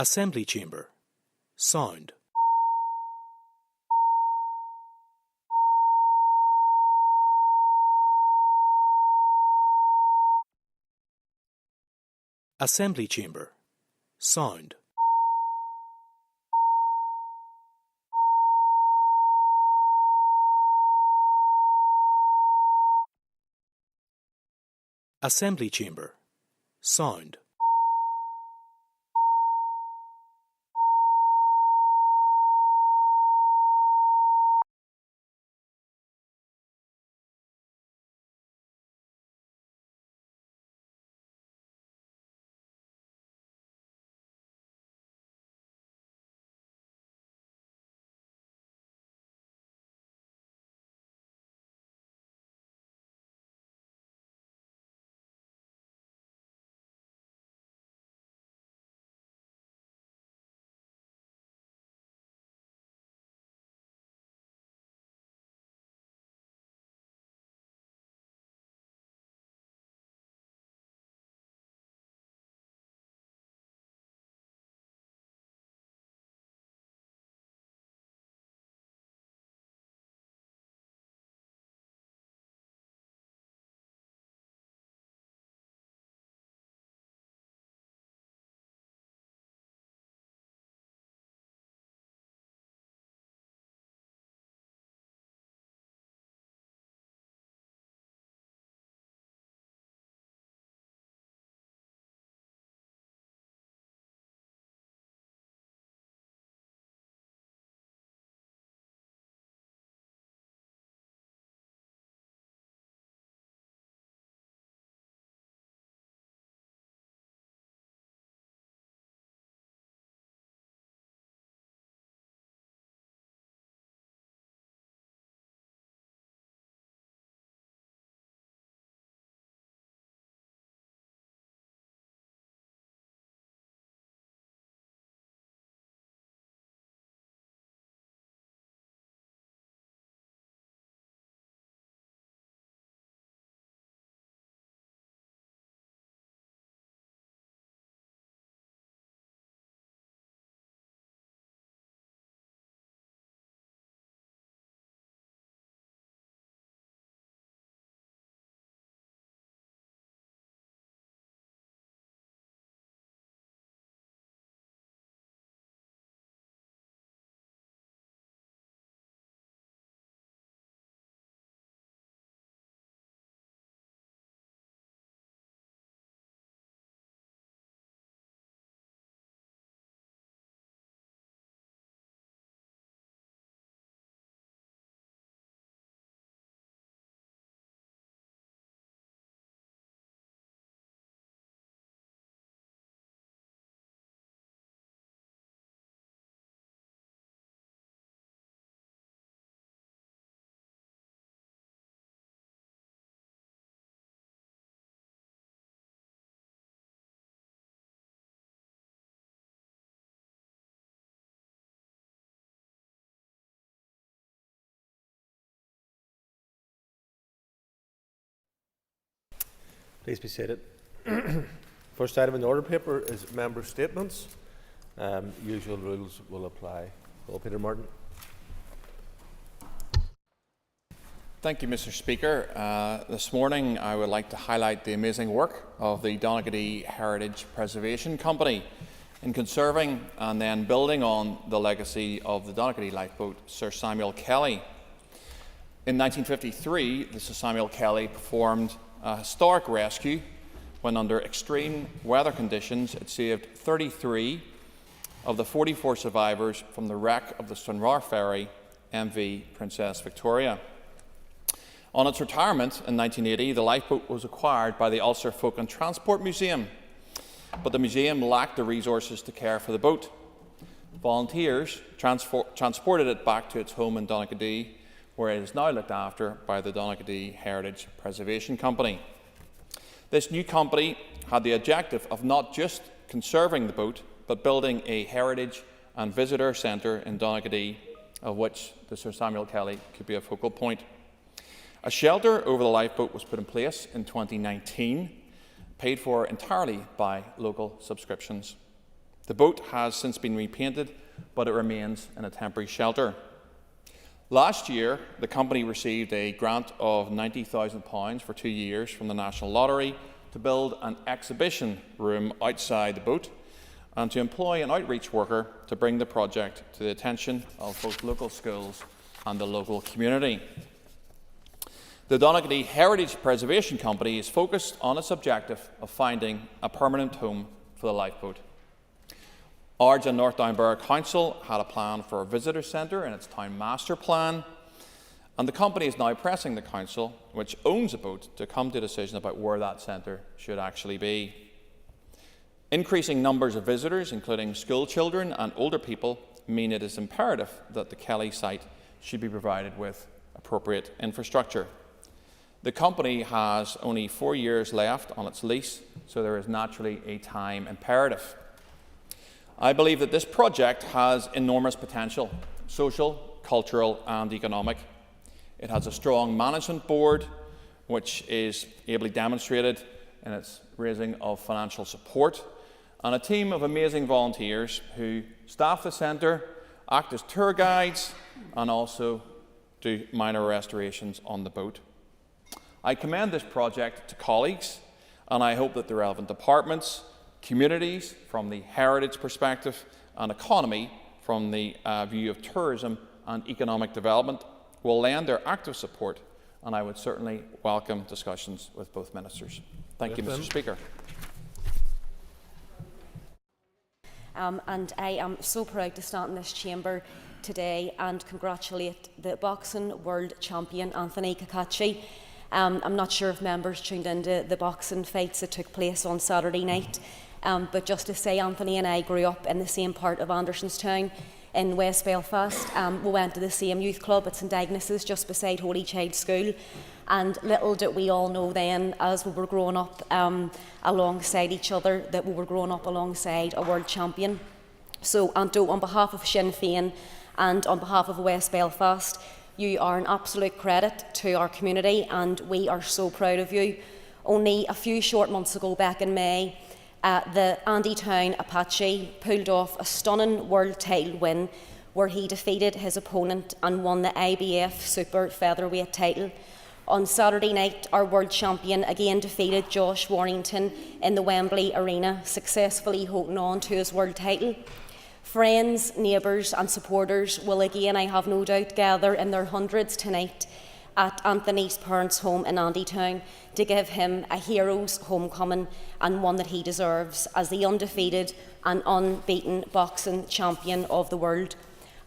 Assembly chamber. Sound. Assembly chamber. Sound. Assembly chamber. Sound. Please be seated. First item in the order paper is member statements. Usual rules will apply. Well, Peter Martin. Thank you, Mr. Speaker. This morning I would like to highlight the amazing work of the Donaghadee Heritage Preservation Company in conserving and then building on the legacy of the Donaghadee lifeboat Sir Samuel Kelly. In 1953, the Sir Samuel Kelly performed a historic rescue when, under extreme weather conditions, it saved 33 of the 44 survivors from the wreck of the Stranraer ferry MV Princess Victoria. On its retirement in 1980, the lifeboat was acquired by the Ulster Folk and Transport Museum, but the museum lacked the resources to care for the boat. Volunteers transported it back to its home in Donaghadee, where it is now looked after by the Donaghadee Heritage Preservation Company. This new company had the objective of not just conserving the boat, but building a heritage and visitor centre in Donaghadee, of which the Sir Samuel Kelly could be a focal point. A shelter over the lifeboat was put in place in 2019, paid for entirely by local subscriptions. The boat has since been repainted, but it remains in a temporary shelter. Last year, the company received a grant of £90,000 for 2 years from the National Lottery to build an exhibition room outside the boat and to employ an outreach worker to bring the project to the attention of both local schools and the local community. The Donaghadee Heritage Preservation Company is focused on its objective of finding a permanent home for the lifeboat. Ards and North Down Borough Council had a plan for a visitor centre in its town master plan, and the company is now pressing the council, which owns the boat, to come to a decision about where that centre should actually be. Increasing numbers of visitors, including school children and older people, mean it is imperative that the Kelly site should be provided with appropriate infrastructure. The company has only 4 years left on its lease, so there is naturally a time imperative. I believe that this project has enormous potential, social, cultural and economic. It has a strong management board, which is ably demonstrated in its raising of financial support, and a team of amazing volunteers who staff the centre, act as tour guides and also do minor restorations on the boat. I commend this project to colleagues, and I hope that the relevant departments, communities from the heritage perspective and economy from the view of tourism and economic development will lend their active support, and I would certainly welcome discussions with both ministers. Thank you, Mr. Speaker. And I am so proud to stand in this chamber today and congratulate the boxing world champion Anthony Cacace. I'm not sure if members tuned into the boxing fights that took place on Saturday night, but just to say, Anthony and I grew up in the same part of Andersonstown in West Belfast. We went to the same youth club at St Agnes's just beside Holy Child School, and little did we all know then, as we were growing up alongside each other, that we were growing up alongside a world champion. So, Anto, on behalf of Sinn Féin and on behalf of West Belfast, you are an absolute credit to our community and we are so proud of you. Only a few short months ago, back in May, the Andy Town Apache pulled off a stunning world title win where he defeated his opponent and won the IBF Super Featherweight title. On Saturday night, our world champion again defeated Josh Warrington in the Wembley Arena, successfully holding on to his world title. Friends, neighbours and supporters will again, I have no doubt, gather in their hundreds tonight at Anthony's parents' home in Andytown to give him a hero's homecoming and one that he deserves as the undefeated and unbeaten boxing champion of the world.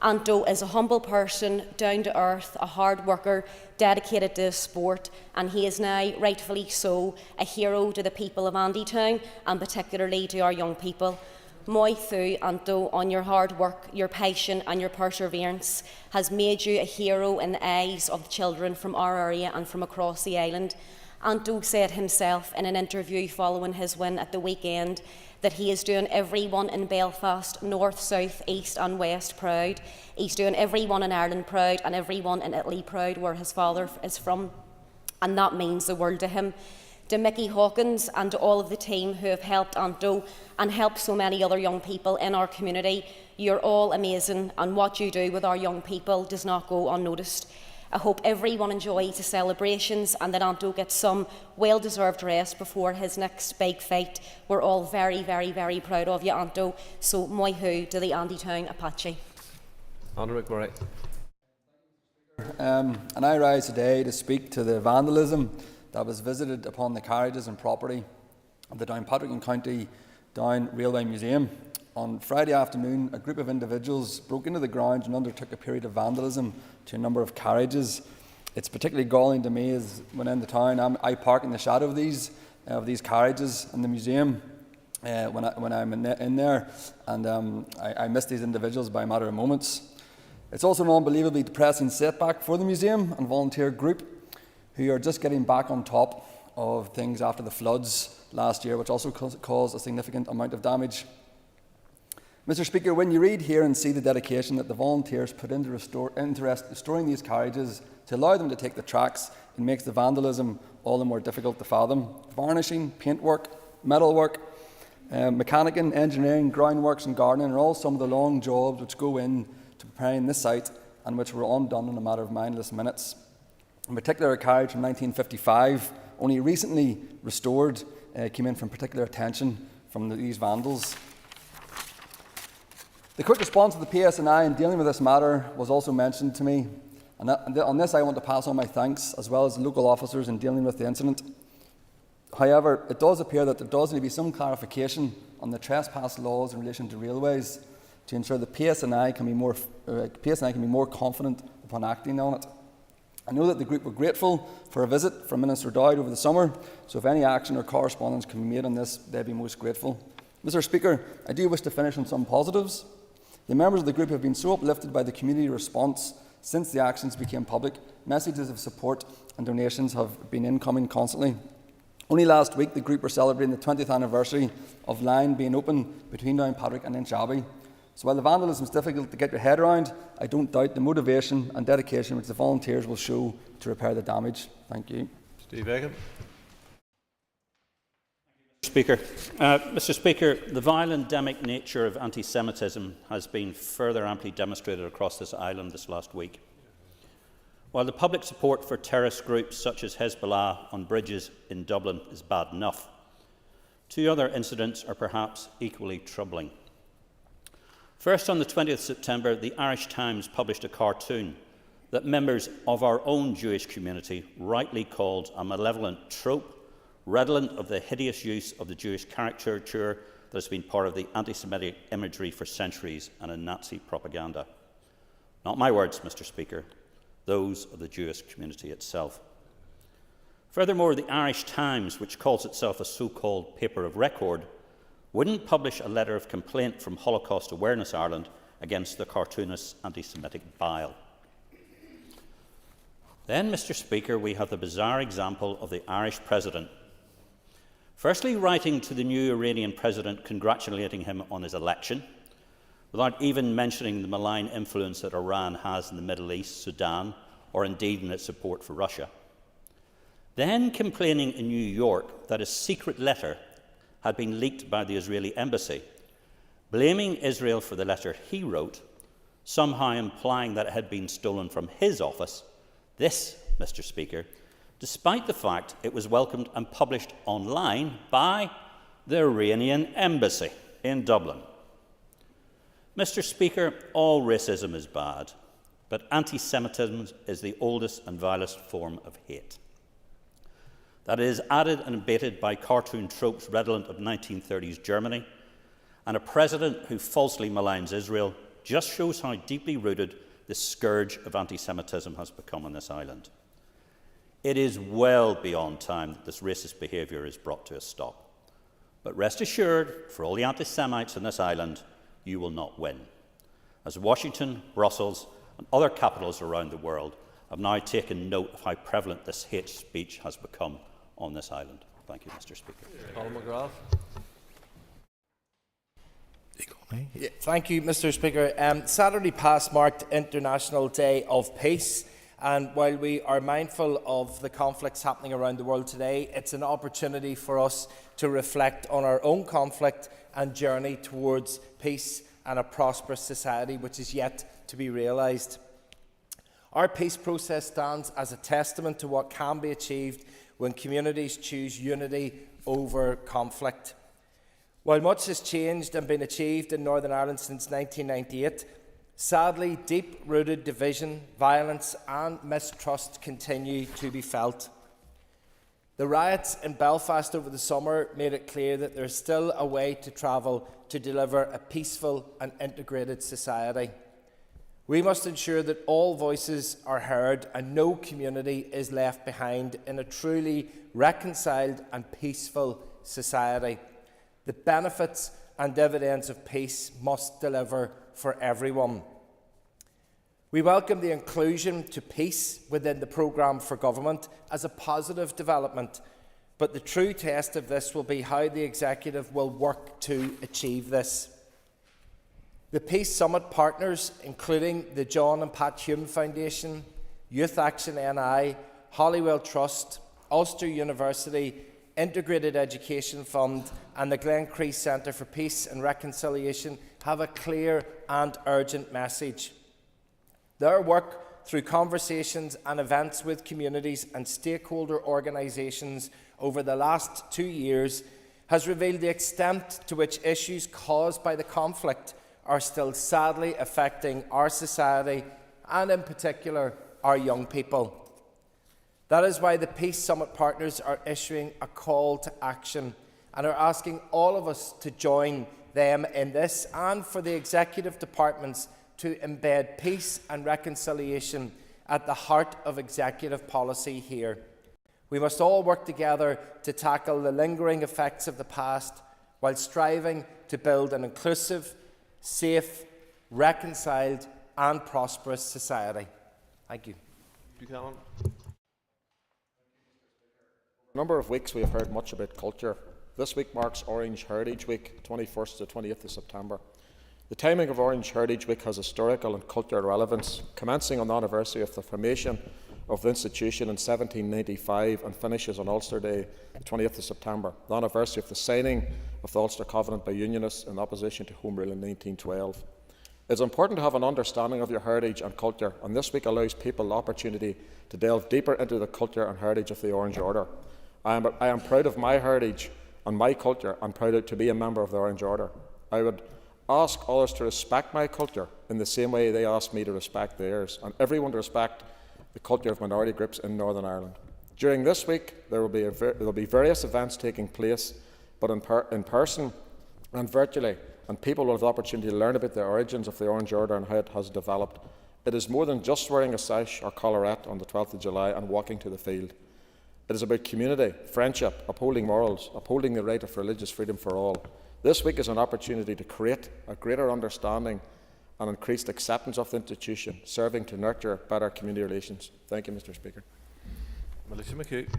Anto is a humble person, down to earth, a hard worker, dedicated to his sport, and he is now, rightfully so, a hero to the people of Andytown and particularly to our young people. Moi thu, Anto, on your hard work, your passion and your perseverance has made you a hero in the eyes of the children from our area and from across the island. Anto said himself in an interview following his win at the weekend that he is doing everyone in Belfast, north, south, east and west proud. He's doing everyone in Ireland proud and everyone in Italy proud where his father is from, and that means the world to him. To Mickey Hawkins and to all of the team who have helped Anto and helped so many other young people in our community, you're all amazing, and what you do with our young people does not go unnoticed. I hope everyone enjoys the celebrations and that Anto gets some well-deserved rest before his next big fight. We're all very, very, very proud of you, Anto. So, moi hu to the Andytown Apache. Andrew McMurray. And I rise today to speak to the vandalism that was visited upon the carriages and property of the Downpatrick and County Down Railway Museum. On Friday afternoon, a group of individuals broke into the grounds and undertook a period of vandalism to a number of carriages. It's particularly galling to me as when in the town, I park in the shadow of these carriages in the museum when I'm in there, and I miss these individuals by a matter of moments. It's also an unbelievably depressing setback for the museum and volunteer group, who are just getting back on top of things after the floods last year, which also caused a significant amount of damage. Mr. Speaker, when you read here and see the dedication that the volunteers put into restoring these carriages to allow them to take the tracks, it makes the vandalism all the more difficult to fathom. Varnishing, paintwork, metalwork, Mechanicking, engineering, groundworks and gardening are all some of the long jobs which go in to preparing this site and which were undone in a matter of mindless minutes. In particular, a carriage from 1955, only recently restored, came in from particular attention from these vandals. The quick response of the PSNI in dealing with this matter was also mentioned to me, and on this I want to pass on my thanks, as well as the local officers in dealing with the incident. However, it does appear that there does need to be some clarification on the trespass laws in relation to railways to ensure the PSNI can be more confident upon acting on it. I know that the group were grateful for a visit from Minister Dowd over the summer, so if any action or correspondence can be made on this, they'd be most grateful. Mr. Speaker, I do wish to finish on some positives. The members of the group have been so uplifted by the community response since the actions became public. Messages of support and donations have been incoming constantly. Only last week, the group were celebrating the 20th anniversary of line being open between Downpatrick and Inchbee. So while the vandalism is difficult to get your head around, I don't doubt the motivation and dedication which the volunteers will show to repair the damage. Thank you. Steve Egan. Mr. Speaker, the violent endemic nature of anti-Semitism has been further amply demonstrated across this island this last week. While the public support for terrorist groups such as Hezbollah on bridges in Dublin is bad enough, two other incidents are perhaps equally troubling. First, on the 20th of September, the Irish Times published a cartoon that members of our own Jewish community rightly called a malevolent trope, redolent of the hideous use of the Jewish caricature that has been part of the anti-Semitic imagery for centuries and in Nazi propaganda. Not my words, Mr. Speaker, those of the Jewish community itself. Furthermore, the Irish Times, which calls itself a so-called paper of record, wouldn't publish a letter of complaint from Holocaust Awareness Ireland against the cartoonist's anti-Semitic bile. Then, Mr. Speaker, we have the bizarre example of the Irish President firstly writing to the new Iranian President congratulating him on his election, without even mentioning the malign influence that Iran has in the Middle East, Sudan, or indeed in its support for Russia. Then complaining in New York that a secret letter had been leaked by the Israeli embassy, blaming Israel for the letter he wrote, somehow implying that it had been stolen from his office. This, Mr. Speaker, despite the fact it was welcomed and published online by the Iranian embassy in Dublin. Mr. Speaker, all racism is bad, but anti-Semitism is the oldest and vilest form of hate. That it is added and abated by cartoon tropes redolent of 1930s Germany, and a president who falsely maligns Israel just shows how deeply rooted this scourge of anti-Semitism has become on this island. It is well beyond time that this racist behaviour is brought to a stop. But rest assured, for all the anti-Semites on this island, you will not win, as Washington, Brussels and other capitals around the world have now taken note of how prevalent this hate speech has become on this island. Thank you, Mr. Speaker. Paul McGrath. Yeah, thank you, Mr. Speaker. Saturday past marked International Day of Peace, and while we are mindful of the conflicts happening around the world today, it's an opportunity for us to reflect on our own conflict and journey towards peace and a prosperous society which is yet to be realised. Our peace process stands as a testament to what can be achieved when communities choose unity over conflict. While much has changed and been achieved in Northern Ireland since 1998, sadly, deep-rooted division, violence and mistrust continue to be felt. The riots in Belfast over the summer made it clear that there is still a way to travel to deliver a peaceful and integrated society. We must ensure that all voices are heard and no community is left behind in a truly reconciled and peaceful society. The benefits and dividends of peace must deliver for everyone. We welcome the inclusion to peace within the programme for government as a positive development, but the true test of this will be how the Executive will work to achieve this. The Peace Summit partners, including the John and Pat Hume Foundation, Youth Action NI, Hollywell Trust, Ulster University, Integrated Education Fund and the Glencrease Centre for Peace and Reconciliation have a clear and urgent message. Their work through conversations and events with communities and stakeholder organisations over the last 2 years has revealed the extent to which issues caused by the conflict are still sadly affecting our society and in particular our young people. That is why the Peace Summit partners are issuing a call to action and are asking all of us to join them in this, and for the executive departments to embed peace and reconciliation at the heart of executive policy here. We must all work together to tackle the lingering effects of the past while striving to build an inclusive, safe, reconciled and prosperous society. Thank you. Buchanan. For a number of weeks we have heard much about culture. This week marks Orange Heritage Week, 21st to 20th of September. The timing of Orange Heritage Week has historical and cultural relevance, commencing on the anniversary of the formation of the institution in 1795 and finishes on Ulster Day, the 20th of September, the anniversary of the signing of the Ulster Covenant by Unionists in opposition to Home Rule in 1912. It is important to have an understanding of your heritage and culture, and this week allows people the opportunity to delve deeper into the culture and heritage of the Orange Order. I am proud of my heritage and my culture, and proud to be a member of the Orange Order. I would ask others to respect my culture in the same way they ask me to respect theirs, and everyone to respect the culture of minority groups in Northern Ireland. During this week, there will be various events taking place, but in person and virtually, and people will have the opportunity to learn about the origins of the Orange Order and how it has developed. It is more than just wearing a sash or collarette on the 12th of July and walking to the field. It is about community, friendship, upholding morals, upholding the right of religious freedom for all. This week is an opportunity to create a greater understanding and increased acceptance of the institution, serving to nurture better community relations. Thank you, Mr. Speaker. Melissa McGee.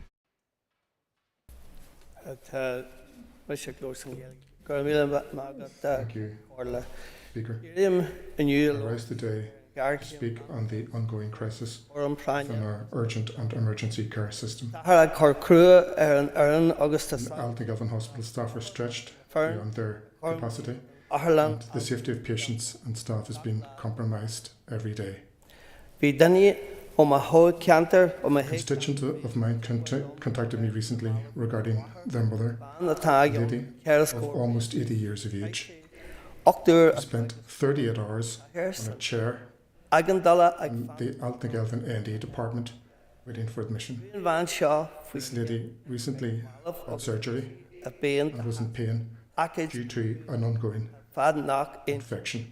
Thank you, Speaker. I rise today to speak on the ongoing crisis within our urgent and emergency care system. Altagilvan Hospital staff are stretched beyond their capacity, and the safety of patients and staff is being compromised every day. A constituent of mine contacted me recently regarding their mother, a lady of almost 80 years of age, who spent 38 hours on a chair in the Altagilvan ND department waiting for admission. This lady recently had surgery and was in pain due to an ongoing infection.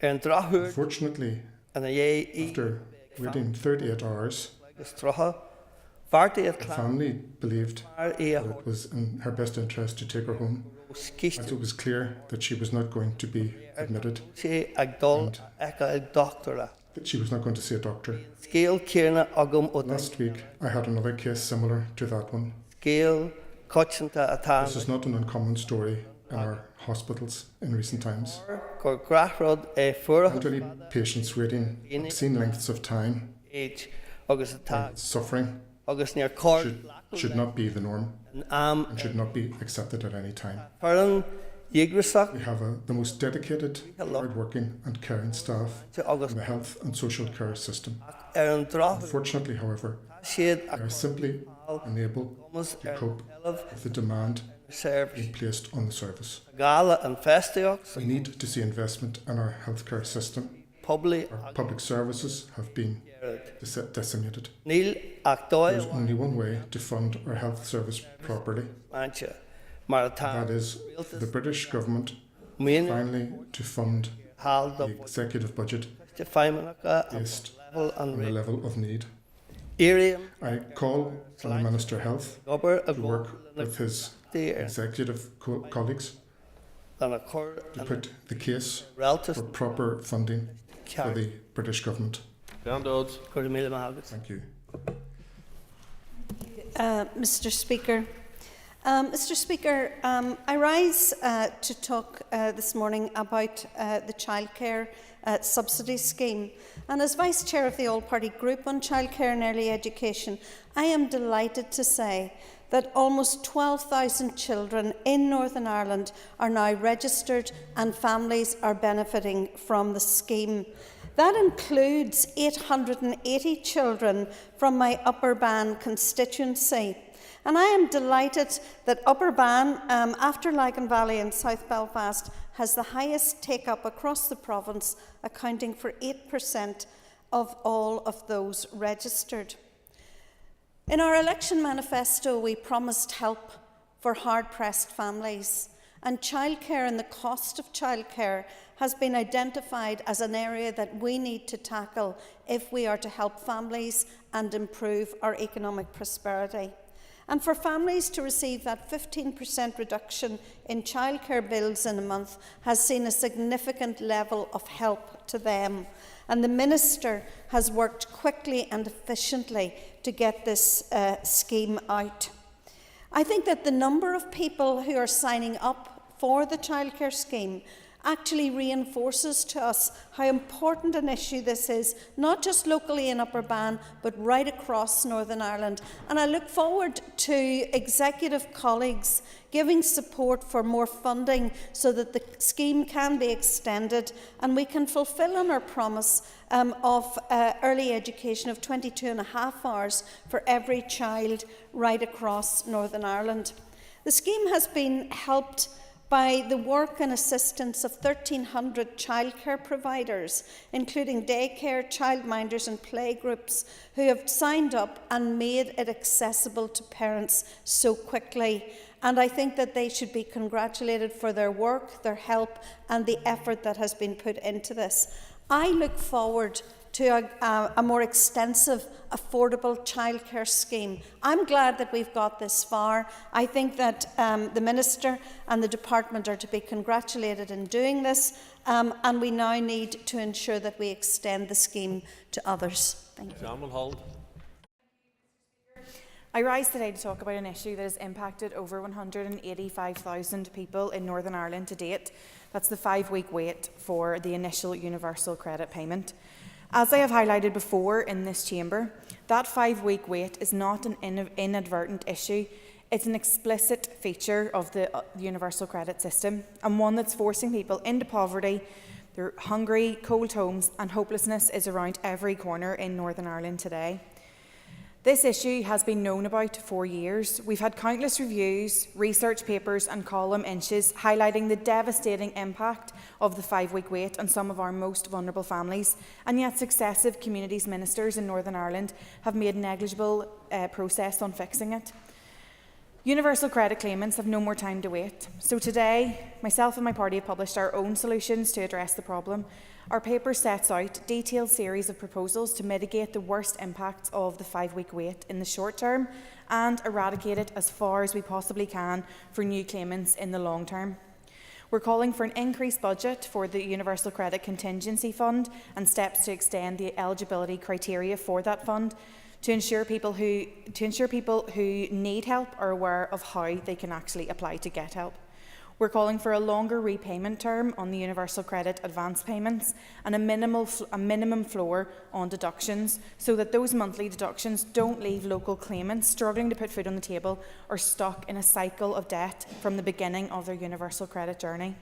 Unfortunately, after waiting 38 hours, the family believed that it was in her best interest to take her home, as it was clear that she was not going to be admitted and that she was not going to see a doctor. Last week, I had another case similar to that one. This is not an uncommon story in our hospitals in recent times. Elderly patients waiting obscene lengths of time and suffering should not be the norm and should not be accepted at any time. We have the most dedicated, hard-working and caring staff in the health and social care system. Unfortunately, however, they are simply unable to cope with the demand being placed on the service. We need to see investment in our healthcare system. Our public services have been decimated. There is only one way to fund our health service properly. That is for the British government finally to fund the executive budget based on the level of need. I call on the Minister of Health to work with his executive colleagues to put the case for proper funding for the British government. Thank you. Mr. Speaker. Mr. Speaker, I rise to talk this morning about the Childcare subsidy scheme. And as Vice Chair of the All-Party Group on Childcare and Early Education, I am delighted to say that almost 12,000 children in Northern Ireland are now registered and families are benefiting from the scheme. That includes 880 children from my Upper Ban constituency. And I am delighted that Upper Ban, after Lagan Valley and South Belfast, has the highest take-up across the province, accounting for 8% of all of those registered. In our election manifesto, we promised help for hard-pressed families, and childcare and the cost of childcare has been identified as an area that we need to tackle if we are to help families and improve our economic prosperity. And for families to receive that 15% reduction in childcare bills in a month has seen a significant level of help to them. And the Minister has worked quickly and efficiently to get this scheme out. I think that the number of people who are signing up for the childcare scheme actually reinforces to us how important an issue this is, not just locally in Upper Ban, but right across Northern Ireland. And I look forward to executive colleagues giving support for more funding so that the scheme can be extended and we can fulfil on our promise of early education of 22.5 hours for every child right across Northern Ireland. The scheme has been helped by the work and assistance of 1,300 childcare providers, including daycare, childminders and playgroups, who have signed up and made it accessible to parents so quickly. And I think that they should be congratulated for their work, their help and the effort that has been put into this. I look forward to a more extensive, affordable childcare scheme. I'm glad that we've got this far. I think that the Minister and the Department are to be congratulated in doing this, and we now need to ensure that we extend the scheme to others. Thank you. I rise today to talk about an issue that has impacted over 185,000 people in Northern Ireland to date. That's the 5-week wait for the initial universal credit payment. As I have highlighted before in this chamber, that 5-week wait is not an inadvertent issue. It's an explicit feature of the universal credit system, and one that's forcing people into poverty. They're hungry, cold homes, and hopelessness is around every corner in Northern Ireland today. This issue has been known about for years. We've had countless reviews, research papers and column inches highlighting the devastating impact of the 5-week wait on some of our most vulnerable families, and yet successive communities ministers in Northern Ireland have made negligible progress on fixing it. Universal credit claimants have no more time to wait. So today, myself and my party have published our own solutions to address the problem. Our paper sets out a detailed series of proposals to mitigate the worst impacts of the 5-week wait in the short term and eradicate it as far as we possibly can for new claimants in the long term. We're calling for an increased budget for the Universal Credit Contingency Fund and steps to extend the eligibility criteria for that fund to ensure people who need help are aware of how they can actually apply to get help. We're calling for a longer repayment term on the Universal Credit advance payments and a minimum floor on deductions so that those monthly deductions don't leave local claimants struggling to put food on the table or stuck in a cycle of debt from the beginning of their Universal Credit journey.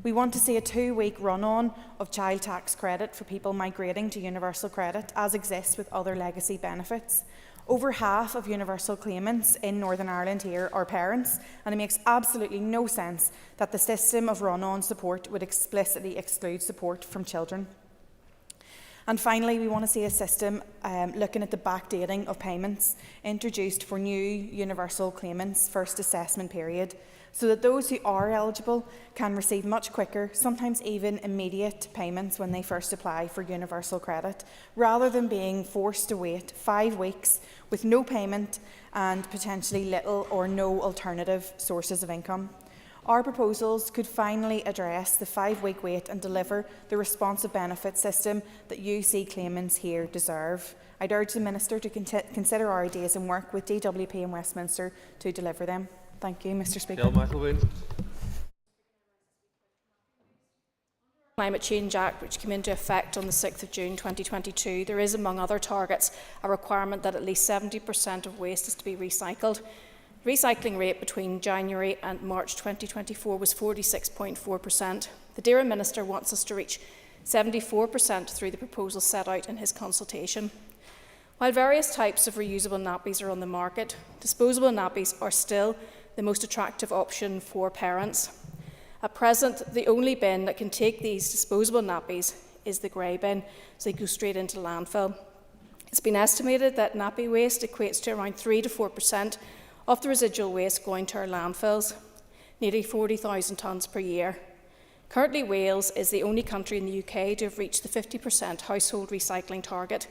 We want to see a 2-week run-on of child tax credit for people migrating to Universal Credit, as exists with other legacy benefits. Over half of universal claimants in Northern Ireland here are parents, and it makes absolutely no sense that the system of run-on support would explicitly exclude support from children. And finally, we want to see a system looking at the backdating of payments introduced for new universal claimants' first assessment period, so that those who are eligible can receive much quicker, sometimes even immediate payments when they first apply for universal credit, rather than being forced to wait 5 weeks with no payment and potentially little or no alternative sources of income. Our proposals could finally address the 5-week wait and deliver the responsive benefit system that UC claimants here deserve. I'd urge the Minister to consider our ideas and work with DWP in Westminster to deliver them. Thank you, Mr. Speaker. Climate Change Act, which came into effect on the 6th of June 2022, there is, among other targets, a requirement that at least 70% of waste is to be recycled. Recycling rate between January and March 2024 was 46.4%. The Derry Minister wants us to reach 74% through the proposal set out in his consultation. While various types of reusable nappies are on the market, disposable nappies are still the most attractive option for parents. At present, the only bin that can take these disposable nappies is the grey bin, so they go straight into landfill. It's been estimated that nappy waste equates to around 3 to 4% of the residual waste going to our landfills, nearly 40,000 tonnes per year. Currently, Wales is the only country in the UK to have reached the 50% household recycling target.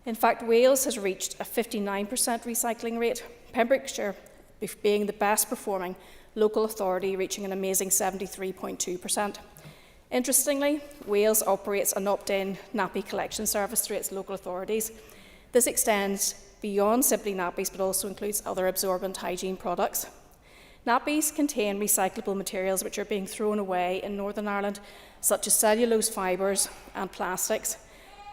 In fact, Wales has reached a 59% recycling rate, Pembrokeshire being the best performing local authority, reaching an amazing 73.2%. Interestingly, Wales operates an opt-in nappy collection service through its local authorities. This extends beyond simply nappies, but also includes other absorbent hygiene products. Nappies contain recyclable materials which are being thrown away in Northern Ireland, such as cellulose fibres and plastics.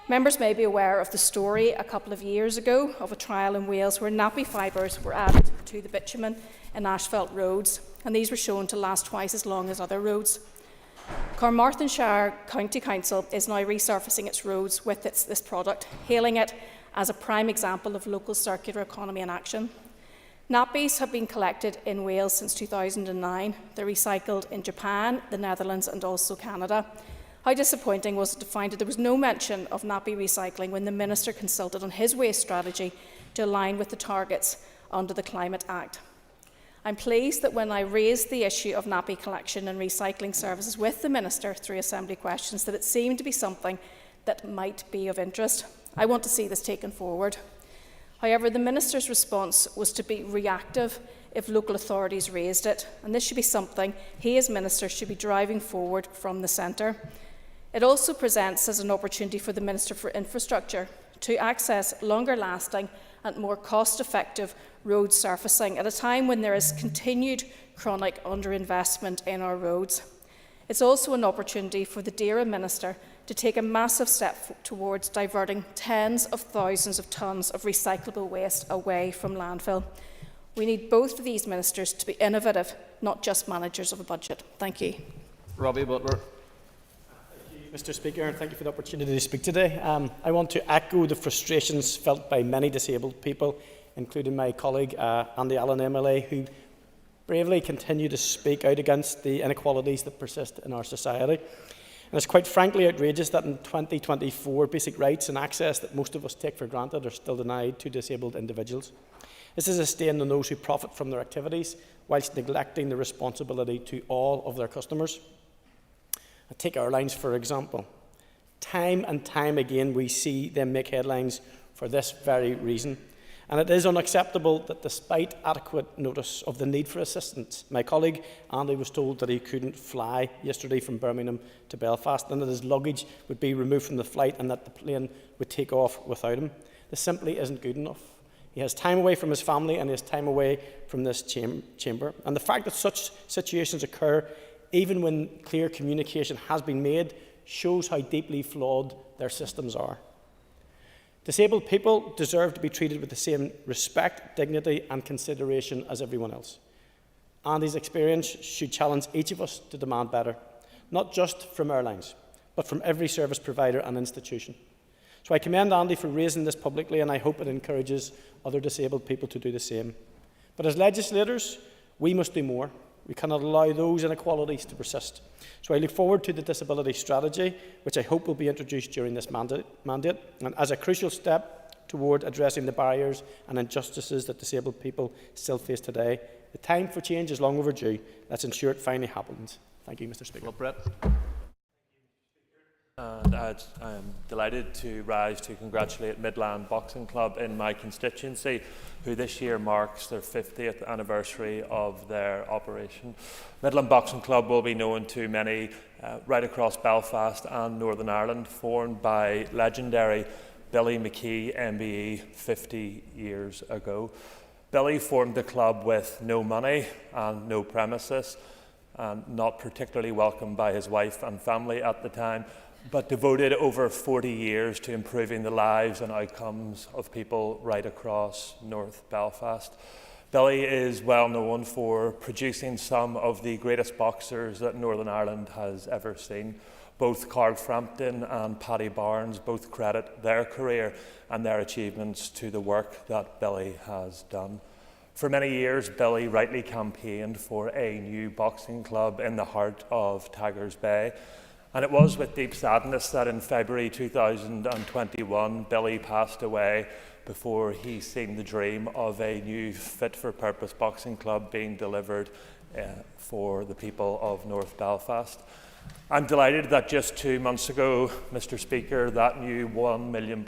Members may be aware of the story a couple of years ago of a trial in Wales where nappy fibres were added to the bitumen in asphalt roads, and these were shown to last twice as long as other roads. Carmarthenshire County Council is now resurfacing its roads with this product, hailing it as a prime example of local circular economy in action. Nappies have been collected in Wales since 2009. They're recycled in Japan, the Netherlands and also Canada. How disappointing was it to find that there was no mention of nappy recycling when the Minister consulted on his waste strategy to align with the targets under the Climate Act. I'm pleased that when I raised the issue of nappy collection and recycling services with the Minister through Assembly questions, that it seemed to be something that might be of interest. I want to see this taken forward. However, the Minister's response was to be reactive if local authorities raised it, and this should be something he as Minister should be driving forward from the centre. It also presents as an opportunity for the Minister for Infrastructure to access longer-lasting and more cost-effective road surfacing at a time when there is continued chronic underinvestment in our roads. It's also an opportunity for the Derry Minister to take a massive step towards diverting tens of thousands of tonnes of recyclable waste away from landfill. We need both of these ministers to be innovative, not just managers of a budget. Thank you. Robbie Butler. Mr. Speaker, and thank you for the opportunity to speak today. I want to echo the frustrations felt by many disabled people, including my colleague Andy Allen MLA, who bravely continue to speak out against the inequalities that persist in our society. And it's quite frankly outrageous that in 2024, basic rights and access that most of us take for granted are still denied to disabled individuals. This is a stain on those who profit from their activities, whilst neglecting the responsibility to all of their customers. I take airlines, for example. Time and time again, we see them make headlines for this very reason. And it is unacceptable that despite adequate notice of the need for assistance, my colleague Andy was told that he couldn't fly yesterday from Birmingham to Belfast and that his luggage would be removed from the flight and that the plane would take off without him. This simply isn't good enough. He has time away from his family and he has time away from this chamber. And the fact that such situations occur even when clear communication has been made shows how deeply flawed their systems are. Disabled people deserve to be treated with the same respect, dignity and consideration as everyone else. Andy's experience should challenge each of us to demand better, not just from airlines, but from every service provider and institution. So I commend Andy for raising this publicly, and I hope it encourages other disabled people to do the same. But as legislators, we must do more. We cannot allow those inequalities to persist. So I look forward to the disability strategy, which I hope will be introduced during this mandate, and as a crucial step toward addressing the barriers and injustices that disabled people still face today. The time for change is long overdue. Let's ensure it finally happens. Thank you, Mr. Speaker. Well, Brett. And I am delighted to rise to congratulate Midland Boxing Club in my constituency, who this year marks their 50th anniversary of their operation. Midland Boxing Club will be known to many right across Belfast and Northern Ireland, formed by legendary Billy McGee MBE 50 years ago. Billy formed the club with no money and no premises, and not particularly welcomed by his wife and family at the time, but devoted over 40 years to improving the lives and outcomes of people right across North Belfast. Billy is well known for producing some of the greatest boxers that Northern Ireland has ever seen. Both Carl Frampton and Paddy Barnes both credit their career and their achievements to the work that Billy has done. For many years, Billy rightly campaigned for a new boxing club in the heart of Tigers Bay. And it was with deep sadness that in February 2021, Billy passed away before he seen the dream of a new fit-for-purpose boxing club being delivered for the people of North Belfast. I'm delighted that just 2 months ago, Mr. Speaker, that new £1 million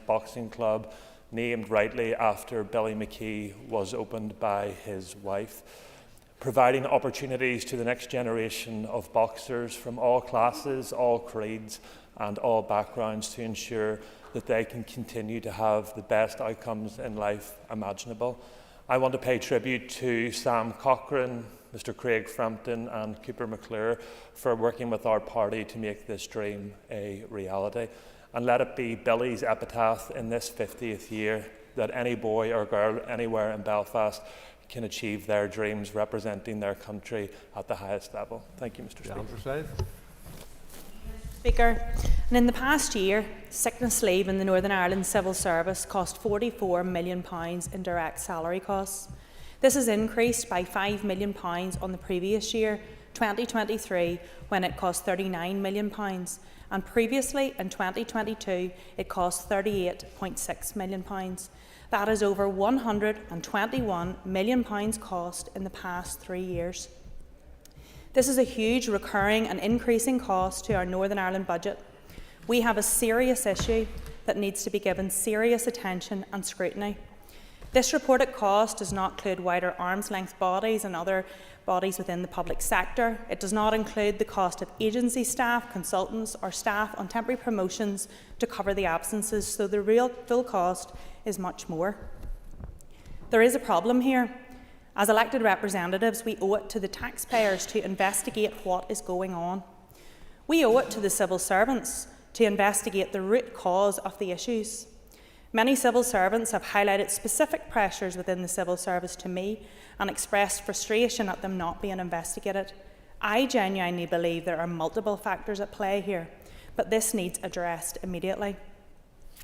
boxing club, named rightly after Billy McGee, was opened by his wife, providing opportunities to the next generation of boxers from all classes, all creeds and all backgrounds to ensure that they can continue to have the best outcomes in life imaginable. I want to pay tribute to Sam Cochrane, Mr. Craig Frampton and Cooper McClure for working with our party to make this dream a reality. And let it be Billy's epitaph in this 50th year that any boy or girl anywhere in Belfast can achieve their dreams representing their country at the highest level. Thank you, Mr. Speaker. Speaker, and in the past year, sickness leave in the Northern Ireland Civil Service cost £44 million in direct salary costs. This has increased by £5 million on the previous year, 2023, when it cost £39 million, and previously in 2022 it cost £38.6 million. That is over £121 million cost in the past 3 years. This is a huge recurring and increasing cost to our Northern Ireland budget. We have a serious issue that needs to be given serious attention and scrutiny. This reported cost does not include wider arm's-length bodies and other bodies within the public sector. It does not include the cost of agency staff, consultants or staff on temporary promotions to cover the absences, so the real full cost is much more. There is a problem here. As elected representatives, we owe it to the taxpayers to investigate what is going on. We owe it to the civil servants to investigate the root cause of the issues. Many civil servants have highlighted specific pressures within the civil service to me and expressed frustration at them not being investigated. I genuinely believe there are multiple factors at play here, but this needs addressed immediately.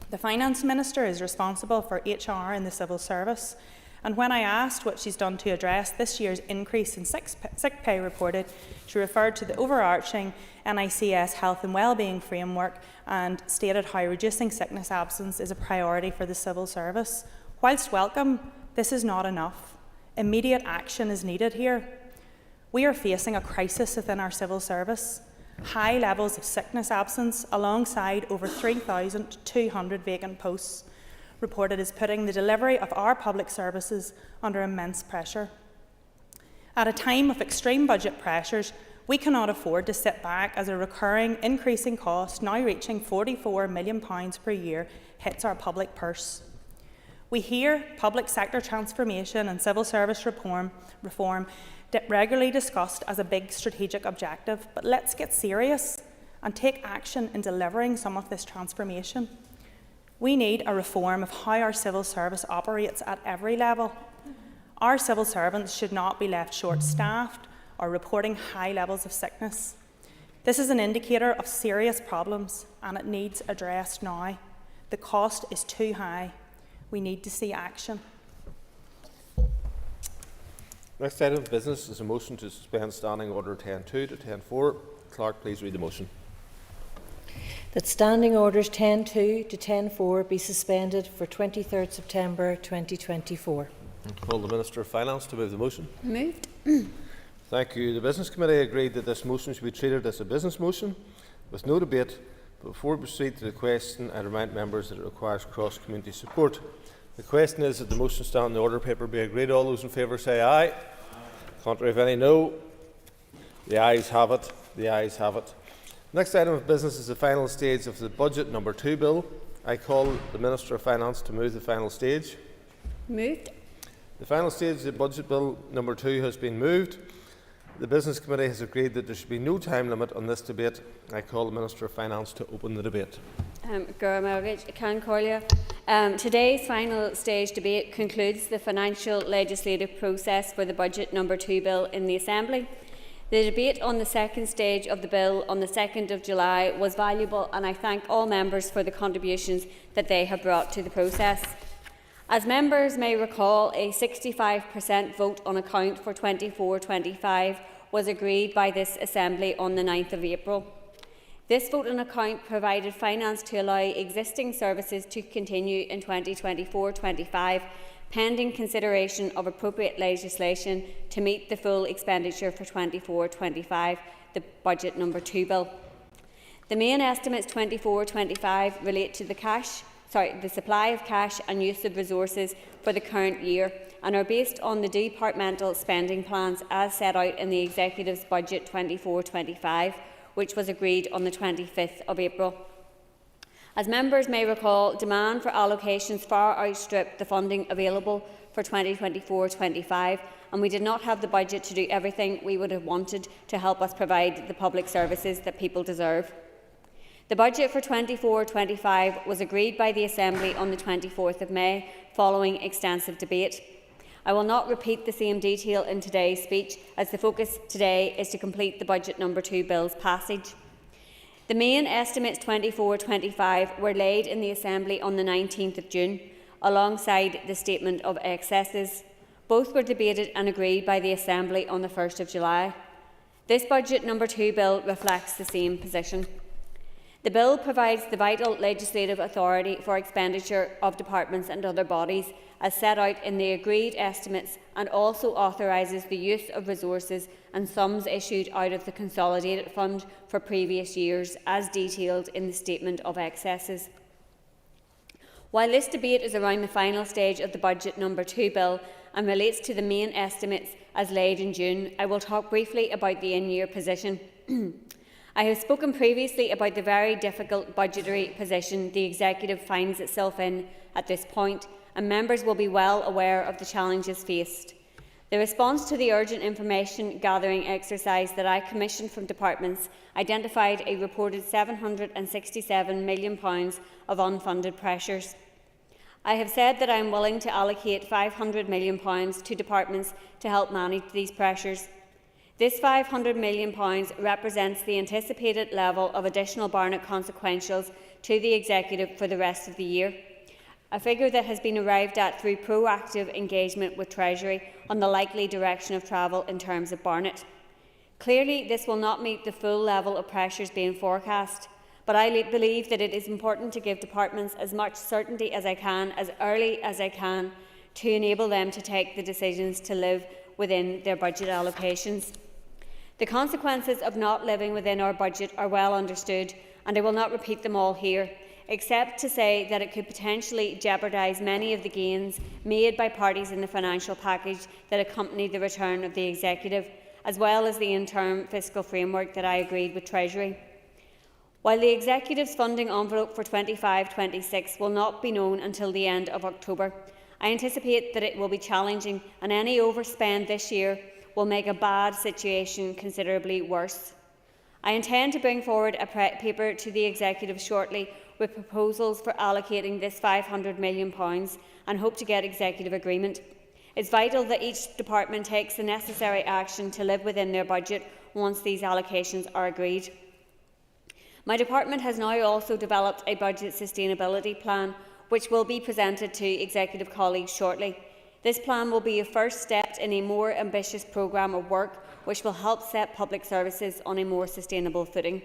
The Finance Minister is responsible for HR in the civil service, and when I asked what she's done to address this year's increase in sick pay reported, she referred to the overarching NICS health and wellbeing framework and stated how reducing sickness absence is a priority for the civil service. Whilst welcome, this is not enough. Immediate action is needed here. We are facing a crisis within our civil service. High levels of sickness absence alongside over 3,200 vacant posts reported is putting the delivery of our public services under immense pressure. At a time of extreme budget pressures, we cannot afford to sit back as a recurring increasing cost, now reaching £44 million per year, hits our public purse. We hear public sector transformation and civil service reform regularly discussed as a big strategic objective, but let's get serious and take action in delivering some of this transformation. We need a reform of how our civil service operates at every level. Our civil servants should not be left short-staffed or reporting high levels of sickness. This is an indicator of serious problems and it needs addressed now. The cost is too high. We need to see action. Next item of business is a motion to suspend Standing Order 10.2 to 10.4. Clerk, please read the motion. That Standing Orders 10.2 to 10.4 be suspended for 23rd September 2024. Call the Minister of Finance to move the motion. Moved. Thank you. The Business Committee agreed that this motion should be treated as a business motion with no debate. Before we proceed to the question, I remind members that it requires cross-community support. The question is that the motion stand in the order paper be agreed. All those in favour say aye. Contrary of any, no. The ayes have it. The ayes have it. Next item of business is the final stage of the Budget Number 2 Bill. I call the Minister of Finance to move the final stage. Moved. The final stage of the Budget Bill Number 2 has been moved. The Business Committee has agreed that there should be no time limit on this debate. I call the Minister of Finance to open the debate. Today's final stage debate concludes the financial legislative process for the Budget No. 2 bill in the Assembly. The debate on the second stage of the bill on the 2nd of July was valuable, and I thank all members for the contributions that they have brought to the process. As members may recall, a 65% vote on account for 24-25 was agreed by this Assembly on the 9th of April. This vote on account provided finance to allow existing services to continue in 2024-25, pending consideration of appropriate legislation to meet the full expenditure for 24-25, the Budget No. 2 bill. The main estimates 24-25 relate to the supply of cash and use of resources for the current year and are based on the departmental spending plans as set out in the Executive's Budget 24-25, which was agreed on the 25th of April. As members may recall, demand for allocations far outstripped the funding available for 2024-25, and we did not have the budget to do everything we would have wanted to help us provide the public services that people deserve. The budget for 24-25 was agreed by the Assembly on the 24th of May, following extensive debate. I will not repeat the same detail in today's speech, as the focus today is to complete the Budget No. 2 bill's passage. The main estimates 24-25 were laid in the Assembly on the 19th of June, alongside the Statement of Excesses. Both were debated and agreed by the Assembly on the 1st of July. This Budget No. 2 bill reflects the same position. The bill provides the vital legislative authority for expenditure of departments and other bodies as set out in the agreed estimates, and also authorises the use of resources and sums issued out of the Consolidated Fund for previous years as detailed in the Statement of Excesses. While this debate is around the final stage of the Budget No. 2 bill and relates to the main estimates as laid in June, I will talk briefly about the in-year position. I have spoken previously about the very difficult budgetary position the Executive finds itself in at this point, and members will be well aware of the challenges faced. The response to the urgent information gathering exercise that I commissioned from departments identified a reported £767 million of unfunded pressures. I have said that I am willing to allocate £500 million to departments to help manage these pressures. This £500 million represents the anticipated level of additional Barnett consequentials to the Executive for the rest of the year, a figure that has been arrived at through proactive engagement with Treasury on the likely direction of travel in terms of Barnett. Clearly, this will not meet the full level of pressures being forecast, but I believe that it is important to give departments as much certainty as I can, as early as I can, to enable them to take the decisions to live within their budget allocations. The consequences of not living within our budget are well understood, and I will not repeat them all here, except to say that it could potentially jeopardise many of the gains made by parties in the financial package that accompanied the return of the Executive, as well as the interim fiscal framework that I agreed with Treasury. While the Executive's funding envelope for 25-26 will not be known until the end of October, I anticipate that it will be challenging, and any overspend this year will make a bad situation considerably worse. I intend to bring forward a paper to the Executive shortly with proposals for allocating this £500 million and hope to get Executive agreement. It is vital that each department takes the necessary action to live within their budget once these allocations are agreed. My department has now also developed a budget sustainability plan, which will be presented to Executive colleagues shortly. This plan will be a first step in a more ambitious programme of work, which will help set public services on a more sustainable footing.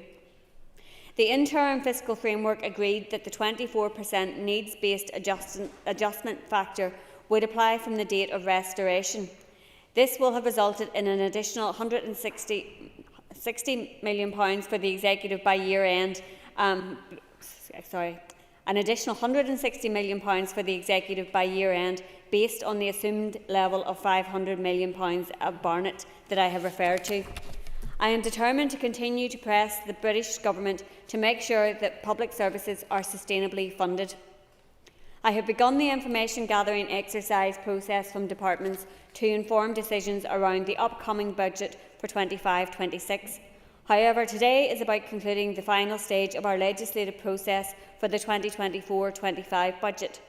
The interim fiscal framework agreed that the 24% needs-based adjustment factor would apply from the date of restoration. This will have resulted in an additional £60 million for the Executive by year-end. An additional £160 million for the Executive by year-end, based on the assumed level of £500 million of Barnett that I have referred to. I am determined to continue to press the British Government to make sure that public services are sustainably funded. I have begun the information gathering exercise process from departments to inform decisions around the upcoming budget for 25-26. However, today is about concluding the final stage of our legislative process for the 2024-25 budget.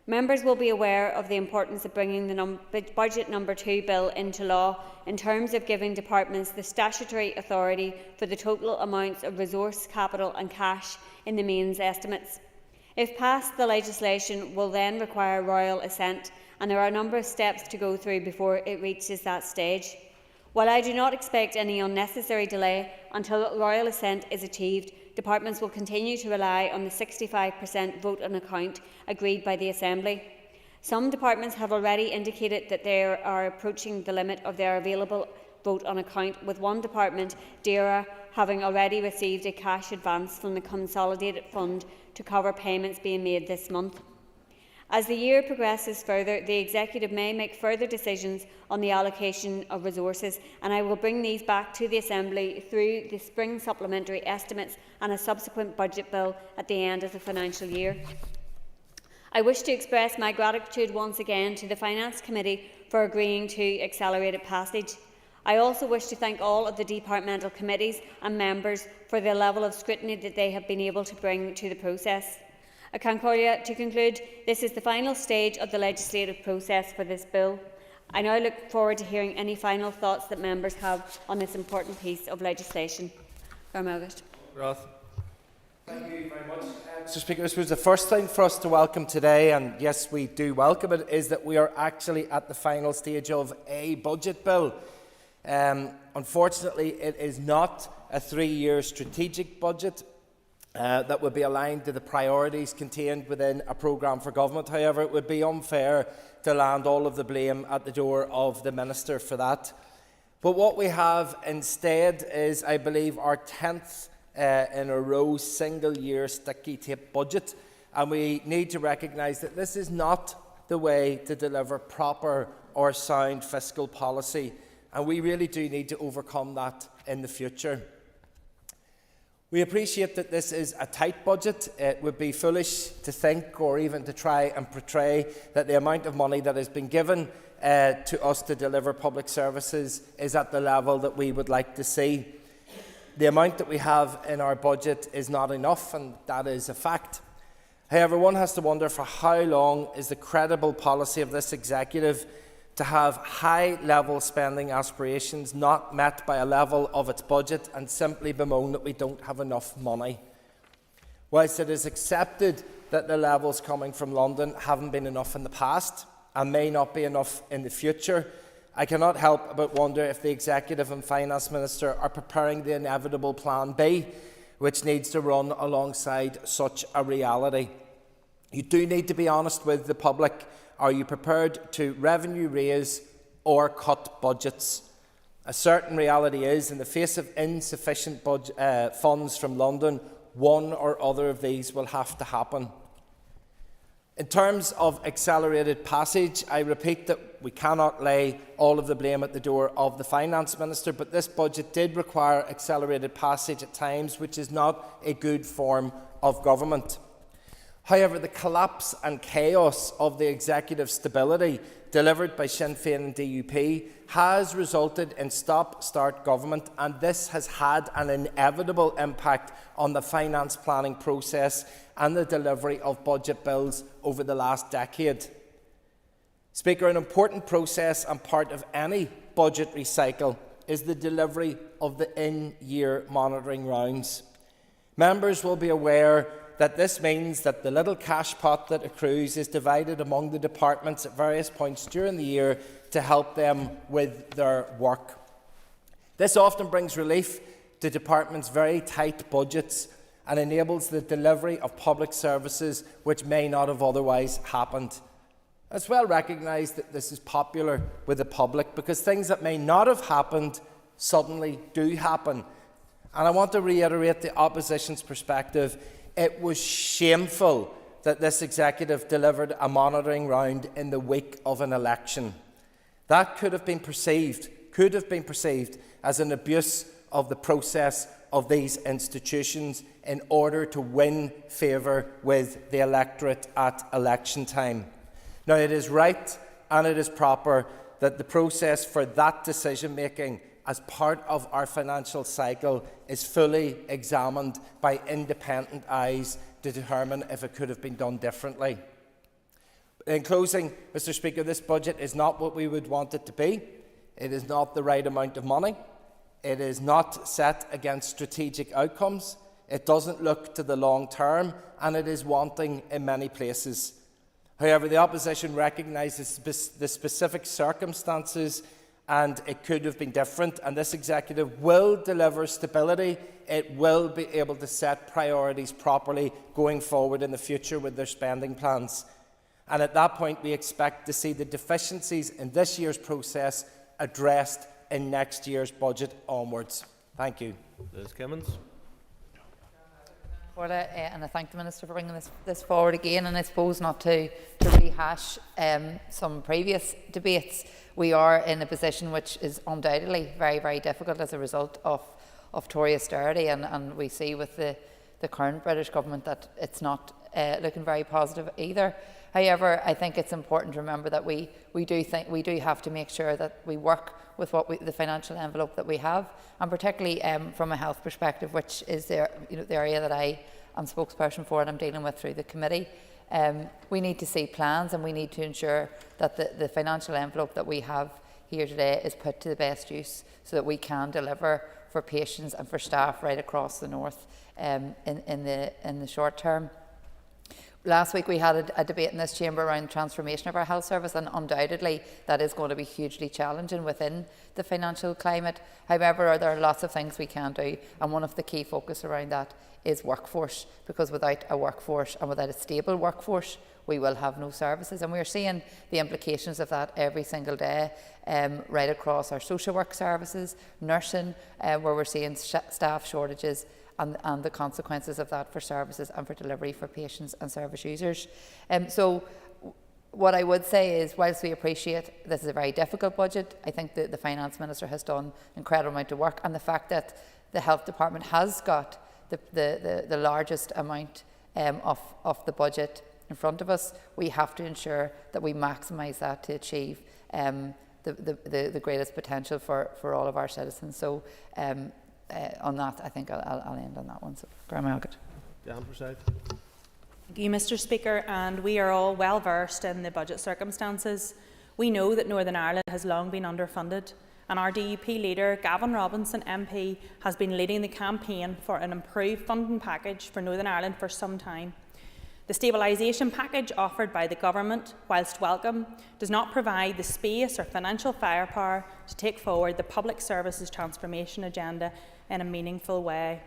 Members will be aware of the importance of bringing the Budget No. 2 bill into law in terms of giving departments the statutory authority for the total amounts of resource, capital and cash in the mains estimates. If passed, the legislation will then require royal assent, and there are a number of steps to go through before it reaches that stage. While I do not expect any unnecessary delay until royal assent is achieved, departments will continue to rely on the 65% vote on account agreed by the Assembly. Some departments have already indicated that they are approaching the limit of their available vote on account, with one department, DERA, having already received a cash advance from the Consolidated Fund to cover payments being made this month. As the year progresses further, the Executive may make further decisions on the allocation of resources, and I will bring these back to the Assembly through the spring supplementary estimates and a subsequent budget bill at the end of the financial year. I wish to express my gratitude once again to the Finance Committee for agreeing to accelerated passage. I also wish to thank all of the departmental committees and members for the level of scrutiny that they have been able to bring to the process. To conclude, this is the final stage of the legislative process for this bill. I now look forward to hearing any final thoughts that members have on this important piece of legislation. Thank you very much. Mr. Speaker, this was the first thing for us to welcome today, and yes, we do welcome it, is that we are actually at the final stage of a budget bill. Unfortunately, it is not a 3-year strategic budget that would be aligned to the priorities contained within a programme for government. However, it would be unfair to land all of the blame at the door of the Minister for that. But what we have instead is, I believe, our 10th in a row single-year sticky tape budget, and we need to recognise that this is not the way to deliver proper or sound fiscal policy, and we really do need to overcome that in the future. We appreciate that this is a tight budget. It would be foolish to think or even to try and portray that the amount of money that has been given to us to deliver public services is at the level that we would like to see. The amount that we have in our budget is not enough, and that is a fact. However, one has to wonder for how long is the credible policy of this Executive to have high-level spending aspirations not met by a level of its budget and simply bemoan that we don't have enough money. Whilst it is accepted that the levels coming from London haven't been enough in the past and may not be enough in the future, I cannot help but wonder if the Executive and Finance Minister are preparing the inevitable Plan B, which needs to run alongside such a reality. You do need to be honest with the public. Are you prepared to revenue raise or cut budgets? A certain reality is, in the face of insufficient funds from London, one or other of these will have to happen. In terms of accelerated passage, I repeat that we cannot lay all of the blame at the door of the Finance Minister, but this budget did require accelerated passage at times, which is not a good form of government. However, the collapse and chaos of the executive stability delivered by Sinn Féin and DUP has resulted in stop-start government, and this has had an inevitable impact on the finance planning process and the delivery of budget bills over the last decade. Speaker, an important process and part of any budgetary cycle is the delivery of the in-year monitoring rounds. Members will be aware that this means that the little cash pot that accrues is divided among the departments at various points during the year to help them with their work. This often brings relief to departments' very tight budgets and enables the delivery of public services which may not have otherwise happened. It's well recognised that this is popular with the public because things that may not have happened suddenly do happen. And I want to reiterate the opposition's perspective. It was shameful that this executive delivered a monitoring round in the week of an election. That could have been perceived as an abuse of the process of these institutions in order to win favour with the electorate at election time. Now, it is right and it is proper that the process for that decision-making as part of our financial cycle is fully examined by independent eyes to determine if it could have been done differently. In closing, Mr. Speaker, this budget is not what we would want it to be. It is not the right amount of money. It is not set against strategic outcomes. It doesn't look to the long term, and it is wanting in many places. However, the opposition recognises the specific circumstances, and it could have been different, and this executive will deliver stability. It will be able to set priorities properly going forward in the future with their spending plans. And at that point, we expect to see the deficiencies in this year's process addressed in next year's budget onwards. Thank you. Liz Kimmins. And I thank the Minister for bringing this forward again, and I suppose not to rehash some previous debates. We are in a position which is undoubtedly very, very difficult as a result of Tory austerity, and we see with the current British government that it's not looking very positive either. However, I think it's important to remember that we do have to make sure that we work with the financial envelope that we have, and particularly from a health perspective, which is the area that I am spokesperson for and I'm dealing with through the committee. We need to see plans, and we need to ensure that the financial envelope that we have here today is put to the best use so that we can deliver for patients and for staff right across the north in the short term. Last week we had a debate in this chamber around transformation of our health service, and undoubtedly that is going to be hugely challenging within the financial climate. However, there are lots of things we can do, and one of the key focus around that is workforce, because without a workforce and without a stable workforce, we will have no services. And we're seeing the implications of that every single day right across our social work services, nursing, where we're seeing staff shortages, and the consequences of that for services and for delivery for patients and service users. So what I would say is, whilst we appreciate this is a very difficult budget, I think the Finance Minister has done an incredible amount of work, and the fact that the Health Department has got the largest amount of the budget in front of us, we have to ensure that we maximise that to achieve the greatest potential for all of our citizens. So on that, I think I'll end on that one. So, Thank you, Mr. Speaker, and we are all well versed in the budget circumstances. We know that Northern Ireland has long been underfunded, and our DUP leader, Gavin Robinson MP, has been leading the campaign for an improved funding package for Northern Ireland for some time. The stabilisation package offered by the government, whilst welcome, does not provide the space or financial firepower to take forward the public services transformation agenda in a meaningful way.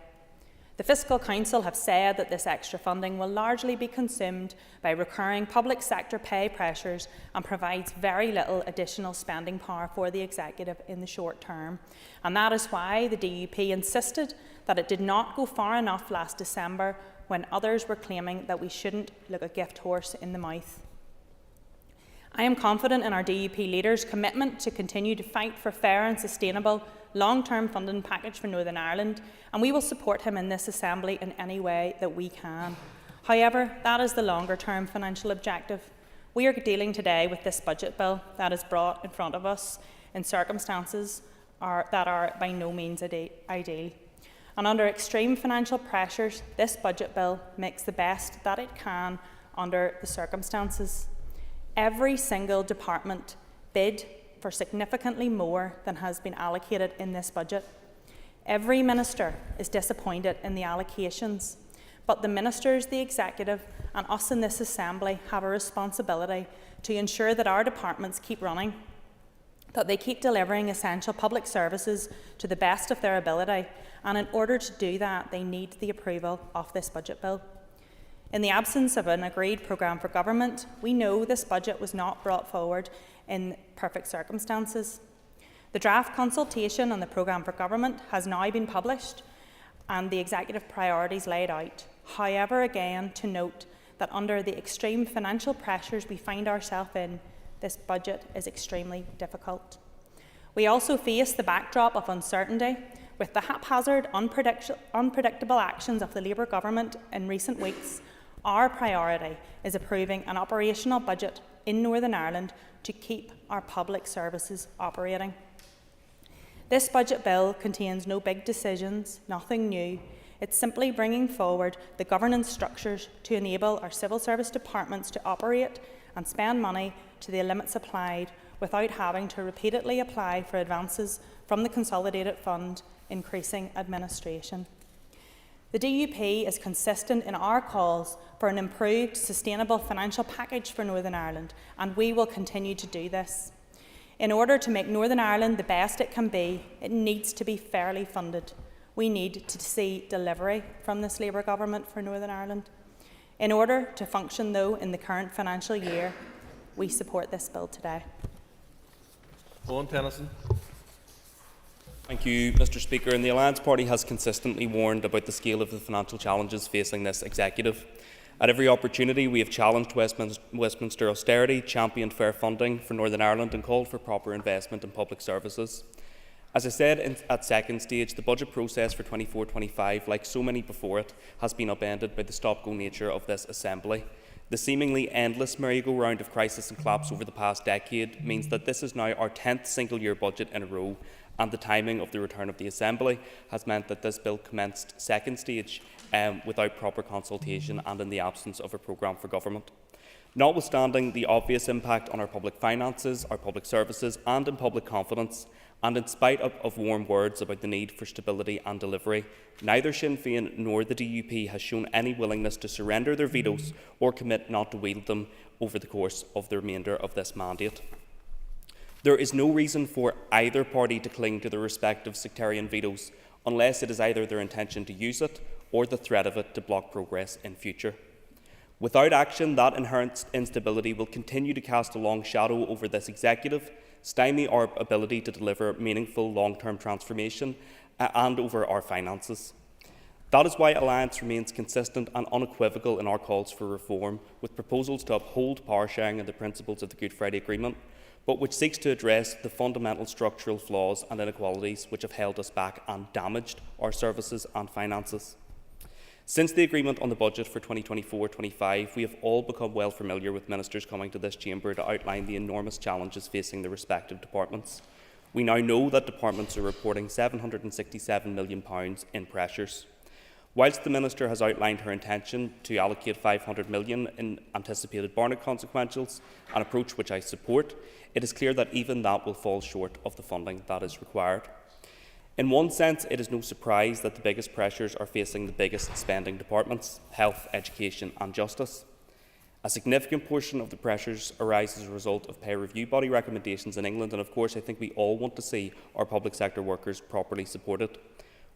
The Fiscal Council have said that this extra funding will largely be consumed by recurring public sector pay pressures and provides very little additional spending power for the Executive in the short term. And that is why the DUP insisted that it did not go far enough last December, when others were claiming that we shouldn't look a gift horse in the mouth. I am confident in our DUP leader's commitment to continue to fight for fair and sustainable long-term funding package for Northern Ireland, and we will support him in this Assembly in any way that we can. However, that is the longer-term financial objective. We are dealing today with this budget bill that is brought in front of us in circumstances that are by no means ideal. And under extreme financial pressures, this budget bill makes the best that it can under the circumstances. Every single department bid for significantly more than has been allocated in this budget. Every minister is disappointed in the allocations, but the ministers, the Executive and us in this Assembly have a responsibility to ensure that our departments keep running, that they keep delivering essential public services to the best of their ability, and in order to do that, they need the approval of this budget bill. In the absence of an agreed programme for government, we know this budget was not brought forward in perfect circumstances. The draft consultation on the programme for government has now been published and the Executive priorities laid out. However, again, to note that under the extreme financial pressures we find ourselves in, this budget is extremely difficult. We also face the backdrop of uncertainty with the haphazard, unpredictable actions of the Labour government in recent weeks. Our priority is approving an operational budget in Northern Ireland to keep our public services operating. This budget bill contains no big decisions, nothing new. It's simply bringing forward the governance structures to enable our civil service departments to operate and spend money to the limits applied without having to repeatedly apply for advances from the Consolidated Fund, increasing administration. The DUP is consistent in our calls for an improved, sustainable financial package for Northern Ireland, and we will continue to do this. In order to make Northern Ireland the best it can be, it needs to be fairly funded. We need to see delivery from this Labour government for Northern Ireland. In order to function, though, in the current financial year, we support this bill today. Owen Tennyson. Thank you, Mr Speaker. And the Alliance Party has consistently warned about the scale of the financial challenges facing this executive. At every opportunity, we have challenged Westminster austerity, championed fair funding for Northern Ireland and called for proper investment in public services. As I said at second stage, the budget process for 24-25, like so many before it, has been upended by the stop-go nature of this Assembly. The seemingly endless merry-go-round of crisis and collapse over the past decade means that this is now our 10th single-year budget in a row, and the timing of the return of the Assembly has meant that this bill commenced second stage without proper consultation and in the absence of a programme for government. Notwithstanding the obvious impact on our public finances, our public services and in public confidence, and in spite of warm words about the need for stability and delivery, neither Sinn Féin nor the DUP has shown any willingness to surrender their vetoes or commit not to wield them over the course of the remainder of this mandate. There is no reason for either party to cling to their respective sectarian vetoes unless it is either their intention to use it or the threat of it to block progress in future. Without action, that inherent instability will continue to cast a long shadow over this executive, stymie our ability to deliver meaningful long-term transformation and over our finances. That is why Alliance remains consistent and unequivocal in our calls for reform, with proposals to uphold power sharing and the principles of the Good Friday Agreement, but which seeks to address the fundamental structural flaws and inequalities which have held us back and damaged our services and finances. Since the agreement on the budget for 2024-25, we have all become well familiar with ministers coming to this chamber to outline the enormous challenges facing the respective departments. We now know that departments are reporting £767 million in pressures. Whilst the Minister has outlined her intention to allocate £500 million in anticipated Barnett consequentials, an approach which I support, it is clear that even that will fall short of the funding that is required. In one sense, it is no surprise that the biggest pressures are facing the biggest spending departments: health, education and justice. A significant portion of the pressures arise as a result of pay review body recommendations in England, and of course I think we all want to see our public sector workers properly supported.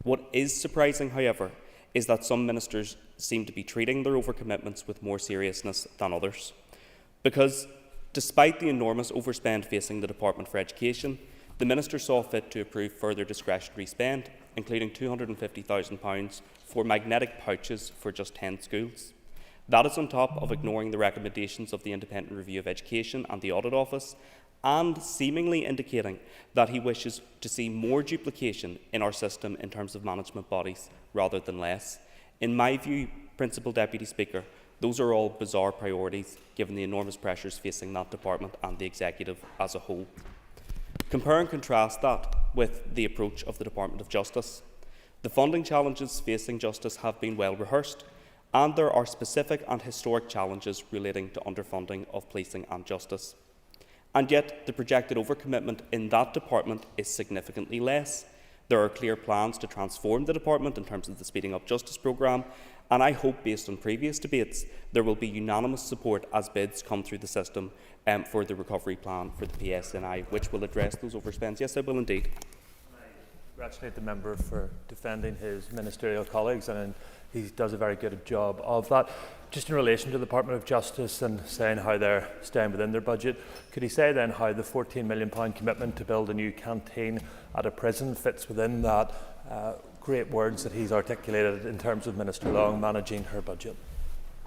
What is surprising, however, is that some ministers seem to be treating their overcommitments with more seriousness than others. Because despite the enormous overspend facing the Department for Education, the Minister saw fit to approve further discretionary spend, including £250,000 for magnetic pouches for just 10 schools. That is on top of ignoring the recommendations of the Independent Review of Education and the Audit Office, and seemingly indicating that he wishes to see more duplication in our system in terms of management bodies rather than less. In my view, Principal Deputy Speaker, those are all bizarre priorities given the enormous pressures facing that department and the Executive as a whole. Compare and contrast that with the approach of the Department of Justice. The funding challenges facing justice have been well rehearsed, and there are specific and historic challenges relating to underfunding of policing and justice. And yet, the projected overcommitment in that department is significantly less. There are clear plans to transform the department in terms of the Speeding Up Justice programme, and I hope, based on previous debates, there will be unanimous support as bids come through the system for the recovery plan for the PSNI, which will address those overspends. Yes, I will indeed. I congratulate the member for defending his ministerial colleagues, and he does a very good job of that. Just in relation to the Department of Justice and saying how they're staying within their budget, could he say then how the £14 million commitment to build a new canteen at a prison fits within that great words that he's articulated in terms of Minister Long managing her budget?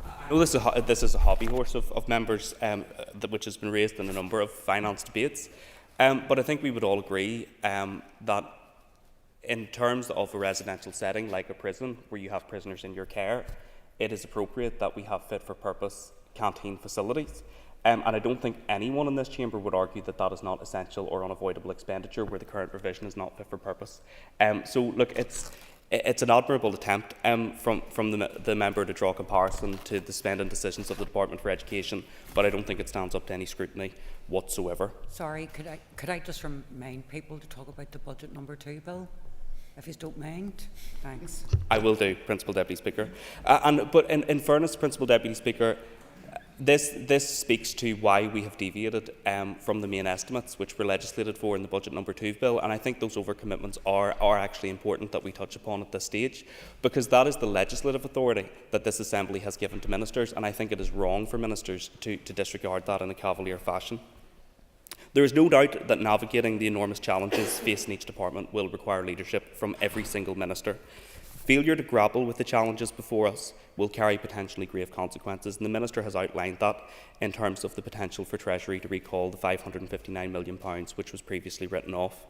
I know this is a hobby horse of members, which has been raised in a number of finance debates, but I think we would all agree that in terms of a residential setting like a prison where you have prisoners in your care, it is appropriate that we have fit-for-purpose canteen facilities. And I don't think anyone in this chamber would argue that that is not essential or unavoidable expenditure where the current provision is not fit for purpose. So, look, it's an admirable attempt from the member to draw comparison to the spending decisions of the Department for Education, but I don't think it stands up to any scrutiny whatsoever. Sorry, could I just remind people to talk about the budget number 2 bill, if you don't mind? Thanks. I will do, Principal Deputy Speaker. But in fairness, Principal Deputy Speaker, this speaks to why we have deviated from the main estimates which were legislated for in the Budget Number 2 bill, and I think those overcommitments are actually important that we touch upon at this stage, because that is the legislative authority that this Assembly has given to ministers, and I think it is wrong for ministers to disregard that in a cavalier fashion. There is no doubt that navigating the enormous challenges facing each department will require leadership from every single minister. Failure to grapple with the challenges before us will carry potentially grave consequences, and the Minister has outlined that in terms of the potential for Treasury to recall the £559 million which was previously written off.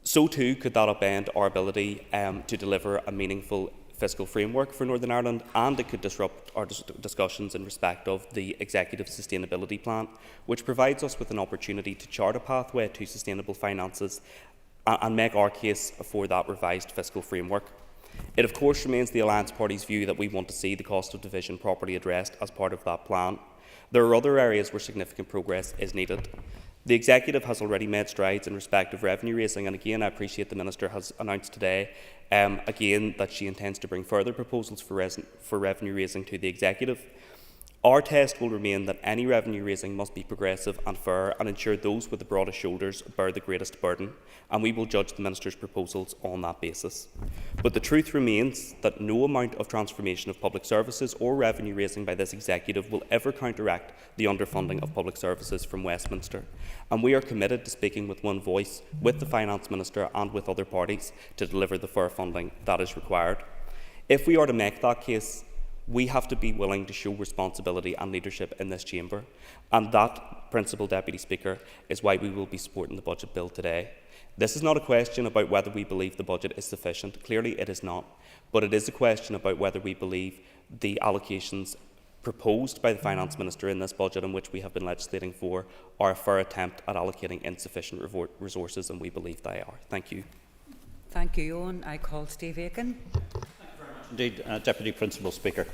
So too could that upend our ability to deliver a meaningful fiscal framework for Northern Ireland, and it could disrupt our discussions in respect of the Executive Sustainability Plan, which provides us with an opportunity to chart a pathway to sustainable finances and make our case for that revised fiscal framework. It of course remains the Alliance Party's view that we want to see the cost of division properly addressed as part of that plan. There are other areas where significant progress is needed. The Executive has already made strides in respect of revenue raising, and again I appreciate the Minister has announced today again that she intends to bring further proposals for revenue raising to the Executive. Our test will remain that any revenue raising must be progressive and fair and ensure those with the broadest shoulders bear the greatest burden, and we will judge the Minister's proposals on that basis. But the truth remains that no amount of transformation of public services or revenue raising by this Executive will ever counteract the underfunding of public services from Westminster, and we are committed to speaking with one voice with the Finance Minister and with other parties to deliver the fair funding that is required. If we are to make that case, we have to be willing to show responsibility and leadership in this chamber, and that, Principal Deputy Speaker, is why we will be supporting the budget bill today. This is not a question about whether we believe the budget is sufficient. Clearly it is not, but it is a question about whether we believe the allocations proposed by the Finance Minister in this budget, and which we have been legislating for, are a fair attempt at allocating insufficient resources, and we believe they are. Thank you. Thank you, Owen. I call Steve Aiken. Indeed, Deputy Principal Speaker.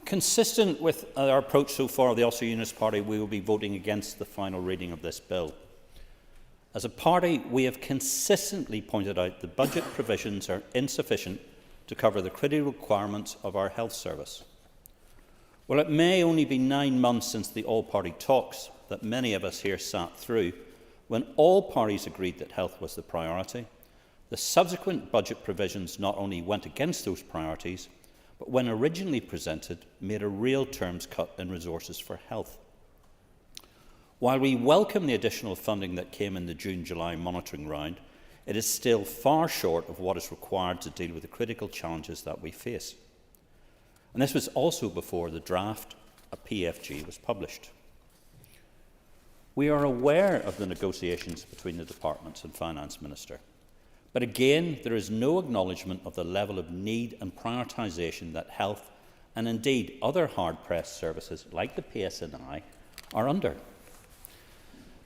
Consistent with our approach so far of the Ulster Unionist Party, we will be voting against the final reading of this bill. As a party, we have consistently pointed out the budget provisions are insufficient to cover the critical requirements of our health service. While it may only be 9 months since the all-party talks that many of us here sat through, when all parties agreed that health was the priority, the subsequent budget provisions not only went against those priorities, but when originally presented, made a real terms cut in resources for health. While we welcome the additional funding that came in the June-July monitoring round, it is still far short of what is required to deal with the critical challenges that we face. And this was also before the draft of PFG was published. We are aware of the negotiations between the departments and Finance Minister. But again, there is no acknowledgement of the level of need and prioritisation that health and indeed other hard-pressed services like the PSNI are under.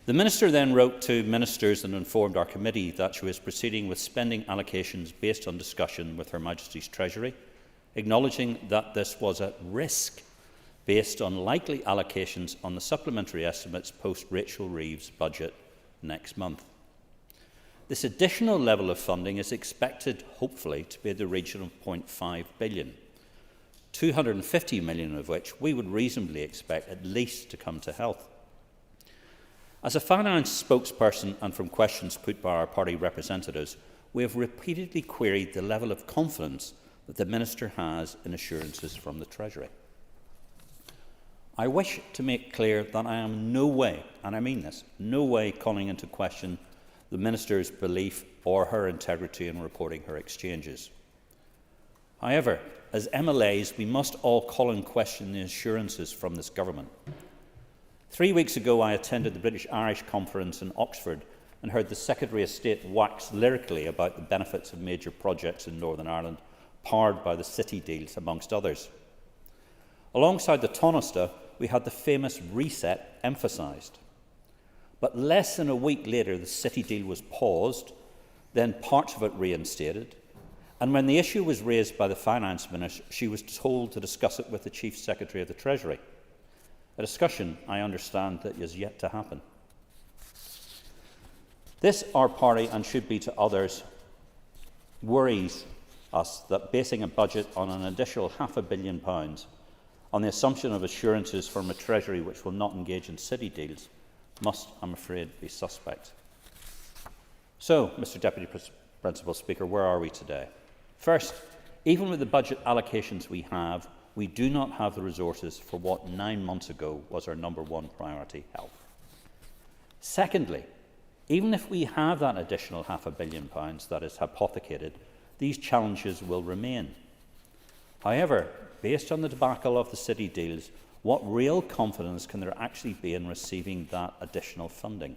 The Minister then wrote to ministers and informed our committee that she was proceeding with spending allocations based on discussion with Her Majesty's Treasury, acknowledging that this was at risk based on likely allocations on the supplementary estimates post-Rachel Reeves' budget next month. This additional level of funding is expected, hopefully, to be in the region of £0.5 billion, £250 million of which we would reasonably expect at least to come to health. As a finance spokesperson and from questions put by our party representatives, we have repeatedly queried the level of confidence that the Minister has in assurances from the Treasury. I wish to make clear that I am no way, and I mean this, no way calling into question the Minister's belief or her integrity in reporting her exchanges. However, as MLAs, we must all call in question the assurances from this government. 3 weeks ago, I attended the British-Irish conference in Oxford and heard the Secretary of State wax lyrically about the benefits of major projects in Northern Ireland, powered by the city deals, amongst others. Alongside the Tonasta, we had the famous reset emphasised. But less than a week later, the city deal was paused, then parts of it reinstated, and when the issue was raised by the Finance Minister, she was told to discuss it with the Chief Secretary of the Treasury. A discussion, I understand, that is yet to happen. This, our party, and should be to others, worries us that basing a budget on an additional £500 million on the assumption of assurances from a Treasury which will not engage in city deals must, I'm afraid, be suspect. So, Mr Deputy Principal Speaker, where are we today? First, even with the budget allocations we have, we do not have the resources for what 9 months ago was our #1 priority, health. Secondly, even if we have that additional £500 million that is hypothecated, these challenges will remain. However, based on the debacle of the city deals, what real confidence can there actually be in receiving that additional funding?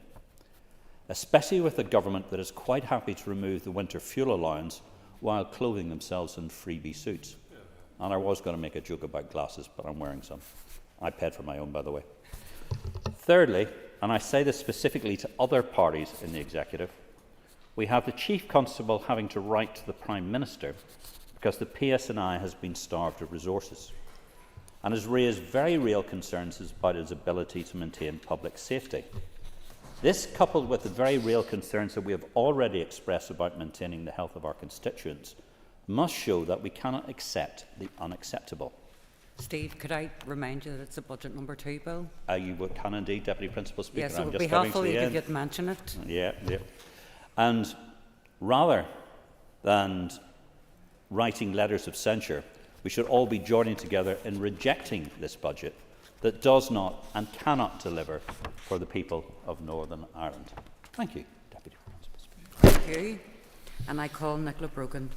Especially with a government that is quite happy to remove the winter fuel allowance while clothing themselves in freebie suits. And I was going to make a joke about glasses, but I'm wearing some. I paid for my own, by the way. Thirdly, and I say this specifically to other parties in the Executive, we have the Chief Constable having to write to the Prime Minister because the PSNI has been starved of resources and has raised very real concerns about its ability to maintain public safety. This, coupled with the very real concerns that we have already expressed about maintaining the health of our constituents, must show that we cannot accept the unacceptable. Steve, could I remind you that it's a budget #2 bill? You can indeed, Deputy Principal Speaker. Yes, it would be helpful if you could mention it. Yeah. And rather than writing letters of censure, we should all be joining together in rejecting this budget that does not and cannot deliver for the people of Northern Ireland. Thank you, Deputy Principal Speaker. Thank you. And I call Nicola Brogan.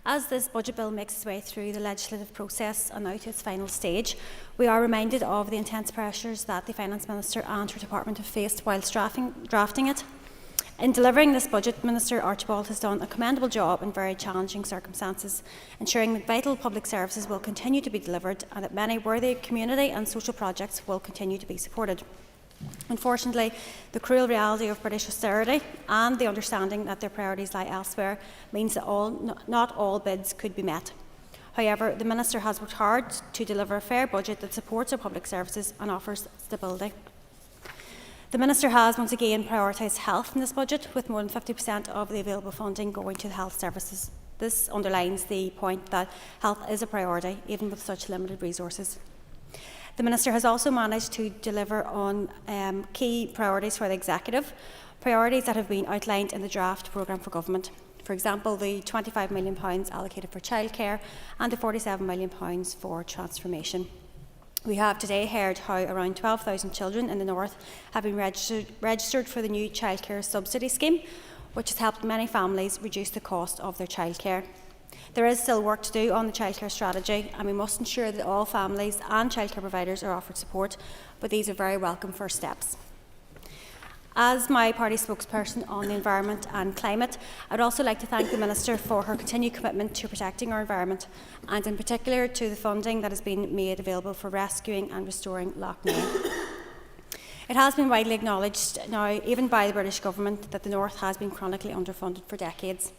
As this budget bill makes its way through the legislative process and now to its final stage, we are reminded of the intense pressures that the Finance Minister and her department have faced whilst drafting it. In delivering this budget, Minister Archibald has done a commendable job in very challenging circumstances, ensuring that vital public services will continue to be delivered and that many worthy community and social projects will continue to be supported. Unfortunately, the cruel reality of British austerity and the understanding that their priorities lie elsewhere means that not all bids could be met. However, the Minister has worked hard to deliver a fair budget that supports our public services and offers stability. The Minister has once again prioritised health in this budget, with more than 50% of the available funding going to the health services. This underlines the point that health is a priority, even with such limited resources. The Minister has also managed to deliver on key priorities for the Executive, priorities that have been outlined in the draft programme for Government. For example, the £25 million allocated for childcare and the £47 million for transformation. We have today heard how around 12,000 children in the North have been registered for the new Childcare subsidy scheme, which has helped many families reduce the cost of their childcare. There is still work to do on the childcare strategy, and we must ensure that all families and childcare providers are offered support, but these are very welcome first steps. As my party spokesperson on the environment and climate, I would also like to thank the Minister for her continued commitment to protecting our environment, and in particular to the funding that has been made available for rescuing and restoring Lough Neagh. It has been widely acknowledged now, even by the British Government, that the North has been chronically underfunded for decades.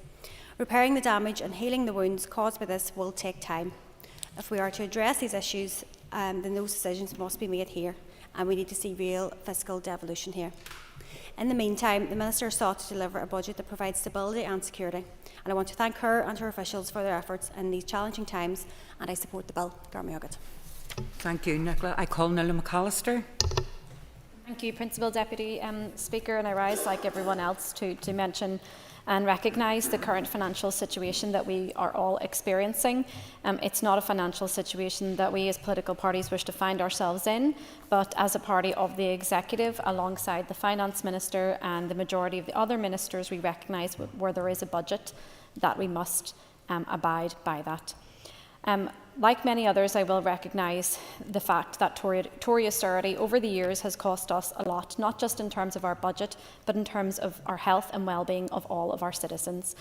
Repairing the damage and healing the wounds caused by this will take time. If we are to address these issues, then those decisions must be made here, and we need to see real fiscal devolution here. In the meantime, the Minister sought to deliver a budget that provides stability and security, and I want to thank her and her officials for their efforts in these challenging times, and I support the bill. Thank you, Nicola. I call Nilla McAllister. Thank you, Principal Deputy Speaker, and I rise, like everyone else, to mention and recognise the current financial situation that we are all experiencing. It's not a financial situation that we as political parties wish to find ourselves in, but as a party of the Executive, alongside the Finance Minister and the majority of the other ministers, we recognise where there is a budget that we must abide by that. Like many others, I will recognise the fact that Tory austerity over the years has cost us a lot, not just in terms of our budget, but in terms of our health and well-being of all of our citizens.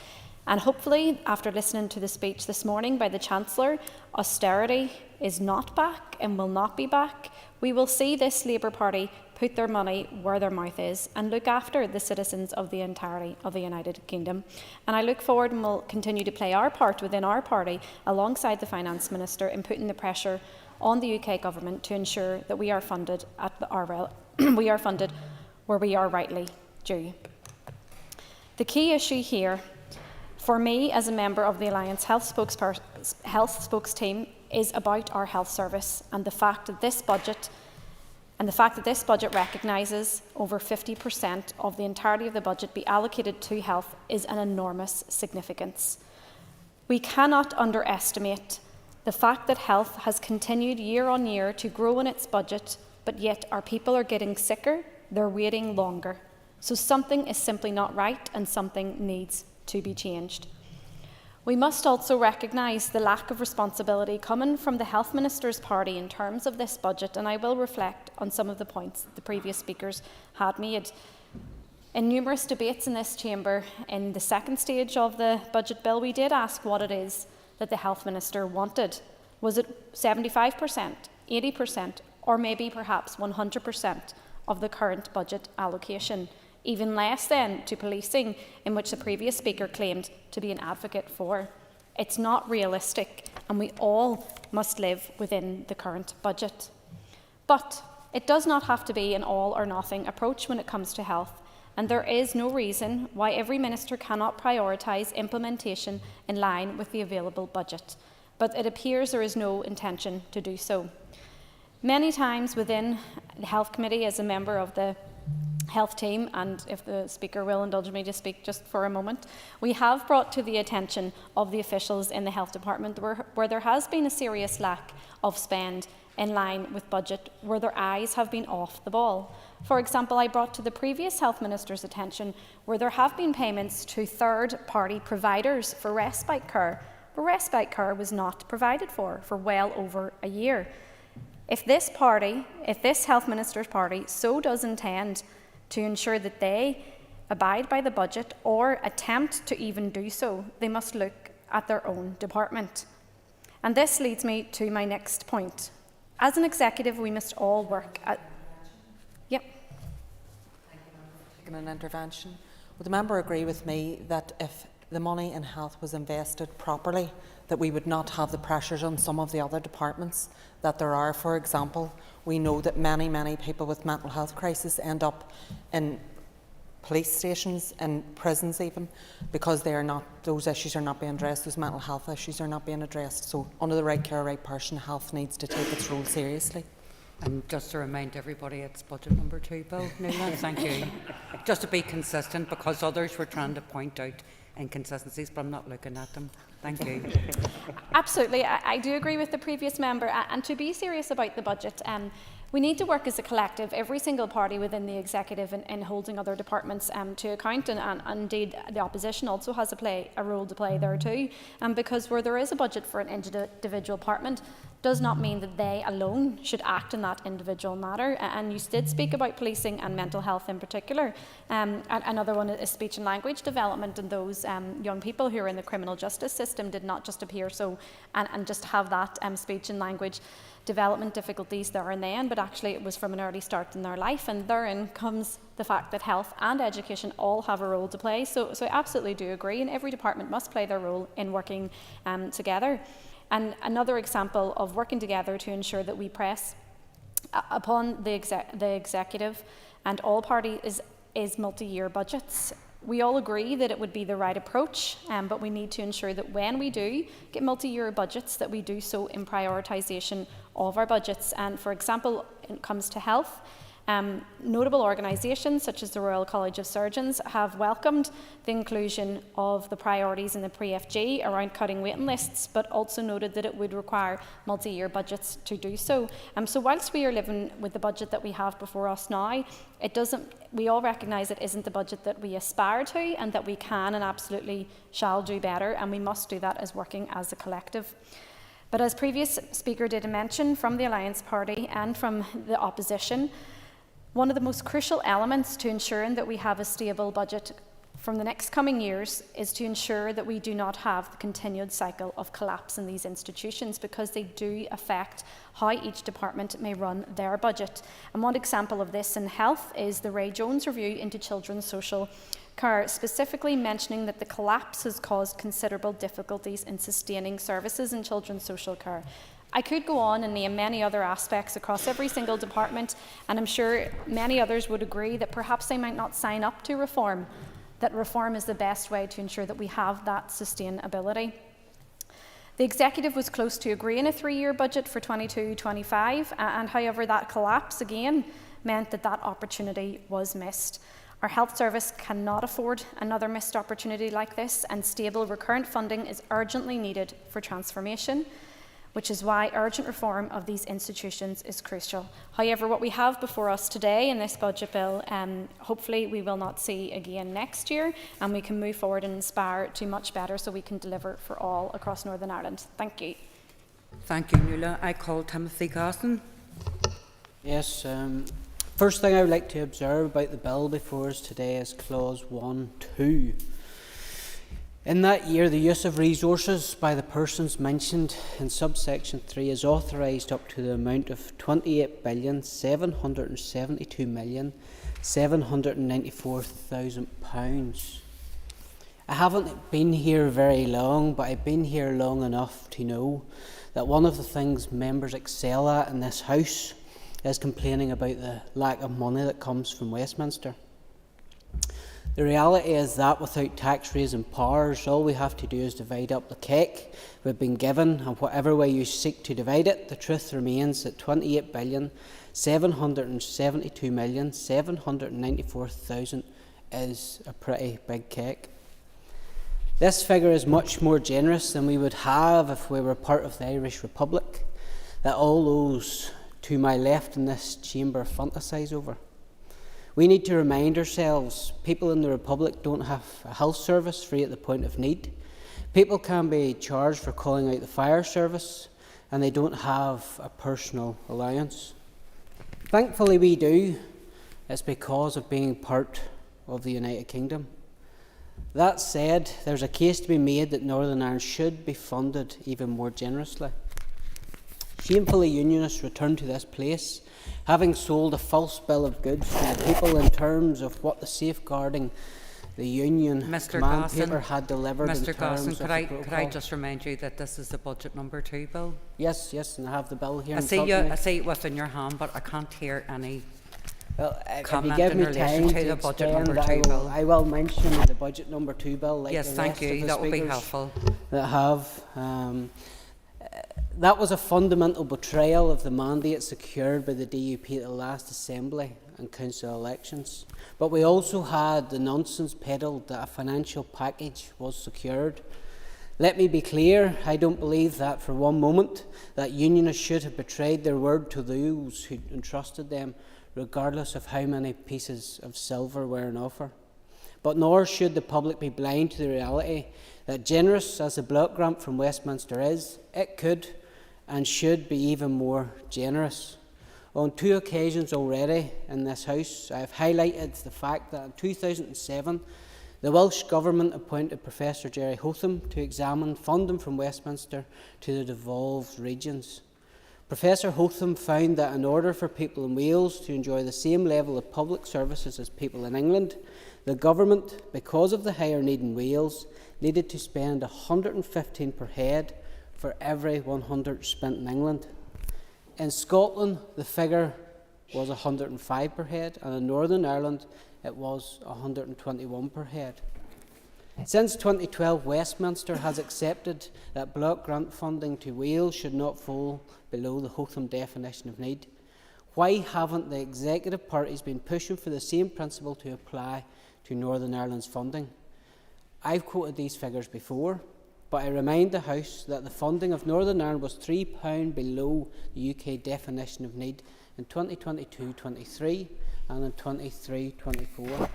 And hopefully, after listening to the speech this morning by the Chancellor, austerity is not back and will not be back. We will see this Labour Party put their money where their mouth is and look after the citizens of the entirety of the United Kingdom. And I look forward and will continue to play our part within our party alongside the Finance Minister in putting the pressure on the UK Government to ensure that we are funded we are funded where we are rightly due. The key issue here for me as a member of the Alliance Health Spokes team is about our health service and the fact that this budget recognises over 50% of the entirety of the budget be allocated to health is an enormous significance. We cannot underestimate the fact that health has continued year on year to grow in its budget, but yet our people are getting sicker, they're waiting longer. So something is simply not right and something needs to be changed. We must also recognise the lack of responsibility coming from the Health Minister's party in terms of this budget, and I will reflect on some of the points that the previous speakers had made. In numerous debates in this chamber, in the second stage of the budget bill, we did ask what it is that the Health Minister wanted. Was it 75%, 80%, or maybe perhaps 100% of the current budget allocation? Even less than to policing, in which the previous speaker claimed to be an advocate for. It's not realistic, and we all must live within the current budget. But it does not have to be an all or nothing approach when it comes to health, and there is no reason why every minister cannot prioritise implementation in line with the available budget. But it appears there is no intention to do so. Many times within the Health Committee, as a member of the Health team, and if the Speaker will indulge me to speak just for a moment, we have brought to the attention of the officials in the Health Department where there has been a serious lack of spend in line with budget, where their eyes have been off the ball. For example, I brought to the previous Health Minister's attention where there have been payments to third-party providers for respite care, but respite care was not provided for well over a year. If this Health Minister's party so does intend to ensure that they abide by the budget or attempt to even do so, they must look at their own department. And this leads me to my next point. As an executive, we must all work at... Yep. Taking an intervention. Would the member agree with me that if the money in health was invested properly, that we would not have the pressures on some of the other departments that there are? For example, we know that many people with mental health crises end up in police stations and prisons even, because those issues are not being addressed, those mental health issues are not being addressed. So under the right care, right person, health needs to take its role seriously. And just to remind everybody, it's budget number 2, Bill Newland, thank you. Just to be consistent, because others were trying to point out inconsistencies, but I'm not looking at them. Thank you. Absolutely, I do agree with the previous member, and to be serious about the budget, we need to work as a collective, every single party within the executive, in holding other departments to account, and indeed the opposition also has a role to play there too, because where there is a budget for an individual department does not mean that they alone should act in that individual matter. And you did speak about policing and mental health in particular. Another one is speech and language development, and those young people who are in the criminal justice system did not just appear and just have that speech and language development difficulties there and then, but actually it was from an early start in their life, and therein comes the fact that health and education all have a role to play. So I absolutely do agree, and every department must play their role in working together. And another example of working together to ensure that we press upon the executive and all parties is multi-year budgets. We all agree that it would be the right approach, but we need to ensure that when we do get multi-year budgets, that we do so in prioritisation of our budgets. And for example, when it comes to health, notable organisations such as the Royal College of Surgeons have welcomed the inclusion of the priorities in the pre-FG around cutting waiting lists, but also noted that it would require multi-year budgets to do so. So whilst we are living with the budget that we have before us now, we all recognise it isn't the budget that we aspire to, and that we can and absolutely shall do better, and we must do that as working as a collective. But as previous speaker did mention, from the Alliance Party and from the opposition, one of the most crucial elements to ensuring that we have a stable budget from the next coming years is to ensure that we do not have the continued cycle of collapse in these institutions, because they do affect how each department may run their budget. And one example of this in health is the Ray Jones review into children's social care, specifically mentioning that the collapse has caused considerable difficulties in sustaining services in children's social care. I could go on and name many other aspects across every single department, and I'm sure many others would agree that perhaps they might not sign up to reform, that reform is the best way to ensure that we have that sustainability. The Executive was close to agreeing a 3-year budget for 22-25, and however that collapse again meant that that opportunity was missed. Our health service cannot afford another missed opportunity like this, and stable recurrent funding is urgently needed for transformation, which is why urgent reform of these institutions is crucial. However, what we have before us today in this budget bill, hopefully we will not see again next year, and we can move forward and inspire to much better so we can deliver for all across Northern Ireland. Thank you. Thank you, Nuala. I call Timothy Casson. Yes, first thing I would like to observe about the bill before us today is clause 1.2. In that year, the use of resources by the persons mentioned in subsection 3 is authorised up to the amount of £28,772,794,000. I haven't been here very long, but I've been here long enough to know that one of the things members excel at in this House is complaining about the lack of money that comes from Westminster. The reality is that without tax-raising powers, all we have to do is divide up the cake we've been given, and whatever way you seek to divide it, the truth remains that £28,772,794,000 is a pretty big cake. This figure is much more generous than we would have if we were part of the Irish Republic, that all those to my left in this chamber fantasise over. We need to remind ourselves people in the Republic don't have a health service free at the point of need. People can be charged for calling out the fire service, and they don't have a personal allowance. Thankfully we do. It's because of being part of the United Kingdom. That said, there's a case to be made that Northern Ireland should be funded even more generously. Shamefully, Unionists returned to this place, having sold a false bill of goods to the people in terms of what the safeguarding the Union command paper had delivered. Mr. in terms Casson, of could I just remind you that this is the budget number 2 bill? Yes, and I have the bill here. I see it within your hand, but I can't hear any comment if you give in me relation time to the budget extend, number 2 bill. I will mention the budget number 2 bill. Like yes, the thank rest you. of the That would be speakers helpful. That have. That was a fundamental betrayal of the mandate secured by the DUP at the last Assembly and Council elections. But we also had the nonsense peddled that a financial package was secured. Let me be clear, I don't believe that for one moment that Unionists should have betrayed their word to those who entrusted them, regardless of how many pieces of silver were on offer. But nor should the public be blind to the reality that generous as the block grant from Westminster is, it could and should be even more generous. On 2 occasions already in this House, I have highlighted the fact that in 2007, the Welsh Government appointed Professor Jerry Hotham to examine funding from Westminster to the devolved regions. Professor Hotham found that in order for people in Wales to enjoy the same level of public services as people in England, the Government, because of the higher need in Wales, needed to spend £115 per head for every 100 spent in England. In Scotland, the figure was 105 per head, and in Northern Ireland, it was 121 per head. Since 2012, Westminster has accepted that block grant funding to Wales should not fall below the Hotham definition of need. Why haven't the executive parties been pushing for the same principle to apply to Northern Ireland's funding? I've quoted these figures before, but I remind the House that the funding of Northern Ireland was £3 below the UK definition of need in 2022-23 and in 23-24.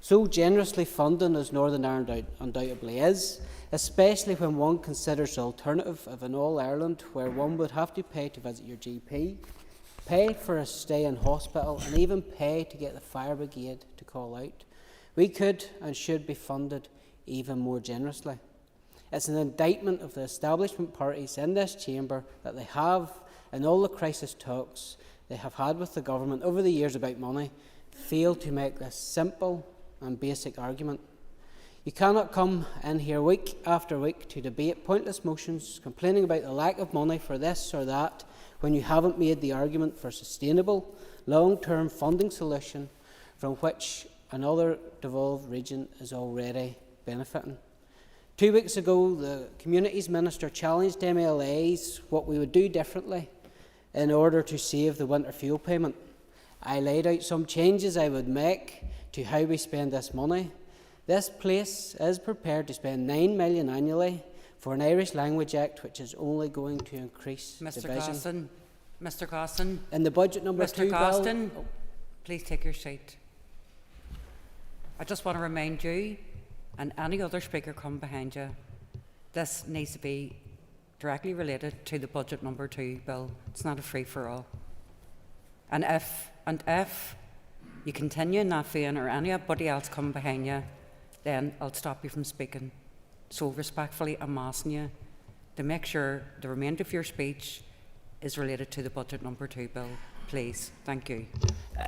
So generously funding as Northern Ireland undoubtedly is, especially when one considers the alternative of an All-Ireland where one would have to pay to visit your GP, pay for a stay in hospital and even pay to get the fire brigade to call out. We could and should be funded even more generously. It's an indictment of the establishment parties in this chamber that they have, in all the crisis talks they have had with the government over the years about money, failed to make this simple and basic argument. You cannot come in here week after week to debate pointless motions, complaining about the lack of money for this or that, when you haven't made the argument for a sustainable, long-term funding solution from which another devolved region is already benefiting. 2 weeks ago, the Communities Minister challenged MLAs what we would do differently in order to save the winter fuel payment. I laid out some changes I would make to how we spend this money. This place is prepared to spend $9 million annually for an Irish Language Act, which is only going to increase division. Mr. Costin. In the budget number Mr. 2 Costin, bill, please take your seat. I just want to remind you and any other speaker come behind you, this needs to be directly related to the budget number 2 bill. It's not a free-for-all. And if you continue in that vein, or anybody else come behind you, then I'll stop you from speaking. So respectfully, I'm asking you to make sure the remainder of your speech is related to the budget number 2 bill. Please. Thank you.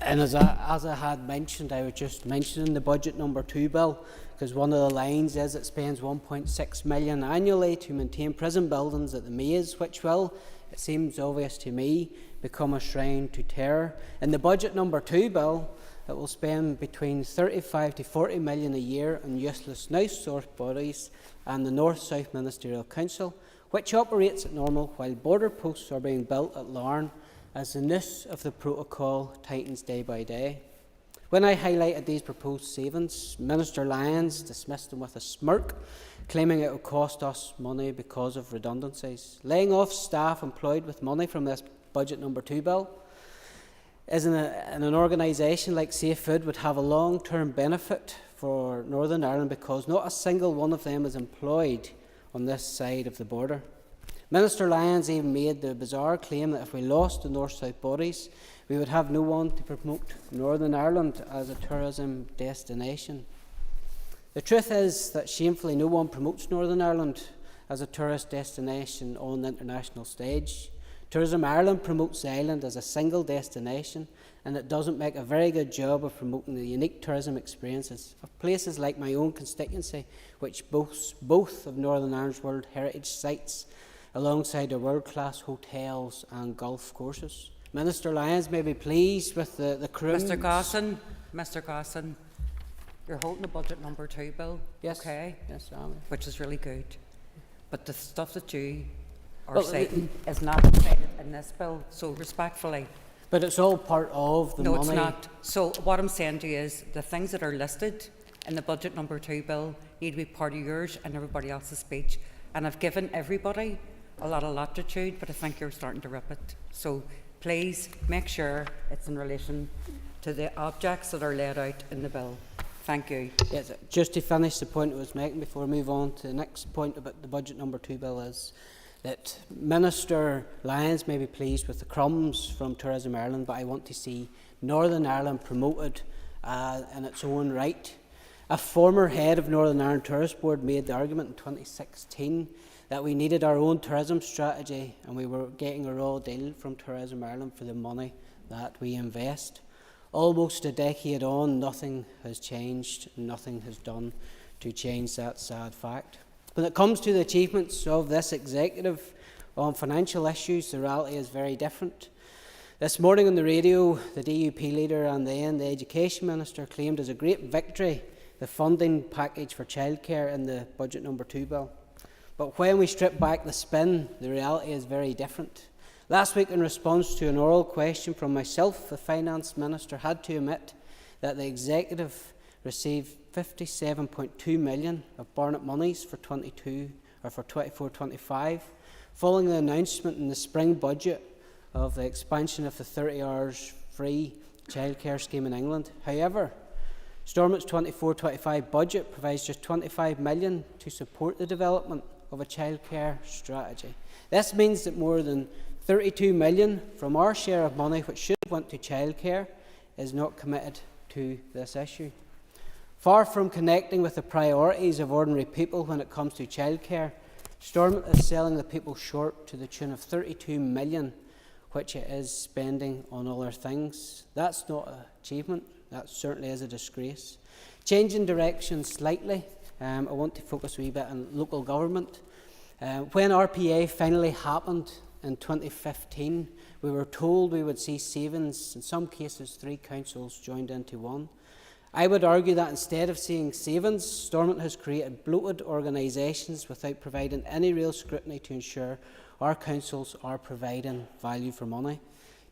and as I had mentioned, I was just mentioning the budget number 2 bill, because one of the lines is it spends $1.6 million annually to maintain prison buildings at the Maze, which will, it seems obvious to me, become a shrine to terror. In the budget number 2 bill, it will spend between 35 to 40 million a year on useless North-South bodies and the North-South Ministerial Council, which operates at normal while border posts are being built at Larne as the noose of the protocol tightens day by day. When I highlighted these proposed savings, Minister Lyons dismissed them with a smirk, claiming it would cost us money because of redundancies. Laying off staff employed with money from this budget number 2 bill in an organisation like Safe Food would have a long-term benefit for Northern Ireland, because not a single one of them is employed on this side of the border. Minister Lyons even made the bizarre claim that if we lost the North-South bodies, we would have no one to promote Northern Ireland as a tourism destination. The truth is that shamefully no one promotes Northern Ireland as a tourist destination on the international stage. Tourism Ireland promotes the island as a single destination, and it doesn't make a very good job of promoting the unique tourism experiences of places like my own constituency, which boasts both of Northern Ireland's World Heritage sites alongside the world-class hotels and golf courses. Minister Lyons may be pleased with the crumbs. Mr. Casement, you're holding the budget number 2 bill, yes, okay? Yes, I am. Which is really good. But the stuff that you are citing is not cited in this bill, so respectfully. But it's all part of the money. No, it's not. So what I'm saying to you is the things that are listed in the budget number 2 bill need to be part of yours and everybody else's speech. And I've given everybody a lot of latitude, but I think you're starting to rip it. So please make sure it's in relation to the objects that are laid out in the bill. Thank you. Yes, just to finish the point I was making before I move on to the next point about the budget number 2 bill is that Minister Lyons may be pleased with the crumbs from Tourism Ireland, but I want to see Northern Ireland promoted in its own right. A former head of Northern Ireland Tourist Board made the argument in 2016 that we needed our own tourism strategy and we were getting a raw deal from Tourism Ireland for the money that we invest. Almost a decade on, nothing has changed, nothing has done to change that sad fact. When it comes to the achievements of this executive on financial issues, the reality is very different. This morning on the radio, the DUP leader and then the Education Minister claimed as a great victory the funding package for childcare in the budget number 2 bill. But when we strip back the spin, the reality is very different. Last week, in response to an oral question from myself, the Finance Minister had to admit that the executive received $57.2 million of Barnett monies for 24-25, following the announcement in the spring budget of the expansion of the 30 hours free childcare scheme in England. However, Stormont's 24-25 budget provides just $25 million to support the development of a childcare strategy. This means that more than $32 million from our share of money, which should have went to childcare, is not committed to this issue. Far from connecting with the priorities of ordinary people when it comes to childcare, Stormont is selling the people short to the tune of 32 million, which it is spending on other things. That's not an achievement, that certainly is a disgrace. Changing direction slightly, I want to focus a wee bit on local government. When RPA finally happened in 2015, we were told we would see savings, in some cases 3 councils joined into one. I would argue that instead of seeing savings, Stormont has created bloated organisations without providing any real scrutiny to ensure our councils are providing value for money.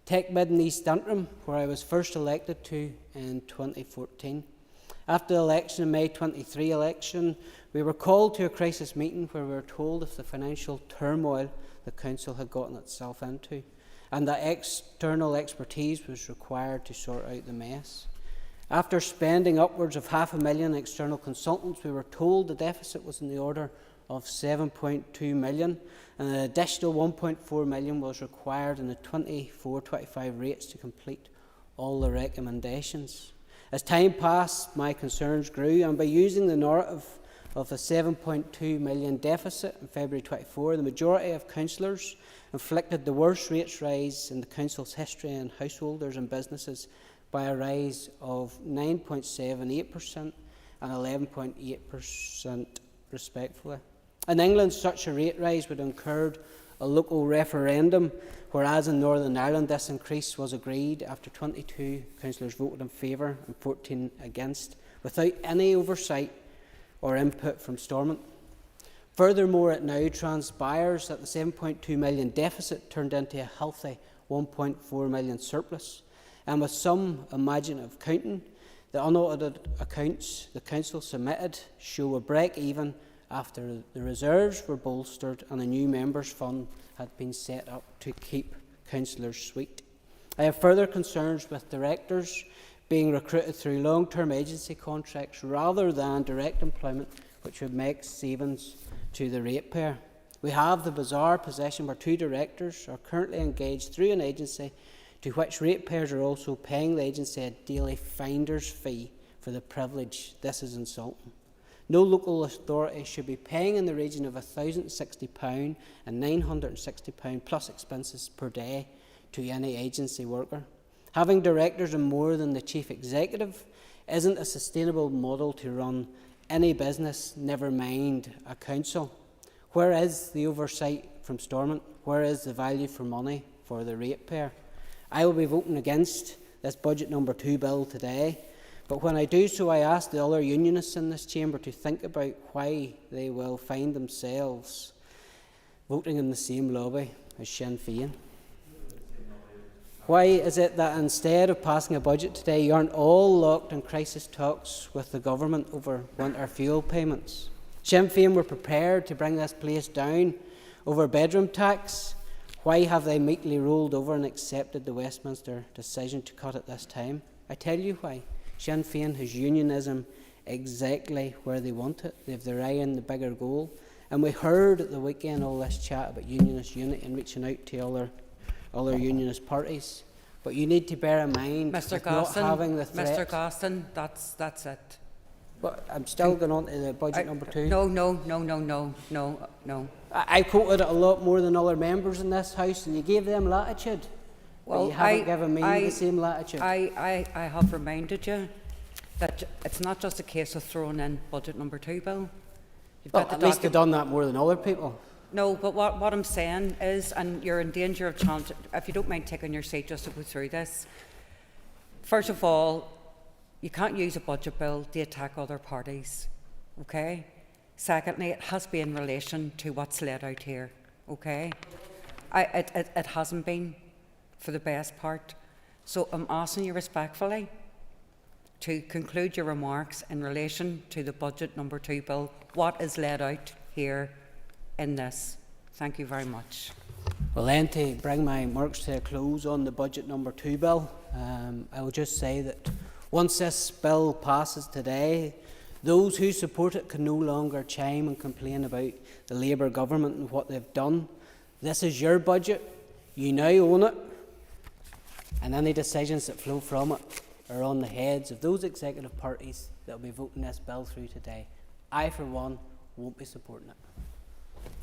Take Mid and East Antrim, where I was first elected to in 2014. After the election, in May 23 election, we were called to a crisis meeting where we were told of the financial turmoil the council had gotten itself into, and that external expertise was required to sort out the mess. After spending upwards of $500,000 external consultants, we were told the deficit was in the order of 7.2 million, and an additional 1.4 million was required in the 24-25 rates to complete all the recommendations. As time passed, my concerns grew, and by using the narrative of the 7.2 million deficit in February 24, the majority of councillors inflicted the worst rates rise in the council's history on householders and businesses by a rise of 9.78% and 11.8% respectively. In England, such a rate rise would have incurred a local referendum, whereas in Northern Ireland this increase was agreed after 22 councillors voted in favour and 14 against, without any oversight or input from Stormont. Furthermore, it now transpires that the 7.2 million deficit turned into a healthy 1.4 million surplus. And with some imaginative counting, the unaudited accounts the council submitted show a break-even after the reserves were bolstered and a new members' fund had been set up to keep councillors sweet. I have further concerns with directors being recruited through long-term agency contracts rather than direct employment, which would make savings to the ratepayer. We have the bizarre position where 2 directors are currently engaged through an agency to which ratepayers are also paying the agency a daily finder's fee for the privilege. This is insulting. No local authority should be paying in the region of £1,060 and £960 plus expenses per day to any agency worker. Having directors and more than the chief executive isn't a sustainable model to run any business, never mind a council. Where is the oversight from Stormont? Where is the value for money for the ratepayer? I will be voting against this budget number 2 bill today, but when I do so, I ask the other unionists in this chamber to think about why they will find themselves voting in the same lobby as Sinn Féin. Why is it that instead of passing a budget today, you aren't all locked in crisis talks with the government over winter fuel payments? Sinn Féin were prepared to bring this place down over bedroom tax. Why have they meekly rolled over and accepted the Westminster decision to cut it this time? I tell you why. Sinn Féin has unionism exactly where they want it. They have their eye on the bigger goal. And we heard at the weekend all this chat about unionist unity and reaching out to other unionist parties. But you need to bear in mind Mr. not having the threat. Mr. Gostin, that's it. But I'm still going on to the budget number 2. No. I quoted it a lot more than other members in this House, and you gave them latitude. Well, you haven't given me the same latitude. I have reminded you that it's not just a case of throwing in budget number 2 bill. At least they've done that more than other people. No, but what I'm saying is, and you're in danger of challenge, if you don't mind taking your seat just to go through this. First of all, you can't use a budget bill to attack other parties, okay? Secondly, it has been in relation to what's laid out here, okay? It hasn't been, for the best part. So I'm asking you respectfully to conclude your remarks in relation to the budget number 2 bill. What is laid out here in this? Thank you very much. Well then, to bring my remarks to a close on the budget number 2 bill, I will just say that once this bill passes today, those who support it can no longer chime and complain about the Labour government and what they've done. This is your budget. You now own it, and any decisions that flow from it are on the heads of those executive parties that will be voting this bill through today. I, for one, won't be supporting it.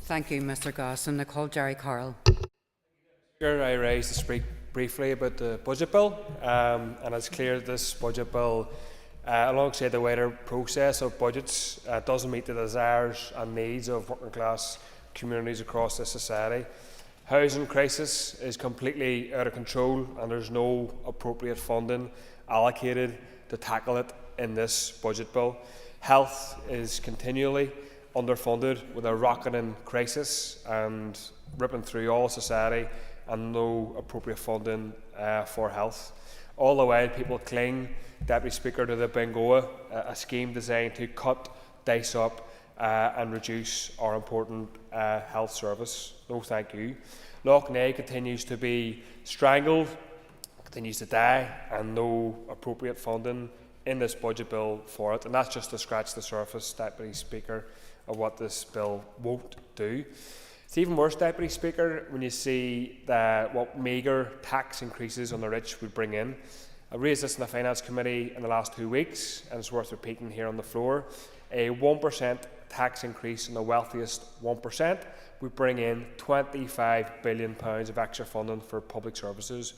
Thank you, Mr Gosson. I call Jerry Carroll. Speaker, I rise to speak briefly about the budget bill, and it's clear that this budget bill, alongside the wider process of budgets, doesn't meet the desires and needs of working class communities across this society. Housing crisis is completely out of control, and there's no appropriate funding allocated to tackle it in this budget bill. Health is continually underfunded, with a rocketing crisis and ripping through all society, and no appropriate funding for health. All the while, people cling, Deputy Speaker, to the Bingoa, a scheme designed to cut, dice up and reduce our important health service. No thank you. Loch Ness continues to be strangled, continues to die, and no appropriate funding in this budget bill for it. And that's just to scratch the surface, Deputy Speaker, of what this bill won't do. It's even worse, Deputy Speaker, when you see what meagre tax increases on the rich would bring in. I raised this in the Finance Committee in the last 2 weeks, and it's worth repeating here on the floor. A 1% tax increase on the wealthiest 1% would bring in £25 billion of extra funding for public services.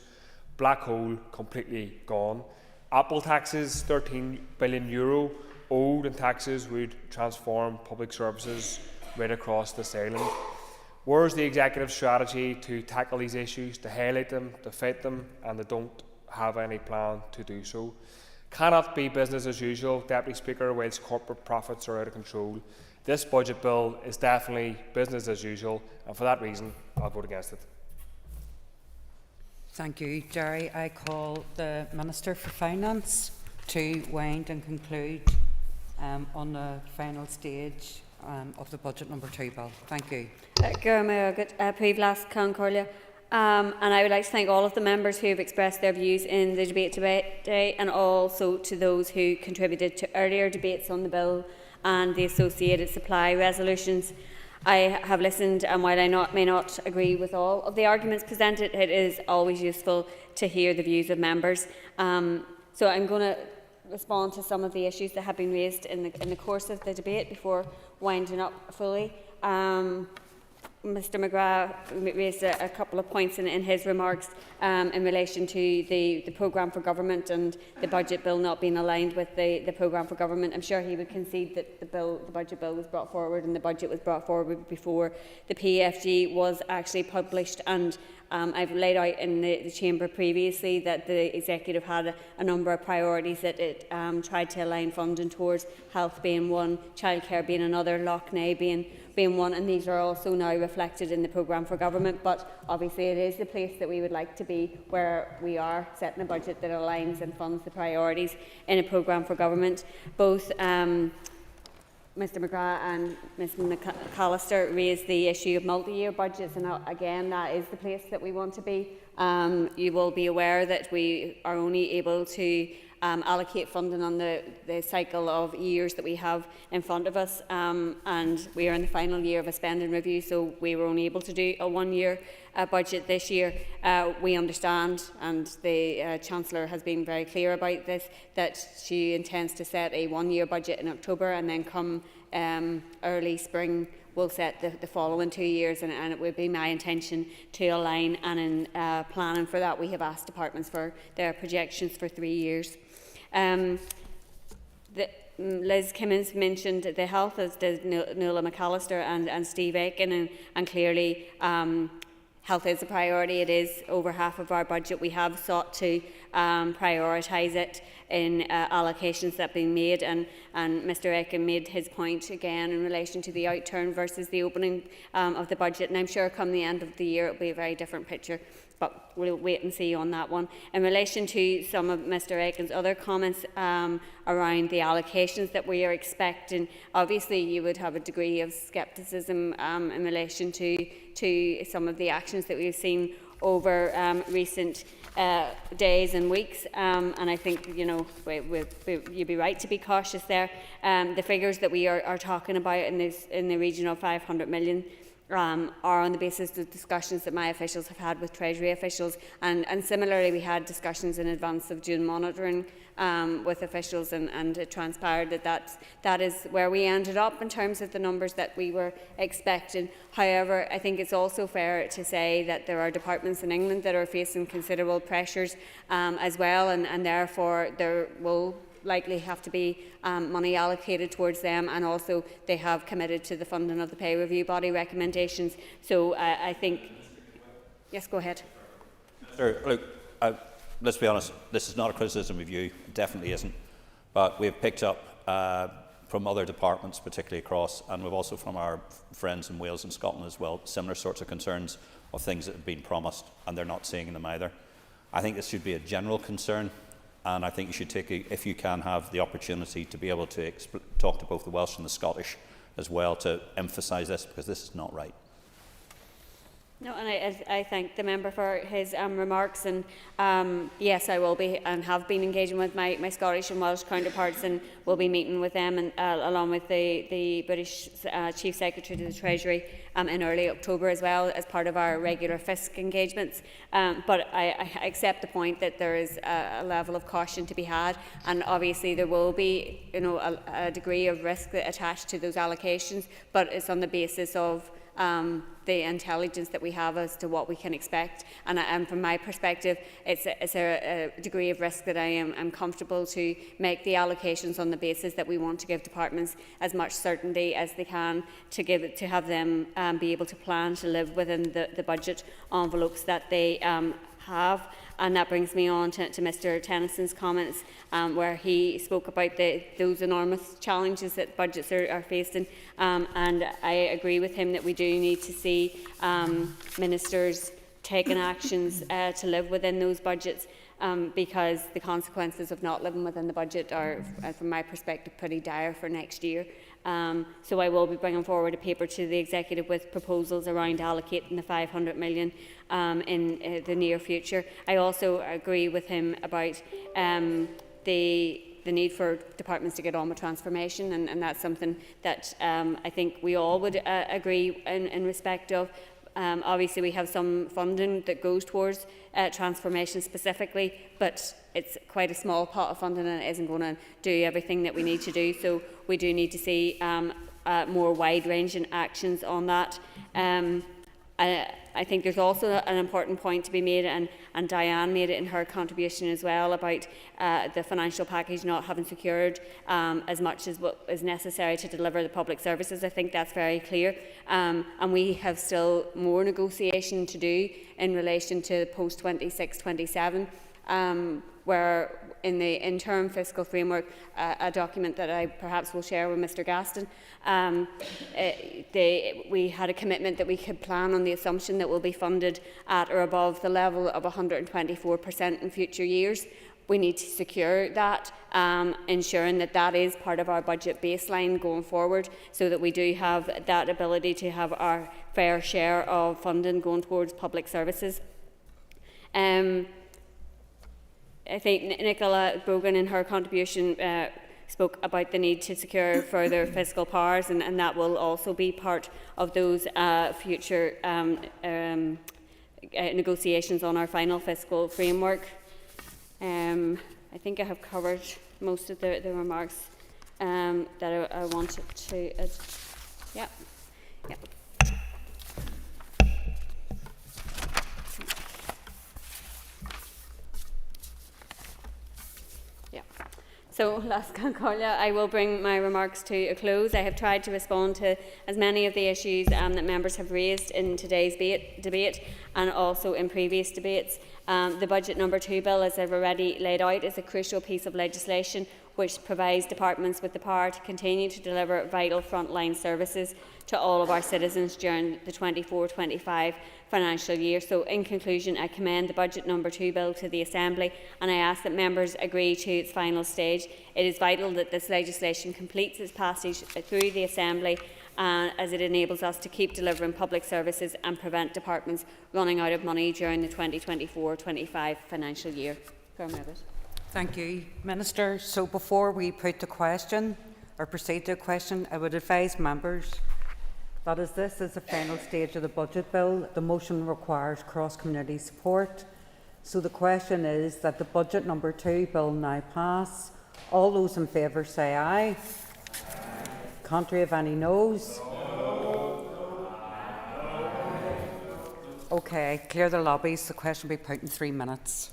Black hole completely gone. Apple taxes, €13 billion owed in taxes, would transform public services right across this island. Where's the executive strategy to tackle these issues, to highlight them, to fight them, and they don't have any plan to do so? Cannot be business as usual, Deputy Speaker, whilst corporate profits are out of control. This budget bill is definitely business as usual, and for that reason, I'll vote against it. Thank you, Jerry. I call the Minister for Finance to wind and conclude on the final stage of the budget number 2 bill. Thank you. And I would like to thank all of the members who have expressed their views in the debate today, and also to those who contributed to earlier debates on the bill and the associated supply resolutions. I have listened, and while I may not agree with all of the arguments presented, it is always useful to hear the views of members. So I'm going to respond to some of the issues that have been raised in the course of the debate before winding up fully. Mr McGrath raised a couple of points in his remarks in relation to the programme for government and the budget bill not being aligned with the programme for government. I'm sure he would concede that the budget bill was brought forward and the budget was brought forward before the PFG was actually published, and I've laid out in the Chamber previously that the Executive had a number of priorities that it tried to align funding towards, health being one, childcare being another, Loch Ness being one, and these are also now reflected in the programme for government. But obviously it is the place that we would like to be, where we are setting a budget that aligns and funds the priorities in a programme for government. Both Mr McGrath and Ms McAllister raised the issue of multi-year budgets, and again, that is the place that we want to be. You will be aware that we are only able to allocate funding on the cycle of years that we have in front of us, and we are in the final year of a spending review, so we were only able to do a one-year budget this year. We understand, and the Chancellor has been very clear about this, that she intends to set a one-year budget in October, and then come early spring we'll set the following 2 years, and it would be my intention to align, and in planning for that we have asked departments for their projections for 3 years. Liz Kimmins mentioned the health, as did Nuala McAllister and Steve Aiken, and clearly health is a priority. It is over half of our budget. We have sought to prioritise it in allocations that have been made, and Mr Aiken made his point again in relation to the outturn versus the opening of the budget, and I'm sure come the end of the year it will be a very different picture, but we'll wait and see on that one. In relation to some of Mr Aiken's other comments around the allocations that we are expecting, obviously you would have a degree of scepticism in relation to some of the actions that we've seen over recent days and weeks, and I think you'd be right to be cautious there. The figures that we are talking about in the region of 500 million are on the basis of discussions that my officials have had with Treasury officials, and similarly we had discussions in advance of June monitoring with officials, and it transpired that is where we ended up in terms of the numbers that we were expecting. However, I think it's also fair to say that there are departments in England that are facing considerable pressures as well, and therefore there will likely have to be money allocated towards them, and also they have committed to the funding of the pay review body recommendations. So I think, yes, go ahead. Sir, look, let's be honest, this is not a criticism of you, it definitely isn't, but we've picked up from other departments, particularly across, and we've also from our friends in Wales and Scotland as well, similar sorts of concerns of things that have been promised and they're not seeing them either. I think this should be a general concern. And I think you should take, if you can, have the opportunity to be able to talk to both the Welsh and the Scottish as well to emphasise this, because this is not right. No, and I thank the member for his remarks, and yes, I will be and have been engaging with my Scottish and Welsh counterparts, and will be meeting with them, and along with the British Chief Secretary to the Treasury in early October as well, as part of our regular fisc engagements. But I accept the point that there is a level of caution to be had, and obviously there will be, you know, a degree of risk attached to those allocations, but it's on the basis of the intelligence that we have as to what we can expect, and from my perspective, it's a degree of risk that I am comfortable to make the allocations on the basis that we want to give departments as much certainty as they can to have them be able to plan to live within the budget envelopes that they have. And that brings me on to Mr Tennyson's comments, where he spoke about those enormous challenges that budgets are facing, and I agree with him that we do need to see ministers taking actions to live within those budgets, because the consequences of not living within the budget are, from my perspective, pretty dire for next year. So I will be bringing forward a paper to the Executive with proposals around allocating the 500 million in the near future. I also agree with him about the need for departments to get on with transformation, and that's something that I think we all would agree in respect of. Obviously we have some funding that goes towards transformation specifically, but it's quite a small pot of funding and it isn't going to do everything that we need to do, so we do need to see more wide-ranging actions on that. I think there's also an important point to be made, and Diane made it in her contribution as well, about the financial package not having secured as much as what is necessary to deliver the public services. I think that's very clear, and we have still more negotiation to do in relation to post-26-27, where in the interim fiscal framework, a document that I perhaps will share with Mr Gaston, we had a commitment that we could plan on the assumption that we'll be funded at or above the level of 124% in future years. We need to secure that, ensuring that that is part of our budget baseline going forward, so that we do have that ability to have our fair share of funding going towards public services. I think Nicola Brogan in her contribution spoke about the need to secure further fiscal powers, and that will also be part of those future negotiations on our final fiscal framework. I think I have covered most of the remarks that I wanted to. Yeah. So, Las Concordia, I will bring my remarks to a close. I have tried to respond to as many of the issues that members have raised in today's debate and also in previous debates. The Budget Number 2 Bill, as I've already laid out, is a crucial piece of legislation which provides departments with the power to continue to deliver vital frontline services to all of our citizens during the 24-25 financial year. So, in conclusion, I commend the Budget Number 2 Bill to the Assembly, and I ask that members agree to its final stage. It is vital that this legislation completes its passage through the Assembly, as it enables us to keep delivering public services and prevent departments running out of money during the 2024-25 financial year. Thank you, Minister. So before we put the question or proceed to a question, I would advise members that as this is the final stage of the budget bill, the motion requires cross-community support. So the question is that the budget number 2 bill now pass. All those in favour say aye. Contrary of any noes? Okay, clear the lobbies. The question will be put in 3 minutes.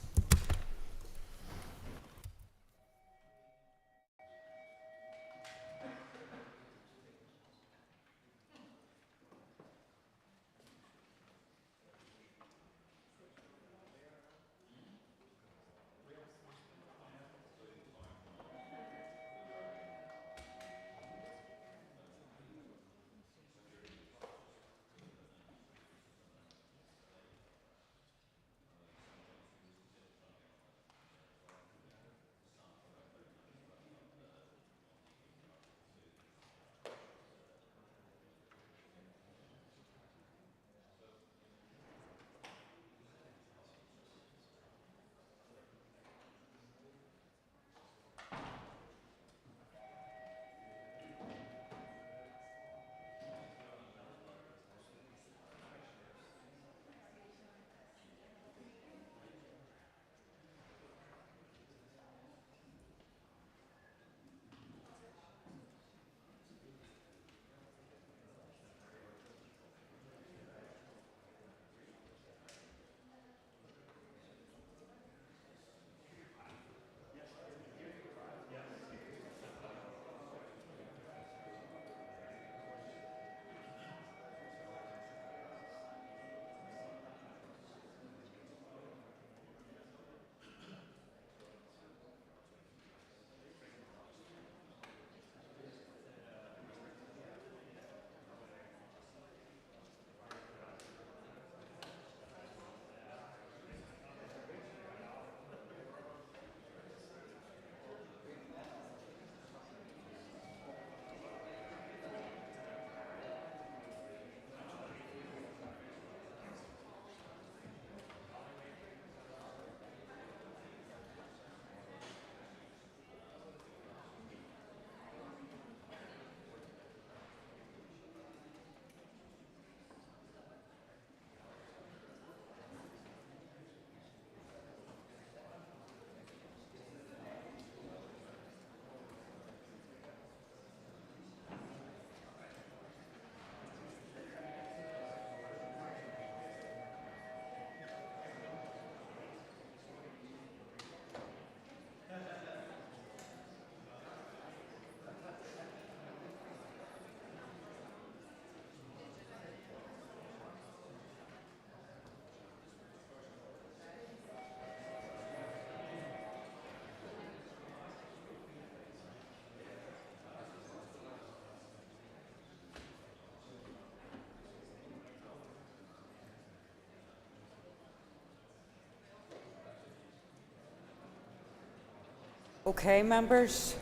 Okay, members.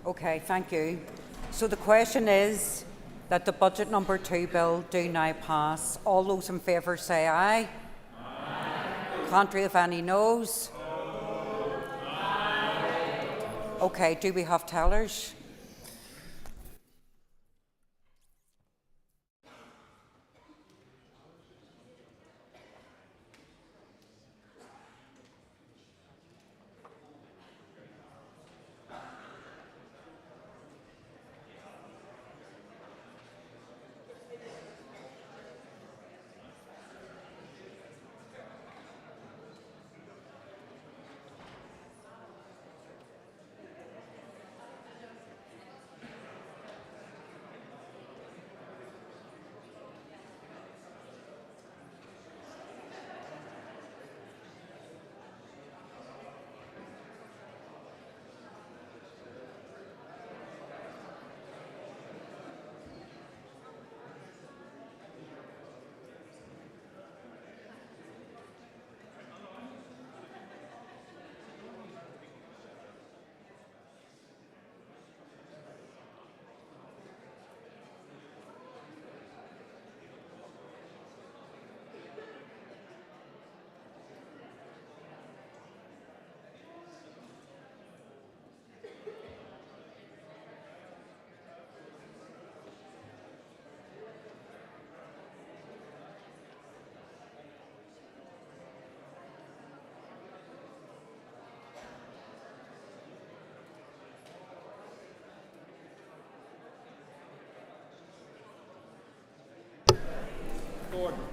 Okay, thank you. So the question is that the budget number 2 bill do now pass. All those in favour say aye. Aye. Contrary of any noes? No. Aye. Okay, do we have tellers?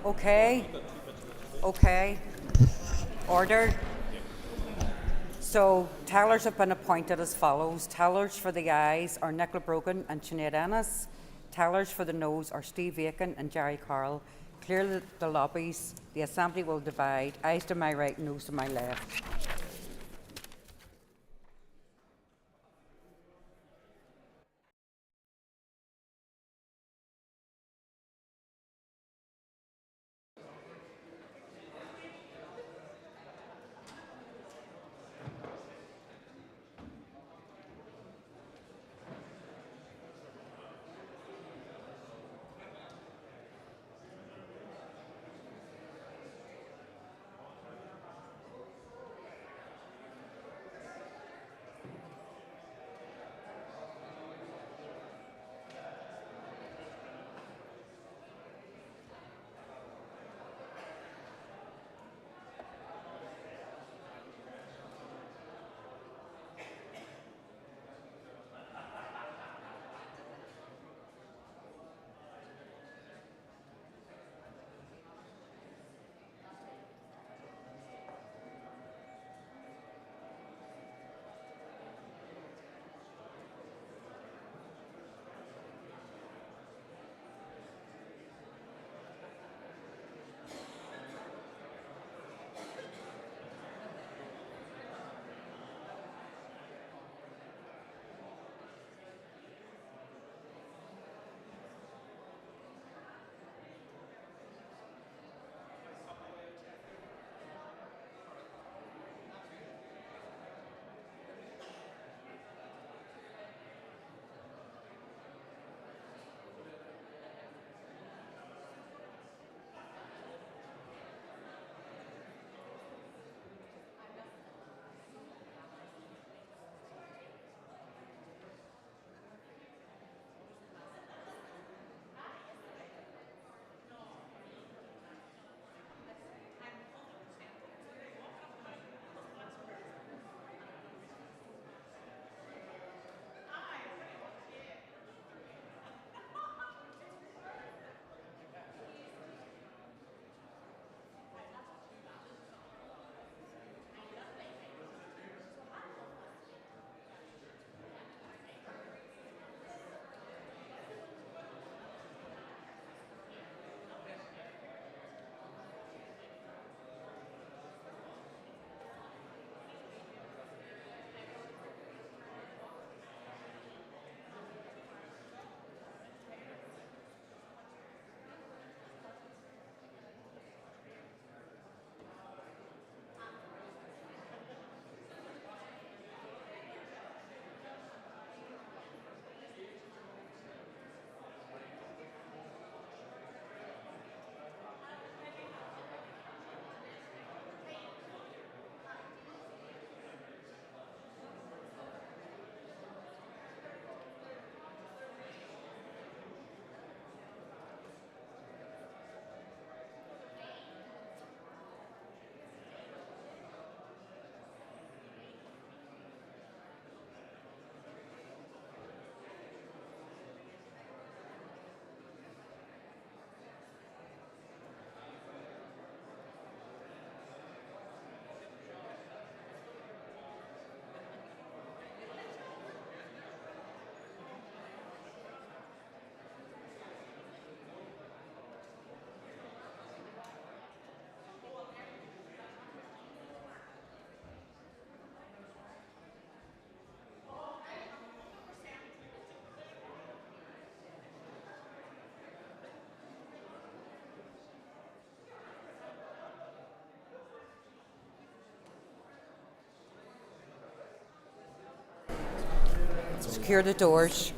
Okay. Okay. Order. So, tellers have been appointed as follows. Tellers for the ayes are Nicola Brogan and Sinead Ennis. Tellers for the noes are Steve Aiken and Jerry Carroll. Clear the lobbies. The Assembly will divide. Ayes to my right, noes to my left. Secure the doors.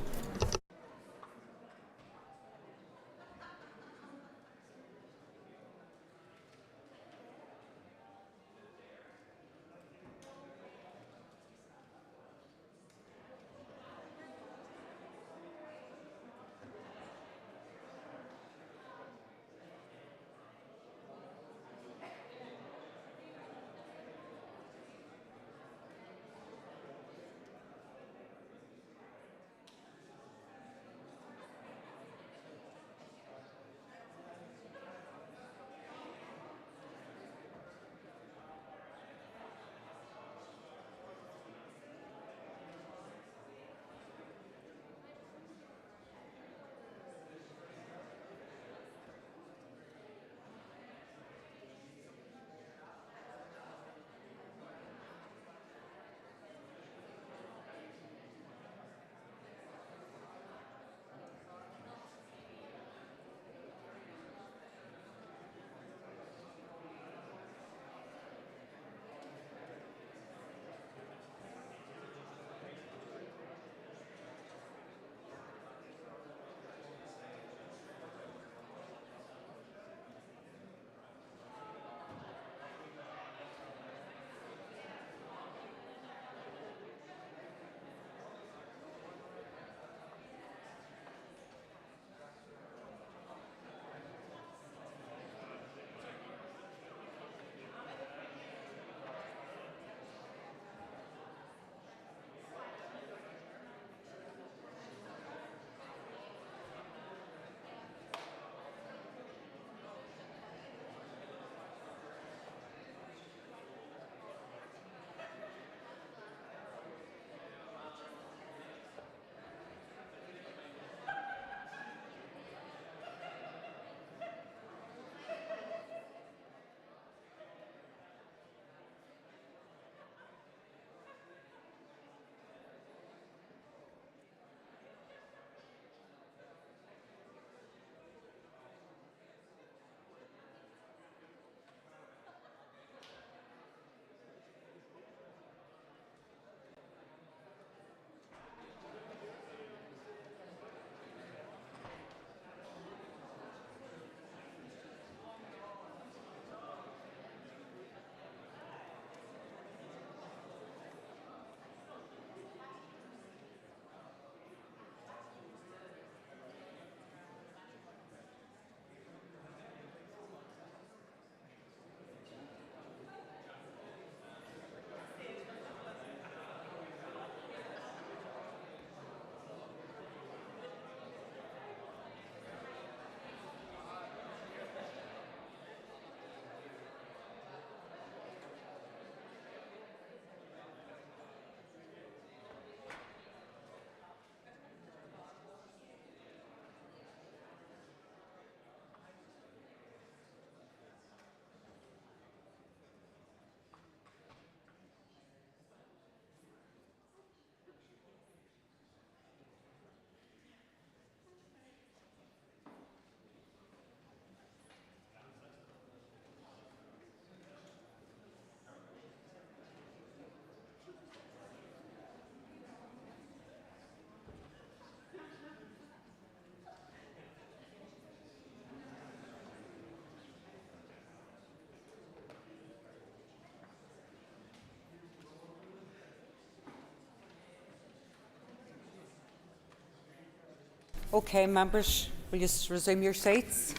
Okay, members, will you resume your seats?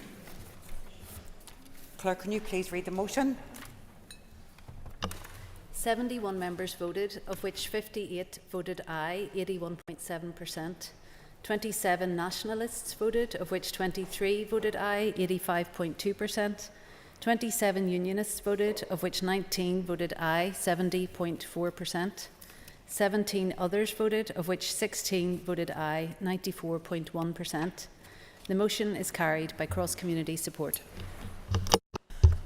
Clerk, can you please read the motion? 71 members voted, of which 58 voted aye, 81.7%. 27 nationalists voted, of which 23 voted aye, 85.2%. 27 unionists voted, of which 19 voted aye, 70.4%. 17 others voted, of which 16 voted aye, 94.1%. The motion is carried by cross-community support.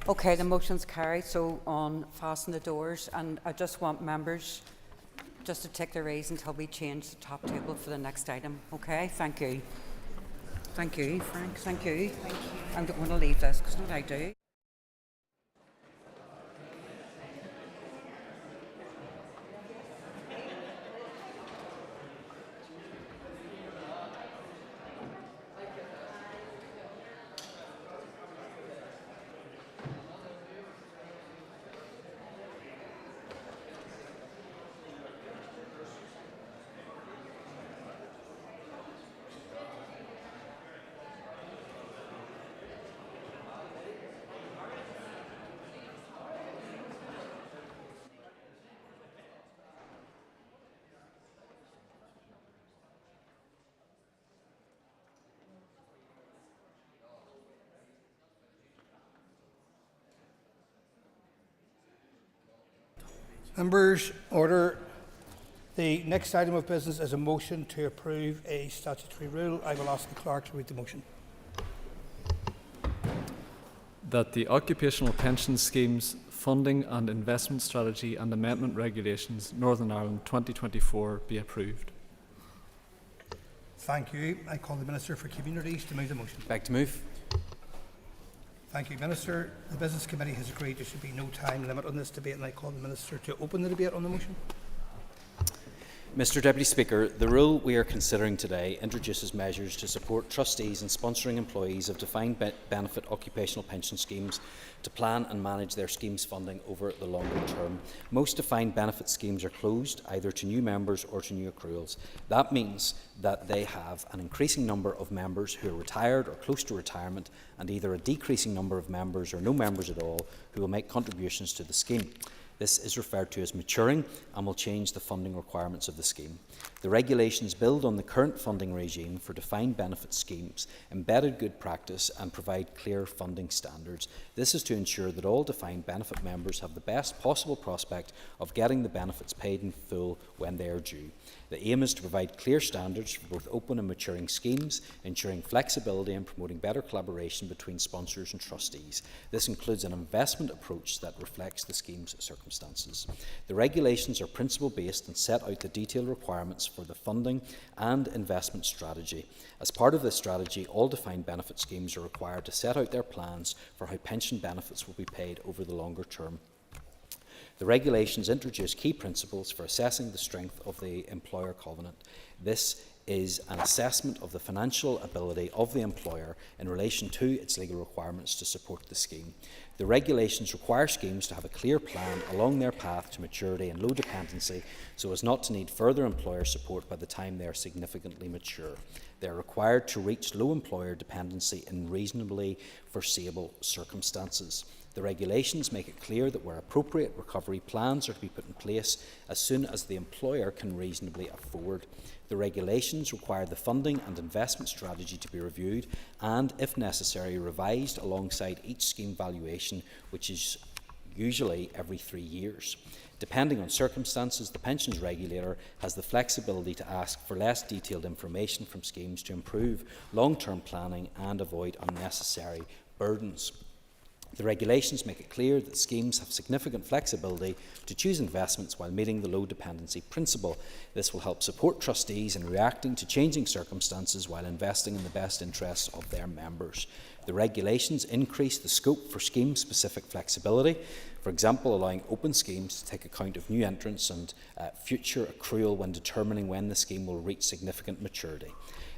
Okay, the motion's carried, so on fasten the doors, and I just want members just to take their ease until we change the top table for the next item. Okay, thank you. Thank you, Frank, thank you. I'm going to leave this, because not I do. Members, order. The next item of business is a motion to approve a statutory rule. I will ask the clerk to read the motion. That the Occupational Pension Schemes Funding and Investment Strategy and Amendment Regulations Northern Ireland 2024 be approved. Thank you. I call the Minister for Communities to move the motion. Back to move. Thank you, Minister. The Business Committee has agreed there should be no time limit on this debate, and I call the Minister to open the debate on the motion. Mr Deputy Speaker, the rule we are considering today introduces measures to support trustees in sponsoring employees of defined benefit occupational pension schemes to plan and manage their schemes' funding over the longer term. Most defined benefit schemes are closed either to new members or to new accruals. That means that they have an increasing number of members who are retired or close to retirement, and either a decreasing number of members or no members at all who will make contributions to the scheme. This is referred to as maturing and will change the funding requirements of the scheme. The regulations build on the current funding regime for defined benefit schemes, embedded good practice and provide clear funding standards. This is to ensure that all defined benefit members have the best possible prospect of getting the benefits paid in full when they are due. The aim is to provide clear standards for both open and maturing schemes, ensuring flexibility and promoting better collaboration between sponsors and trustees. This includes an investment approach that reflects the scheme's circumstances. The regulations are principle-based and set out the detailed requirements for the funding and investment strategy. As part of this strategy, all defined benefit schemes are required to set out their plans for how pension benefits will be paid over the longer term. The regulations introduce key principles for assessing the strength of the employer covenant. This is an assessment of the financial ability of the employer in relation to its legal requirements to support the scheme. The regulations require schemes to have a clear plan along their path to maturity and low dependency so as not to need further employer support by the time they are significantly mature. They are required to reach low employer dependency in reasonably foreseeable circumstances. The regulations make it clear that where appropriate, recovery plans are to be put in place as soon as the employer can reasonably afford. The regulations require the funding and investment strategy to be reviewed and, if necessary, revised alongside each scheme valuation, which is usually every 3 years. Depending on circumstances, the pensions regulator has the flexibility to ask for less detailed information from schemes to improve long-term planning and avoid unnecessary burdens. The regulations make it clear that schemes have significant flexibility to choose investments while meeting the low dependency principle. This will help support trustees in reacting to changing circumstances while investing in the best interests of their members. The regulations increase the scope for scheme-specific flexibility, for example, allowing open schemes to take account of new entrants and future accrual when determining when the scheme will reach significant maturity.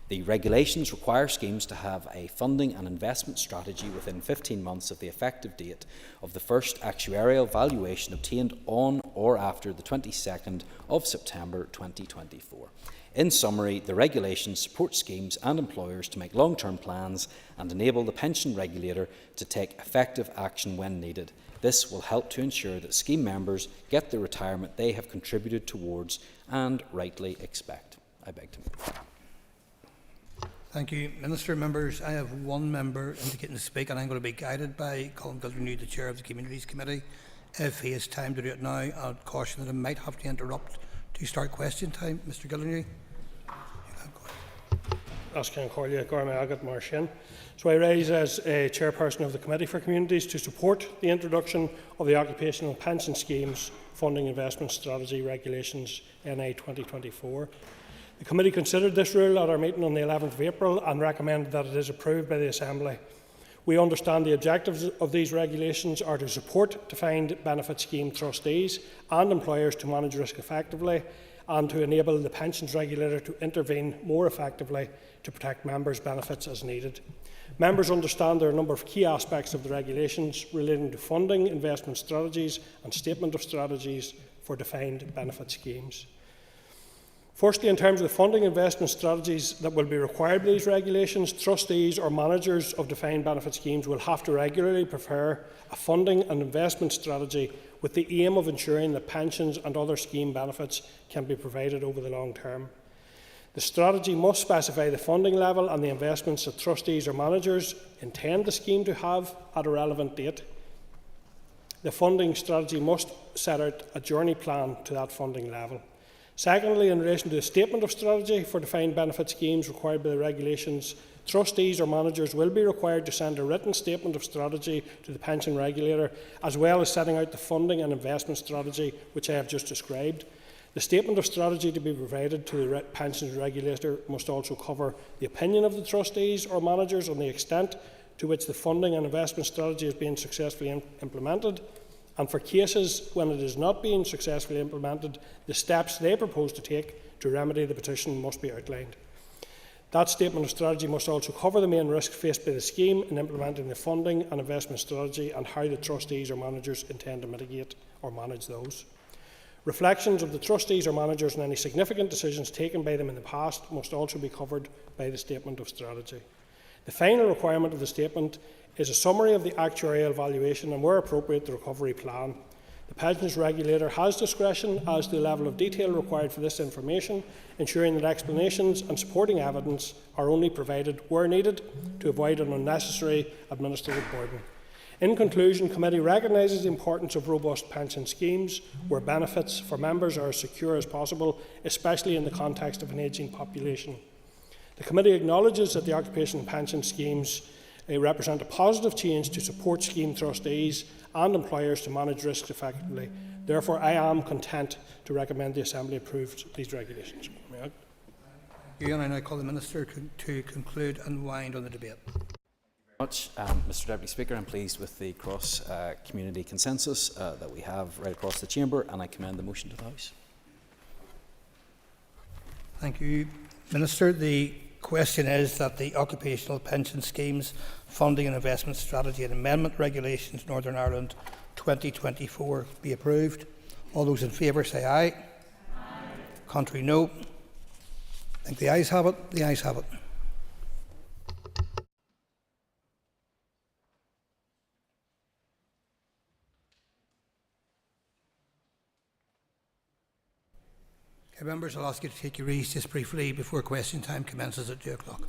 The regulations require schemes to have a funding and investment strategy within 15 months of the effective date of the first actuarial valuation obtained on or after the 22nd of September 2024. In summary, the regulations support schemes and employers to make long-term plans and enable the pension regulator to take effective action when needed. This will help to ensure that scheme members get the retirement they have contributed towards and rightly expect. I beg to move. Thank you, Minister. Members, I have one member indicating to speak, and I'm going to be guided by Colin Gildernew, the Chair of the Communities Committee. If he has time to do it now, I'll caution that I might have to interrupt to start question time. Mr. Gildernew. So I rise as a chairperson of the Committee for Communities to support the introduction of the Occupational Pension Schemes Funding Investment Strategy Regulations NI 2024. The Committee considered this rule at our meeting on the 11th of April and recommended that it is approved by the Assembly. We understand the objectives of these regulations are to support defined benefit scheme trustees and employers to manage risk effectively and to enable the pensions regulator to intervene more effectively to protect members' benefits as needed. Members understand there are a number of key aspects of the regulations relating to funding, investment strategies and statement of strategies for defined benefit schemes. Firstly, in terms of the funding investment strategies that will be required by these regulations, trustees or managers of defined benefit schemes will have to regularly prepare a funding and investment strategy with the aim of ensuring that pensions and other scheme benefits can be provided over the long term. The strategy must specify the funding level and the investments that trustees or managers intend the scheme to have at a relevant date. The funding strategy must set out a journey plan to that funding level. Secondly, in relation to the statement of strategy for defined benefit schemes required by the regulations, trustees or managers will be required to send a written statement of strategy to the pension regulator, as well as setting out the funding and investment strategy which I have just described. The statement of strategy to be provided to the pensions regulator must also cover the opinion of the trustees or managers on the extent to which the funding and investment strategy is being successfully implemented, and for cases when it is not being successfully implemented, the steps they propose to take to remedy the petition must be outlined. That statement of strategy must also cover the main risks faced by the scheme in implementing the funding and investment strategy and how the trustees or managers intend to mitigate or manage those. Reflections of the trustees or managers on any significant decisions taken by them in the past must also be covered by the statement of strategy. The final requirement of the statement is a summary of the actuarial valuation and, where appropriate, the recovery plan. The pensions regulator has discretion as to the level of detail required for this information, ensuring that explanations and supporting evidence are only provided where needed to avoid an unnecessary administrative burden. In conclusion, the Committee recognises the importance of robust pension schemes where benefits for members are as secure as possible, especially in the context of an ageing population. The Committee acknowledges that the occupational pension schemes represent a positive change to support scheme trustees and employers to manage risks effectively. Therefore, I am content to recommend the Assembly approve these regulations. And I now call the Minister to conclude and wind on the debate. Much, Mr. Deputy Speaker. I'm pleased with the cross-community consensus that we have right across the Chamber, and I commend the motion to the House. Thank you, Minister. The question is that the Occupational Pension Schemes Funding and Investment Strategy and Amendment Regulations Northern Ireland 2024 be approved. All those in favour say aye. Aye. Contrary, no. I think the ayes have it. The ayes have it. Okay, members, I'll ask you to take your ease just briefly before question time commences at 2 o'clock.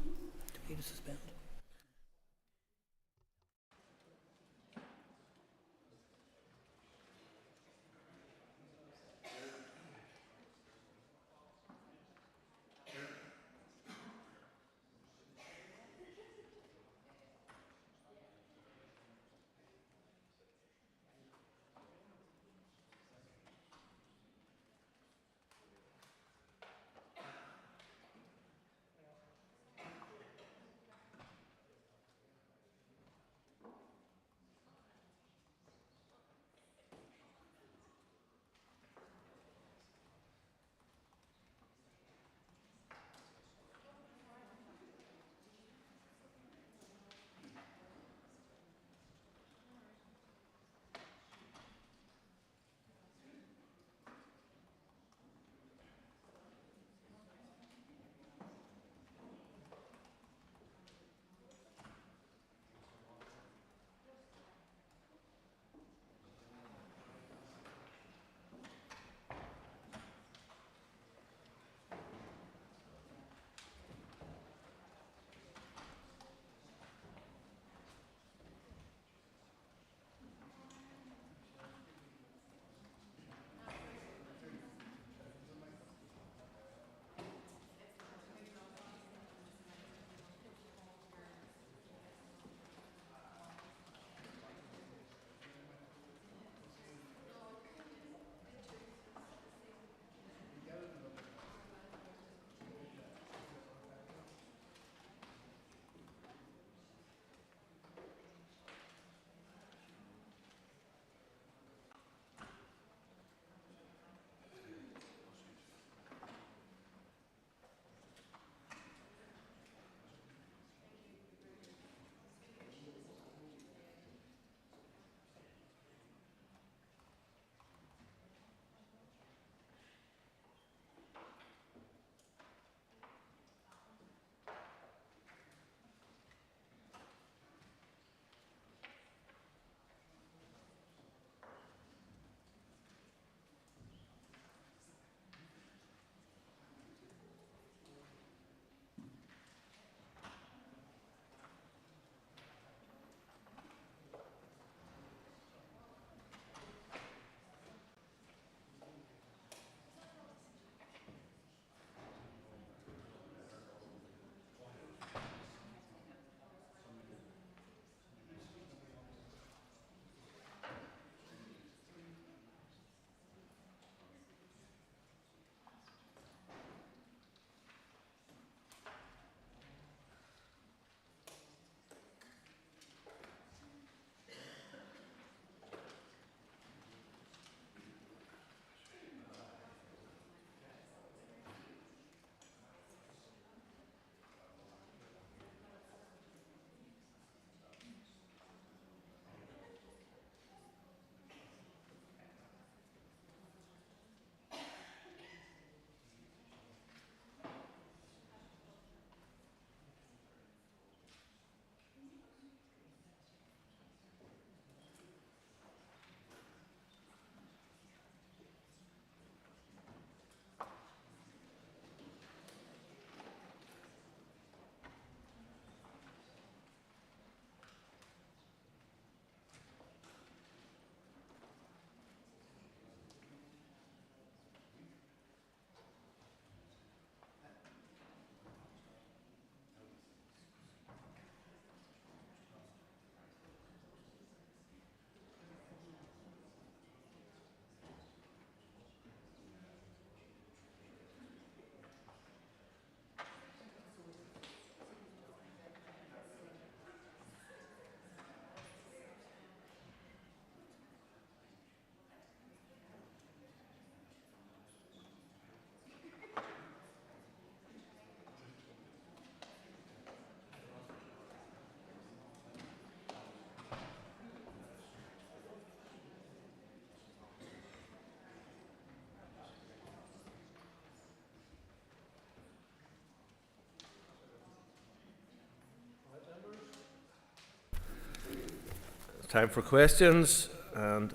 time for questions, and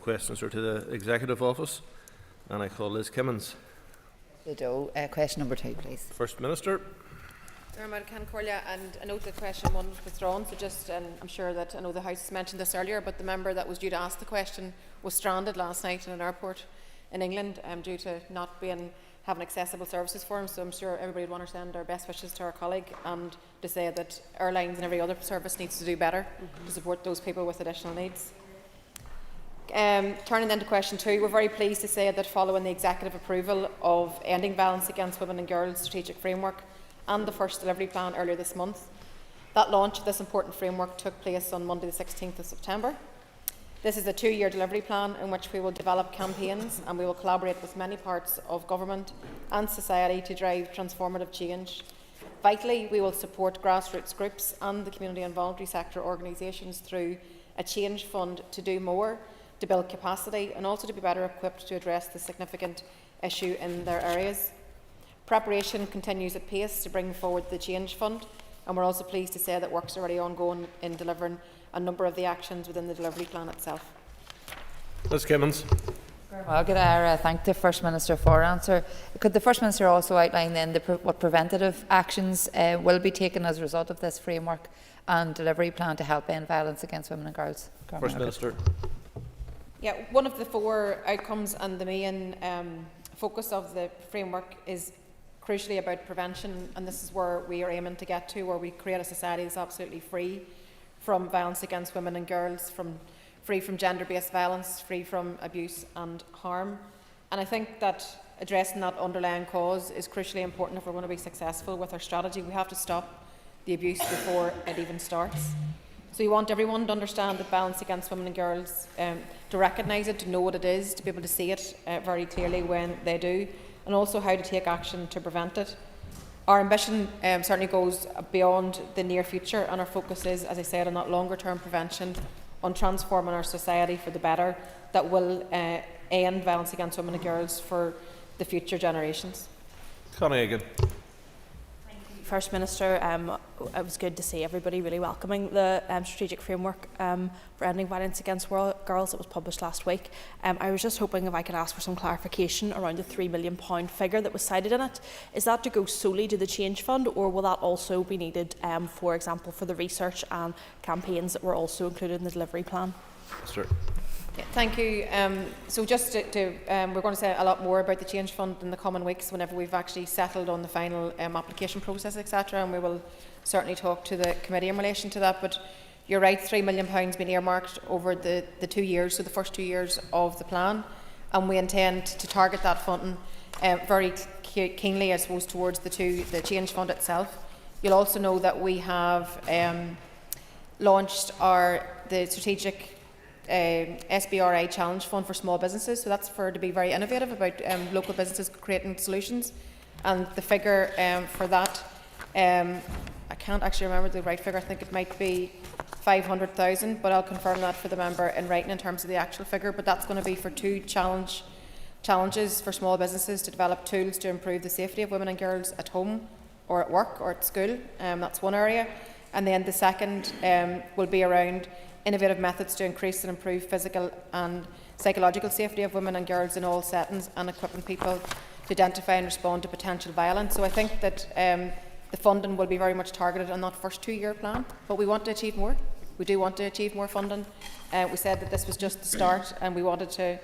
questions are to the Executive Office, and I call Liz Kimmins. Question number 2, please. First Minister. And I note that question 1 was withdrawn, so just I'm sure that I know the House mentioned this earlier, but the member that was due to ask the question was stranded last night in an airport in England due to not having accessible services for him. So I'm sure everybody would want to send our best wishes to our colleague and to say that airlines and every other service needs to do better to support those people with additional needs. Turning then to question 2, we're very pleased to say that following the executive approval of Ending Violence Against Women and Girls strategic framework and the first delivery plan earlier this month, that launch of this important framework took place on Monday the 16th of September. This is a 2-year delivery plan in which we will develop campaigns and we will collaborate with many parts of government and society to drive transformative change. Vitally, we will support grassroots groups and the community and voluntary sector organisations through a change fund to do more, to build capacity and also to be better equipped to address the significant issue in their areas. Preparation continues at pace to bring forward the Change Fund, and we're also pleased to say that work is already ongoing in delivering a number of the actions within the delivery plan itself. Ms Kimmins. Well, could I thank the First Minister for her answer. Could the First Minister also outline then what preventative actions will be taken as a result of this framework and delivery plan to help end violence against women and girls? First Minister. Yeah, one of the 4 outcomes and the main focus of the framework is crucially about prevention, and this is where we are aiming to get to, where we create a society that's absolutely free from violence against women and girls, free from gender-based violence, free from abuse and harm. And I think that addressing that underlying cause is crucially important if we're going to be successful with our strategy. We have to stop the abuse before it even starts. So we want everyone to understand that violence against women and girls, to recognise it, to know what it is, to be able to see it very clearly when they do, and also how to take action to prevent it. Our ambition certainly goes beyond the near future, and our focus is, as I said, on that longer term prevention, on transforming our society for the better that will end violence against women and girls for the future generations. Connie again. First Minister, it was good to see everybody really welcoming the strategic framework for ending violence against girls that was published last week. I was just hoping if I could ask for some clarification around the £3 million figure that was cited in it. Is that to go solely to the Change Fund, or will that also be needed, for example, for the research and campaigns that were also included in the delivery plan? Minister. Yeah, thank you. So just we're going to say a lot more about the Change Fund in the coming weeks whenever we've actually settled on the final application process, etc. And we will certainly talk to the committee in relation to that. But you're right, £3 million being earmarked over the 2 years, so the first 2 years of the plan. And we intend to target that funding very keenly, I suppose, towards the Change Fund itself. You'll also know that we have launched the strategic SBRI Challenge Fund for small businesses, so that's to be very innovative about local businesses creating solutions. And the figure for that, I can't actually remember the right figure, I think it might be 500,000, but I'll confirm that for the member in writing in terms of the actual figure. But that's going to be for 2 challenges for small businesses to develop tools to improve the safety of women and girls at home or at work or at school. That's one area. And then the second will be around innovative methods to increase and improve physical and psychological safety of women and girls in all settings, and equipping people to identify and respond to potential violence. So I think that the funding will be very much targeted on that first 2-year plan, but we want to achieve more. We do want to achieve more funding. We said that this was just the start, and we wanted to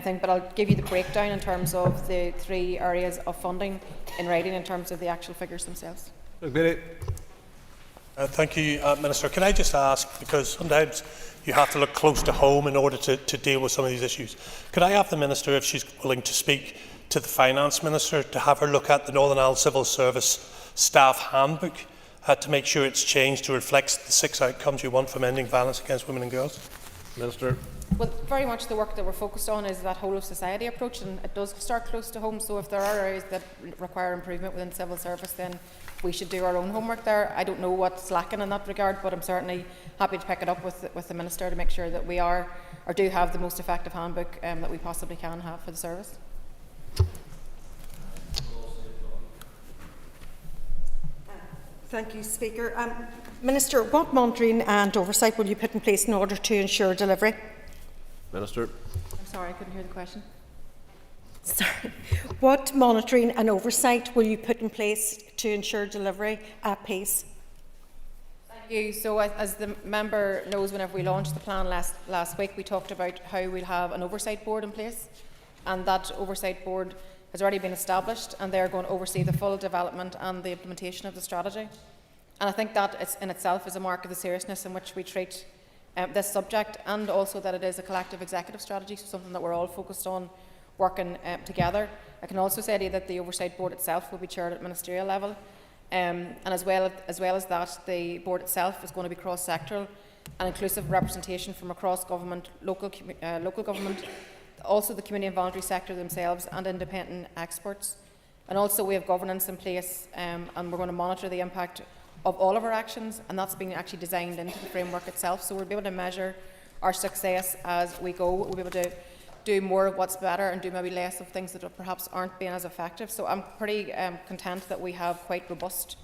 think, but I'll give you the breakdown in terms of the 3 areas of funding in writing in terms of the actual figures themselves. Thank you, Minister. Can I just ask, because sometimes you have to look close to home in order to deal with some of these issues, could I have the Minister, if she's willing to speak to the Finance Minister, to have her look at the Northern Ireland Civil Service Staff Handbook to make sure it's changed to reflect the 6 outcomes you want from ending violence against women and girls? Minister. Well, very much the work that we're focused on is that whole of society approach, and it does start close to home. So if there are areas that require improvement within civil service, then we should do our own homework there. I don't know what's lacking in that regard, but I'm certainly happy to pick it up with the Minister to make sure that we are or do have the most effective handbook that we possibly can have for the service. Thank you, Speaker. Minister, what monitoring and oversight will you put in place in order to ensure delivery? Minister. I'm sorry, I couldn't hear the question. Sorry. What monitoring and oversight will you put in place to ensure delivery at pace? Thank you. So as the member knows, whenever we launched the plan last week, we talked about how we'll have an oversight board in place, and that oversight board has already been established, and they're going to oversee the full development and the implementation of the strategy. And I think that in itself is a mark of the seriousness in which we treat this subject, and also that it is a collective executive strategy, so something that we're all focused on working together. I can also say to you that the oversight board itself will be chaired at ministerial level, and as well as that, the board itself is going to be cross-sectoral and inclusive representation from across government, local government, also the community and voluntary sector themselves, and independent experts. And also we have governance in place, and we're going to monitor the impact of all of our actions, and that's being actually designed into the framework itself. So we'll be able to measure our success as we go. We'll be able to do more of what's better and do maybe less of things that perhaps aren't being as effective. So I'm pretty content that we have quite robust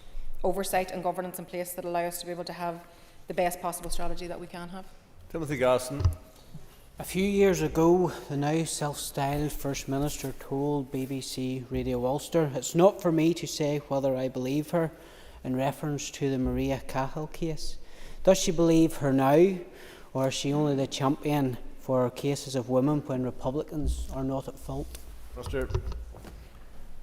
oversight and governance in place that allow us to be able to have the best possible strategy that we can have. Timothy Gasson. A few years ago, the now self-styled First Minister told BBC Radio Ulster, "It's not for me to say whether I believe her," in reference to the Maria Cahill case. Does she believe her now, or is she only the champion for cases of women when Republicans are not at fault? Minister.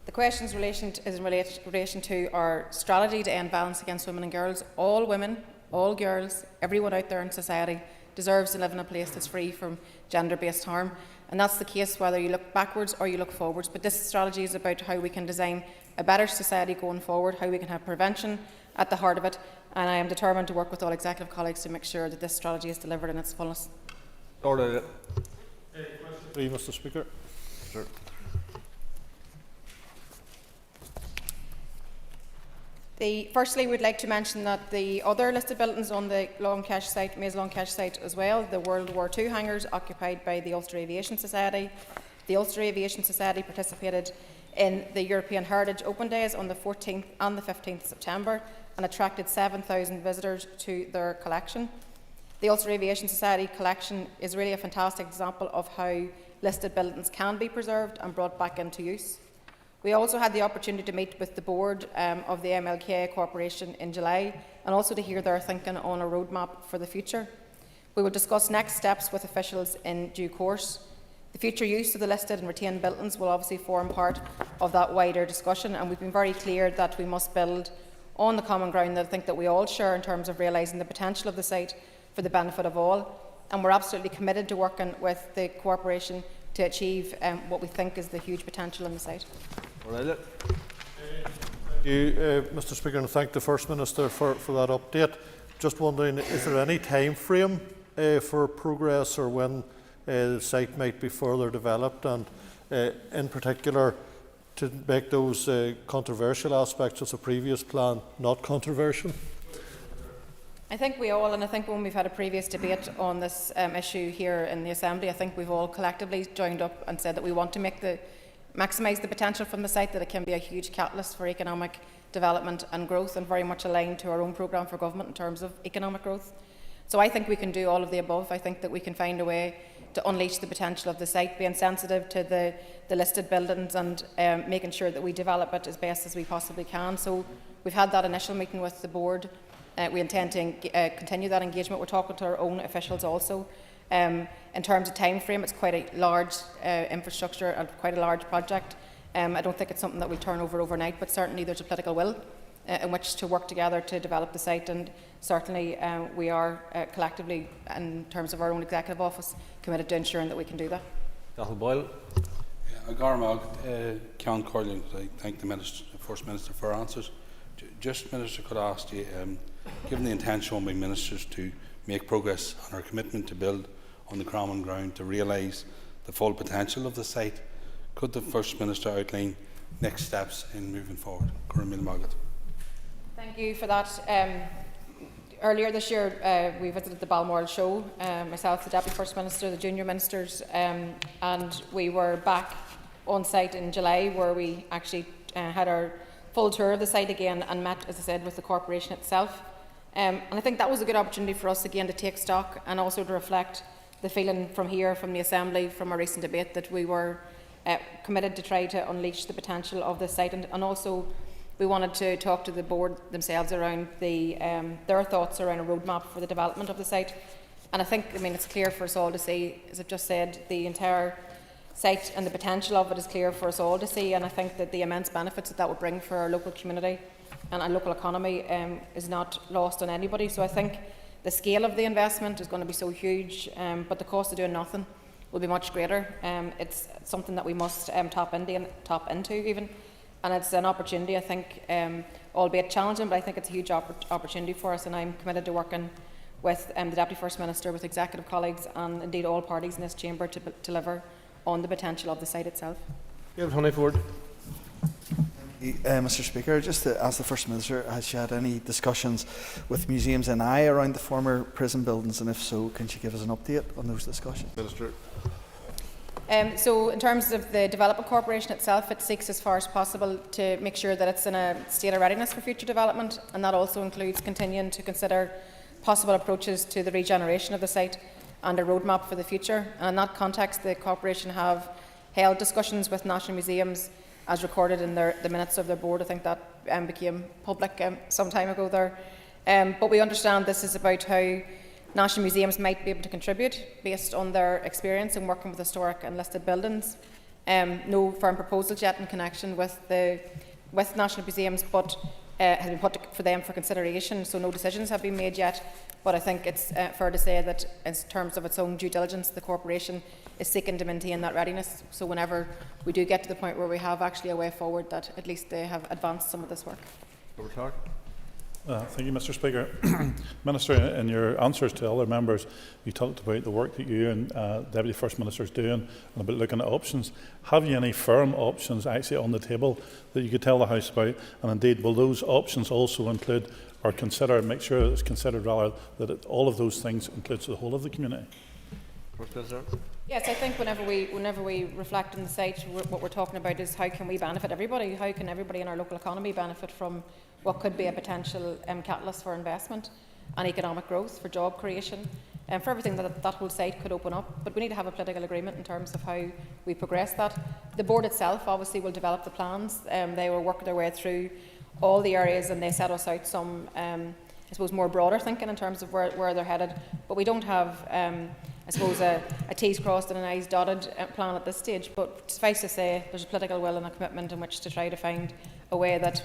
The question is in relation to our strategy to end violence against women and girls. All women, all girls, everyone out there in society deserves to live in a place that's free from gender-based harm. And that's the case whether you look backwards or you look forwards. But this strategy is about how we can design a better society going forward, how we can have prevention at the heart of it. And I am determined to work with all executive colleagues to make sure that this strategy is delivered in its fullness. Order. Mr. Speaker. Sure. Firstly, we'd like to mention that the other listed buildings on the Kesh site, Maze Kesh site as well, the World War II hangars occupied by the Ulster Aviation Society. The Ulster Aviation Society participated in the European Heritage Open Days on the 14th and the 15th of September and attracted 7,000 visitors to their collection. The Ulster Aviation Society collection is really a fantastic example of how listed buildings can be preserved and brought back into use. We also had the opportunity to meet with the board of the MLK Corporation in July, and also to hear their thinking on a roadmap for the future. We will discuss next steps with officials in due course. The future use of the listed and retained buildings will obviously form part of that wider discussion, and we've been very clear that we must build on the common ground that I think that we all share in terms of realising the potential of the site for the benefit of all. And we're absolutely committed to working with the corporation to achieve what we think is the huge potential in the site. Thank you, Mr. Speaker, and thank the First Minister for that update. Just wondering, is there any time frame for progress or when the site might be further developed, and in particular to make those controversial aspects of the previous plan not controversial? I think we all, and I think when we've had a previous debate on this issue here in the Assembly, I think we've all collectively joined up and said that we want to maximise the potential from the site, that it can be a huge catalyst for economic development and growth, and very much aligned to our own programme for government in terms of economic growth. So I think we can do all of the above. I think that we can find a way to unleash the potential of the site, being sensitive to the listed buildings and making sure that we develop it as best as we possibly can. So we've had that initial meeting with the board. We intend to continue that engagement. We're talking to our own officials also. In terms of time frame, it's quite a large infrastructure and quite a large project. I don't think it's something that we'll turn over overnight, but certainly there's a political will in which to work together to develop the site, and certainly we are collectively, in terms of our own executive office, committed to ensuring that we can do that. Cathal Boyle. Garmag, Count Corlin, I thank the First Minister for her answers. Just, Minister, could I ask you, given the intention by ministers to make progress on our commitment to build on the common ground to realise the full potential of the site, could the First Minister outline next steps in moving forward? Thank you for that. Earlier this year, we visited the Balmoral show, myself, the Deputy First Minister, the junior ministers, and we were back on site in July, where we actually had our full tour of the site again and met, as I said, with the corporation itself. And I think that was a good opportunity for us again to take stock and also to reflect the feeling from here, from the Assembly, from our recent debate, that we were committed to try to unleash the potential of this site, and also we wanted to talk to the board themselves around their thoughts around a roadmap for the development of the site. And I think, it's clear for us all to see, as I've just said, the entire site and the potential of it is clear for us all to see, and I think that the immense benefits that would bring for our local community and our local economy is not lost on anybody. So I think the scale of the investment is going to be so huge, but the cost of doing nothing will be much greater. It's something that we must tap into even, and it's an opportunity, I think, albeit challenging, but I think it's a huge opportunity for us, and I'm committed to working with the Deputy First Minister, with executive colleagues and indeed all parties in this chamber to deliver on the potential of the site itself. Honeyford. Mr. Speaker, just to ask the First Minister, has she had any discussions with Museums NI around the former prison buildings, and if so, can she give us an update on those discussions? Minister. So in terms of the Development Corporation itself, it seeks as far as possible to make sure that it's in a state of readiness for future development, and that also includes continuing to consider possible approaches to the regeneration of the site and a roadmap for the future. And in that context, the Corporation have held discussions with National Museums as recorded in the minutes of their board. I think that became public some time ago there. But we understand this is about how National Museums might be able to contribute based on their experience in working with historic and listed buildings. No firm proposals yet in connection with National Museums, but has been put for them for consideration, so no decisions have been made yet. But I think it's fair to say that in terms of its own due diligence, the Corporation is seeking to maintain that readiness. So whenever we do get to the point where we have actually a way forward, that at least they have advanced some of this work. Thank you, Mr. Speaker. Minister, in your answers to other members, you talked about the work that you and Deputy First Minister is doing and about looking at options. Have you any firm options actually on the table that you could tell the House about? And indeed, will those options also include or consider, make sure that it's considered rather that all of those things includes the whole of the community? First Minister. Yes, I think whenever we reflect on the site, what we're talking about is how can we benefit everybody? How can everybody in our local economy benefit from what could be a potential catalyst for investment and economic growth, for job creation, and for everything that whole site could open up. But we need to have a political agreement in terms of how we progress that. The board itself obviously will develop the plans. They will work their way through all the areas, and they set us out some, I suppose, more broader thinking in terms of where they're headed. But we don't have, I suppose, a T's crossed and an I's dotted plan at this stage. But suffice to say, there's a political will and a commitment in which to try to find a way that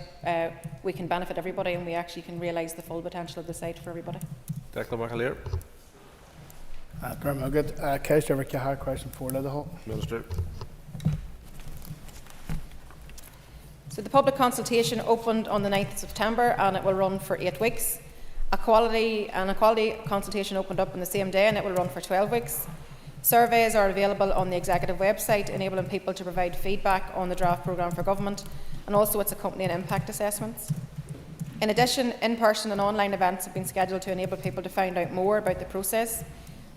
we can benefit everybody and we actually can realise the full potential of the site for everybody. Declan McAleer. Kesh, question for the Minister. So the public consultation opened on the 9th of September and it will run for 8 weeks. An equality consultation opened up on the same day and it will run for 12 weeks. Surveys are available on the Executive website, enabling people to provide feedback on the draft programme for government and also its accompanying impact assessments. In addition, in-person and online events have been scheduled to enable people to find out more about the process.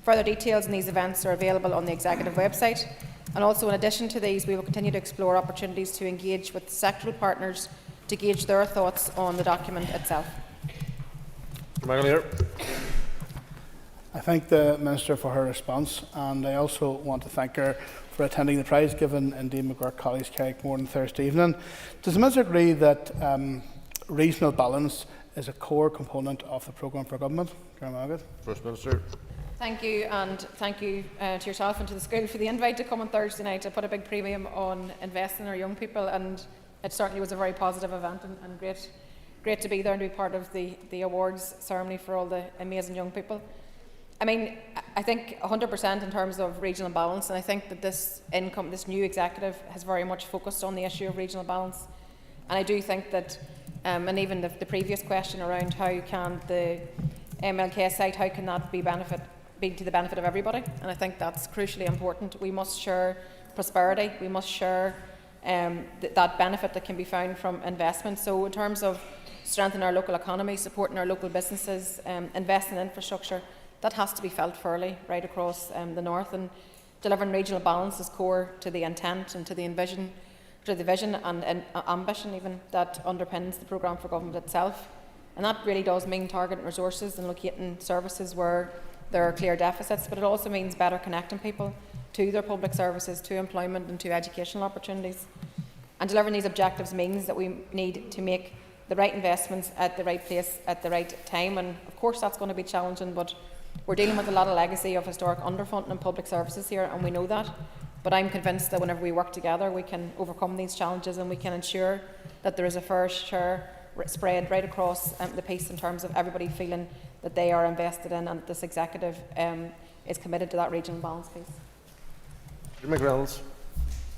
Further details on these events are available on the Executive website. And also, in addition to these, we will continue to explore opportunities to engage with sectoral partners to gauge their thoughts on the document itself. McAleer. I thank the Minister for her response, and I also want to thank her for attending the prize given in Dean McGurk College, Carrickmore on Thursday evening. Does the Minister agree that regional balance is a core component of the programme for government? First Minister. Thank you, and thank you to yourself and to the school for the invite to come on Thursday night. I put a big premium on investing in our young people, and it certainly was a very positive event and great to be there and to be part of the awards ceremony for all the amazing young people. I mean, I think 100% in terms of regional balance, and I think that this new executive has very much focused on the issue of regional balance. And I do think that, and even the previous question around how can the MLK site, how can that be to the benefit of everybody? And I think that's crucially important. We must share prosperity. We must share that benefit that can be found from investment. So in terms of strengthening our local economy, supporting our local businesses, investing in infrastructure, that has to be felt fairly right across the north, and delivering regional balance is core to the intent and to the vision and ambition even that underpins the programme for government itself. And that really does mean targeting resources and locating services where there are clear deficits, but it also means better connecting people to their public services, to employment and to educational opportunities. And delivering these objectives means that we need to make the right investments at the right place at the right time. And of course that's going to be challenging, but we're dealing with a lot of legacy of historic underfunding in public services here, and we know that. But I'm convinced that whenever we work together, we can overcome these challenges and we can ensure that there is a fair share spread right across the piece in terms of everybody feeling that they are invested in and that this executive is committed to that regional balance piece. McGrath.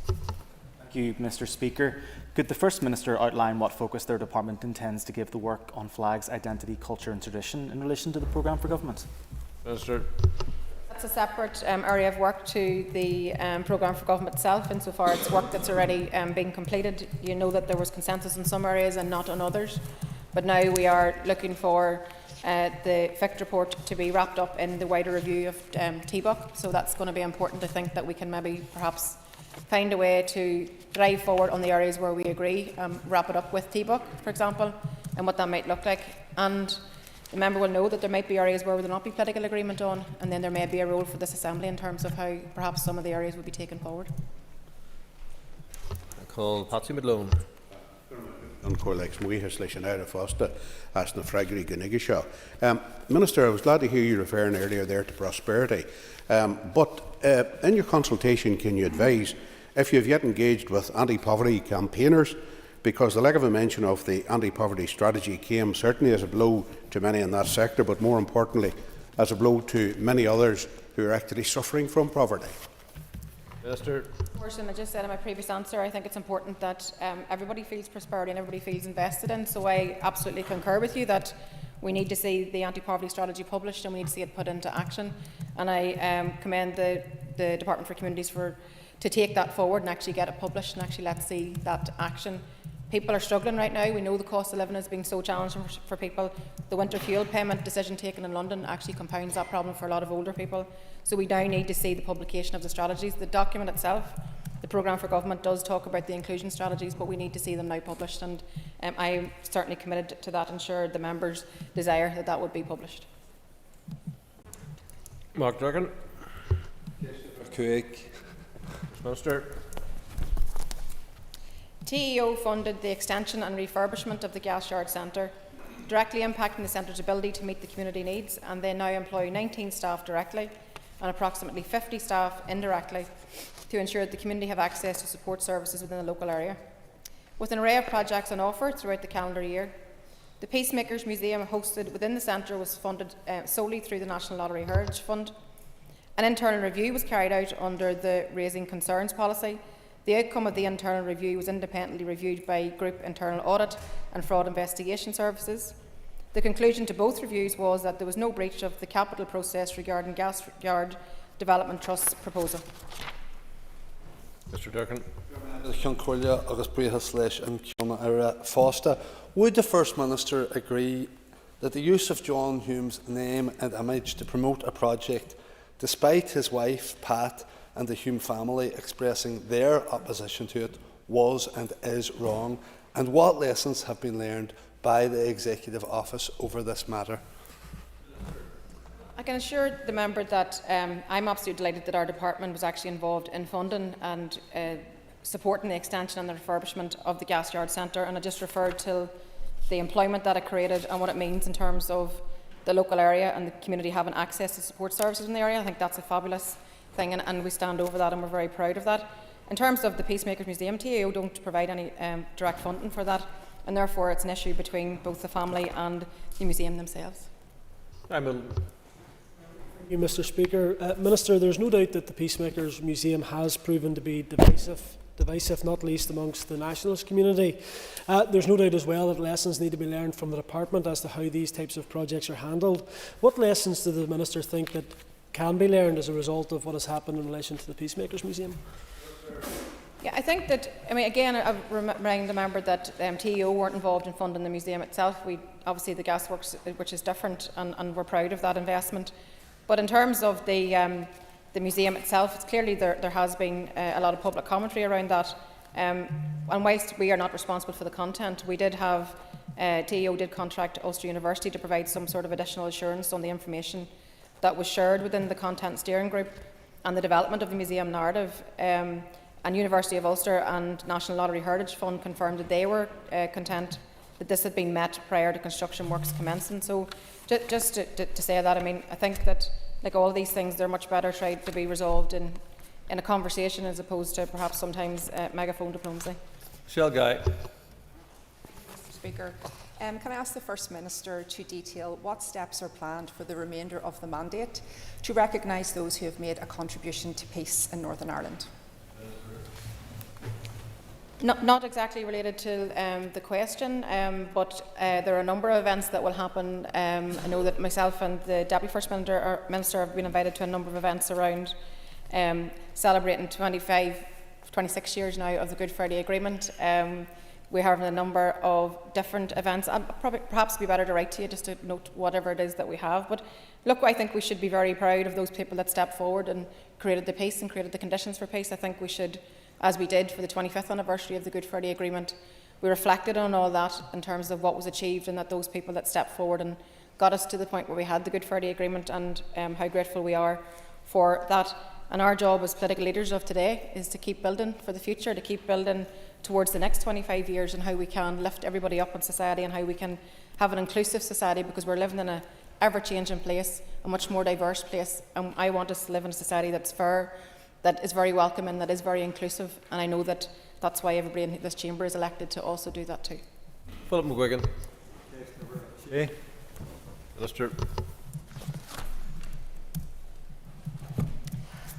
Thank you, Mr. Speaker. Could the First Minister outline what focus their department intends to give the work on flags, identity, culture and tradition in relation to the programme for government? Minister. That's a separate area of work to the programme for government itself, insofar it's work that's already been completed. You know that there was consensus in some areas and not on others, but now we are looking for the FICT report to be wrapped up in the wider review of TBUC, so that's going to be important. I think that we can maybe perhaps find a way to drive forward on the areas where we agree, wrap it up with TBUC, for example, and what that might look like. And the member will know that there might be areas where there will not be political agreement on, and then there may be a role for this Assembly in terms of how perhaps some of the areas will be taken forward. I call Patsy Malone. Minister, I was glad to hear you referring earlier there to prosperity. But in your consultation, can you advise if you have yet engaged with anti-poverty campaigners? Because the lack of a mention of the anti-poverty strategy came certainly as a blow to many in that sector, but more importantly, as a blow to many others who are actually suffering from poverty. Minister. Of course, and I just said in my previous answer, I think it's important that everybody feels prosperity and everybody feels invested in. So I absolutely concur with you that we need to see the anti-poverty strategy published and we need to see it put into action. And I commend the Department for Communities to take that forward and actually get it published and actually let's see that action. People are struggling right now. We know the cost of living has been so challenging for people. The winter fuel payment decision taken in London actually compounds that problem for a lot of older people. So we now need to see the publication of the strategies. The document itself, the programme for government, does talk about the inclusion strategies, but we need to see them now published. And I am certainly committed to that, ensure the members' desire that that would be published. Mark Duggan. Minister. TEO funded the extension and refurbishment of the Gas Yard Centre, directly impacting the centre's ability to meet the community needs, and they now employ 19 staff directly and approximately 50 staff indirectly to ensure that the community have access to support services within the local area. With an array of projects on offer throughout the calendar year, the Peacemakers Museum hosted within the centre was funded solely through the National Lottery Heritage Fund. An internal review was carried out under the Raising Concerns policy. The outcome of the internal review was independently reviewed by Group Internal Audit and Fraud Investigation Services. The conclusion to both reviews was that there was no breach of the capital process regarding Gas Yard Development Trust's proposal. Mr. Durkin. Would the First Minister agree that the use of John Hume's name and image to promote a project, despite his wife, Pat, and the Hume family expressing their opposition to it, was and is wrong? And what lessons have been learned by the Executive Office over this matter? I can assure the member that I'm absolutely delighted that our department was actually involved in funding and supporting the extension and the refurbishment of the Gas Yard Centre, and I just referred to the employment that it created and what it means in terms of the local area and the community having access to support services in the area. I think that's a fabulous thing, and we stand over that and we're very proud of that. In terms of the Peacemakers Museum, TAO don't provide any direct funding for that, and therefore it's an issue between both the family and the museum themselves. Thank you, Mr. Speaker. Minister, there's no doubt that the Peacemakers Museum has proven to be divisive, not least amongst the nationalist community. There's no doubt as well that lessons need to be learned from the department as to how these types of projects are handled. What lessons does the Minister think that can be learned as a result of what has happened in relation to the Peacemakers Museum? Yeah, I think that, again, I remind the member that TEO weren't involved in funding the museum itself. We obviously the gasworks, which is different, and we're proud of that investment. But in terms of the museum itself, it's clearly there has been a lot of public commentary around that. And whilst we are not responsible for the content, we did have TEO did contract Ulster University to provide some sort of additional assurance on the information that was shared within the content steering group and the development of the museum narrative. And University of Ulster and National Lottery Heritage Fund confirmed that they were content that this had been met prior to construction works commencing. So just to say that, I mean, I think that, like all of these things, they're much better tried to be resolved in a conversation as opposed to perhaps sometimes megaphone diplomacy. Mr Speaker, can I ask the First Minister to detail what steps are planned for the remainder of the mandate to recognise those who have made a contribution to peace in Northern Ireland? Not exactly related to the question, but there are a number of events that will happen. I know that myself and the Deputy First Minister have been invited to a number of events around celebrating 26 years now of the Good Friday Agreement. We're having a number of different events. Perhaps it'd be better to write to you just to note whatever it is that we have. But look, I think we should be very proud of those people that stepped forward and created the peace and created the conditions for peace. I think we should, as we did for the 25th anniversary of the Good Friday Agreement, we reflected on all that in terms of what was achieved and that those people that stepped forward and got us to the point where we had the Good Friday Agreement, and how grateful we are for that. And our job as political leaders of today is to keep building for the future, to keep building towards the next 25 years and how we can lift everybody up in society and how we can have an inclusive society, because we're living in an ever-changing place, a much more diverse place, and I want us to live in a society that's fair, that is very welcoming, that is very inclusive, and I know that that's why everybody in this chamber is elected to also do that too. Philip McGuigan. Minister.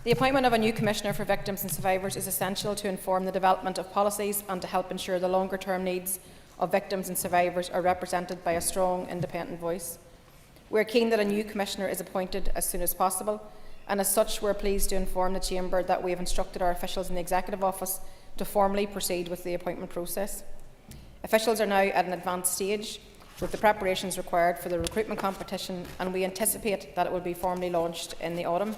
The appointment of a new Commissioner for Victims and Survivors is essential to inform the development of policies and to help ensure the longer-term needs of victims and survivors are represented by a strong, independent voice. We are keen that a new Commissioner is appointed as soon as possible, and as such we are pleased to inform the Chamber that we have instructed our officials in the Executive Office to formally proceed with the appointment process. Officials are now at an advanced stage with the preparations required for the recruitment competition, and we anticipate that it will be formally launched in the autumn.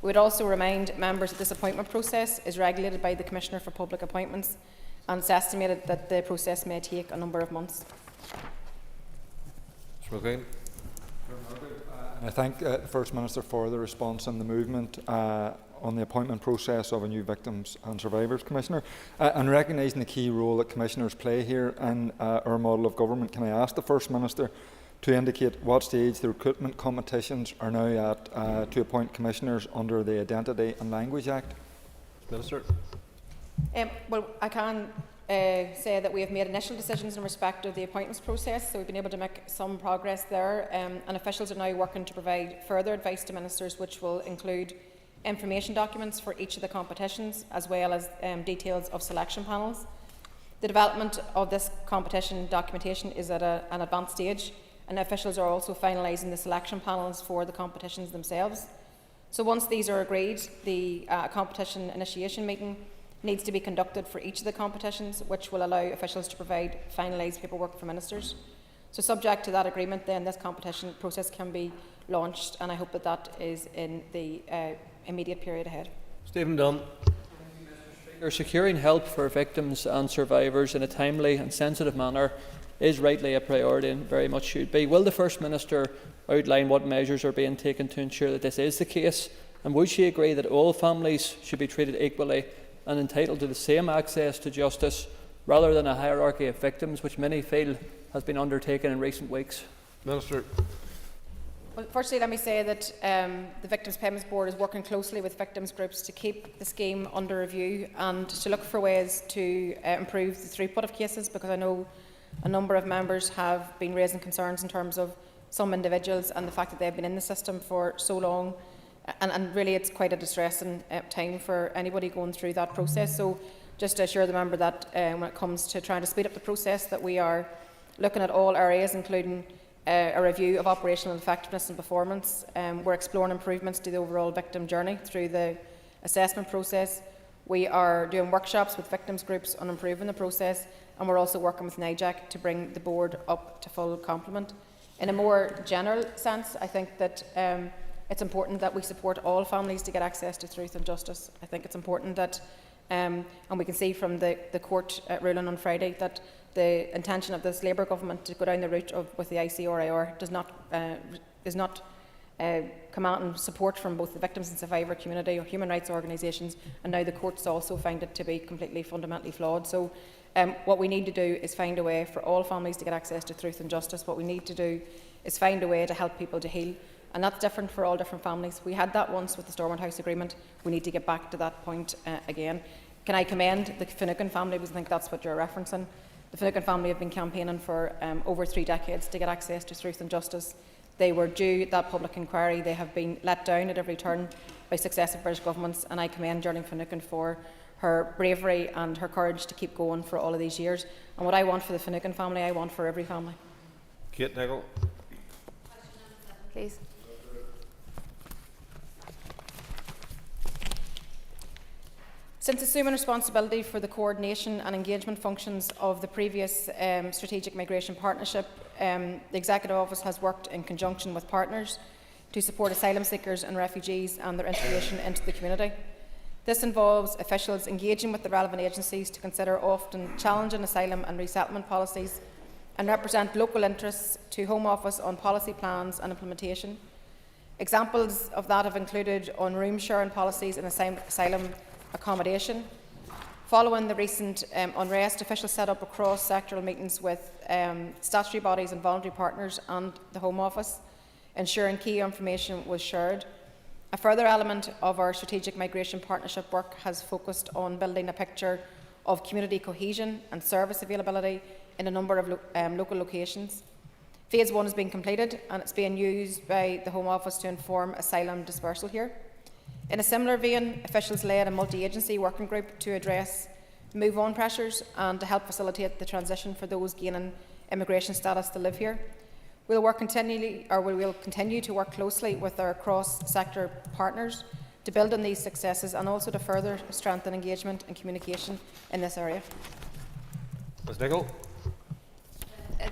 We would also remind members that this appointment process is regulated by the Commissioner for Public Appointments, and it's estimated that the process may take a number of months. I thank the First Minister for the response and the movement on the appointment process of a new Victims and Survivors Commissioner. And recognising the key role that Commissioners play here in our model of government, can I ask the First Minister to indicate what stage the recruitment competitions are now at to appoint Commissioners under the Identity and Language Act? Minister. Well, I can say that we have made initial decisions in respect of the appointments process, so we've been able to make some progress there, and officials are now working to provide further advice to ministers, which will include information documents for each of the competitions, as well as details of selection panels. The development of this competition documentation is at an advanced stage, and officials are also finalising the selection panels for the competitions themselves. So once these are agreed, the competition initiation meeting needs to be conducted for each of the competitions, which will allow officials to provide finalised paperwork for ministers. So subject to that agreement, then this competition process can be launched, and I hope that that is in the immediate period ahead. Stephen Dunn. Securing help for victims and survivors in a timely and sensitive manner is rightly a priority and very much should be. Will the First Minister outline what measures are being taken to ensure that this is the case, and would she agree that all families should be treated equally and entitled to the same access to justice rather than a hierarchy of victims, which many feel has been undertaken in recent weeks? Minister. Well, firstly, let me say that the Victims Payments Board is working closely with victims groups to keep the scheme under review and to look for ways to improve the throughput of cases, because I know a number of members have been raising concerns in terms of some individuals and the fact that they've been in the system for so long, and really it's quite a distressing time for anybody going through that process. So just to assure the member that when it comes to trying to speed up the process, that we are looking at all areas, including a review of operational effectiveness and performance. We're exploring improvements to the overall victim journey through the assessment process. We are doing workshops with victims groups on improving the process, and we're also working with NIJAC to bring the board up to full complement. In a more general sense, I think that it's important that we support all families to get access to truth and justice. I think it's important that, and we can see from the court ruling on Friday, that the intention of this Labour government to go down the route of with the ICRIR is not commanding support from both the victims and survivor community or human rights organisations, and now the courts also find it to be completely fundamentally flawed. So what we need to do is find a way for all families to get access to truth and justice. What we need to do is find a way to help people to heal, and that's different for all different families. We had that once with the Stormont House Agreement. We need to get back to that point again. Can I commend the Finucane family, because I think that's what you're referencing. The Finucane family have been campaigning for over 3 decades to get access to truth and justice. They were due that public inquiry. They have been let down at every turn by successive British governments, and I commend Geraldine Finucane for her bravery and her courage to keep going for all of these years. And what I want for the Finucane family, I want for every family. Kate Nicholl. Please. Since assuming responsibility for the coordination and engagement functions of the previous Strategic Migration Partnership, the Executive Office has worked in conjunction with partners to support asylum seekers and refugees and their integration into the community. This involves officials engaging with the relevant agencies to consider often challenging asylum and resettlement policies and represent local interests to Home Office on policy plans and implementation. Examples of that have included on room sharing policies in asylum accommodation. Following the recent unrest, officials set up across sectoral meetings with statutory bodies and voluntary partners and the Home Office, ensuring key information was shared. A further element of our Strategic Migration Partnership work has focused on building a picture of community cohesion and service availability in a number of local locations. Phase 1 has been completed and it's being used by the Home Office to inform asylum dispersal here. In a similar vein, officials led a multi-agency working group to address move-on pressures and to help facilitate the transition for those gaining immigration status to live here. We will continue to work closely with our cross-sector partners to build on these successes and also to further strengthen engagement and communication in this area. Ms Nicholl.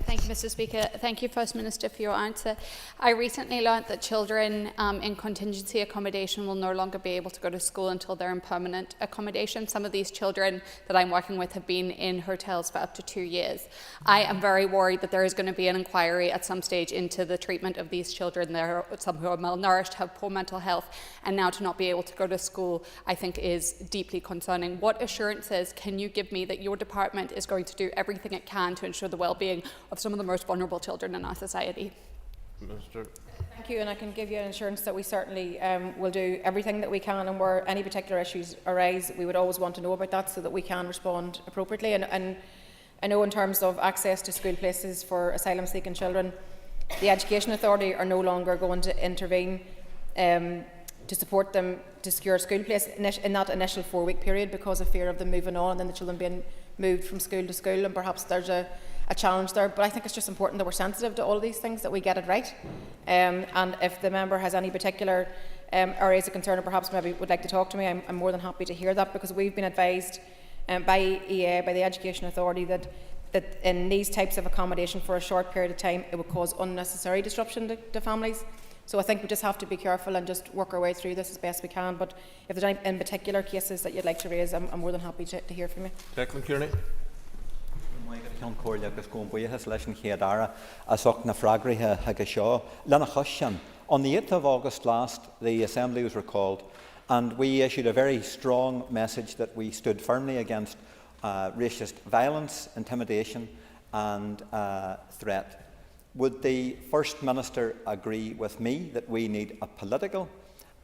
Thank you, Mr. Speaker. Thank you, First Minister, for your answer. I recently learnt that children in contingency accommodation will no longer be able to go to school until they're in permanent accommodation. Some of these children that I'm working with have been in hotels for up to 2 years. I am very worried that there is going to be an inquiry at some stage into the treatment of these children. There are some who are malnourished, have poor mental health, and now to not be able to go to school, I think, is deeply concerning. What assurances can you give me that your department is going to do everything it can to ensure the well-being of some of the most vulnerable children in our society? Minister. Thank you, and I can give you an assurance that we certainly will do everything that we can, and where any particular issues arise, we would always want to know about that so that we can respond appropriately. And I know in terms of access to school places for asylum-seeking children, the Education Authority are no longer going to intervene to support them to secure a school place in that initial 4-week period because of fear of them moving on and then the children being moved from school to school, and perhaps there's a challenge there. But I think it's just important that we're sensitive to all of these things, that we get it right. And if the member has any particular areas of concern or perhaps maybe would like to talk to me, I'm more than happy to hear that, because we've been advised by EA, by the Education Authority, that in these types of accommodation for a short period of time, it would cause unnecessary disruption to families. So I think we just have to be careful and just work our way through this as best we can. But if there's any in particular cases that you'd like to raise, I'm more than happy to hear from you. Declan Kearney. On the 8th of August last, the Assembly was recalled, and we issued a very strong message that we stood firmly against racist violence, intimidation and threat. Would the First Minister agree with me that we need a political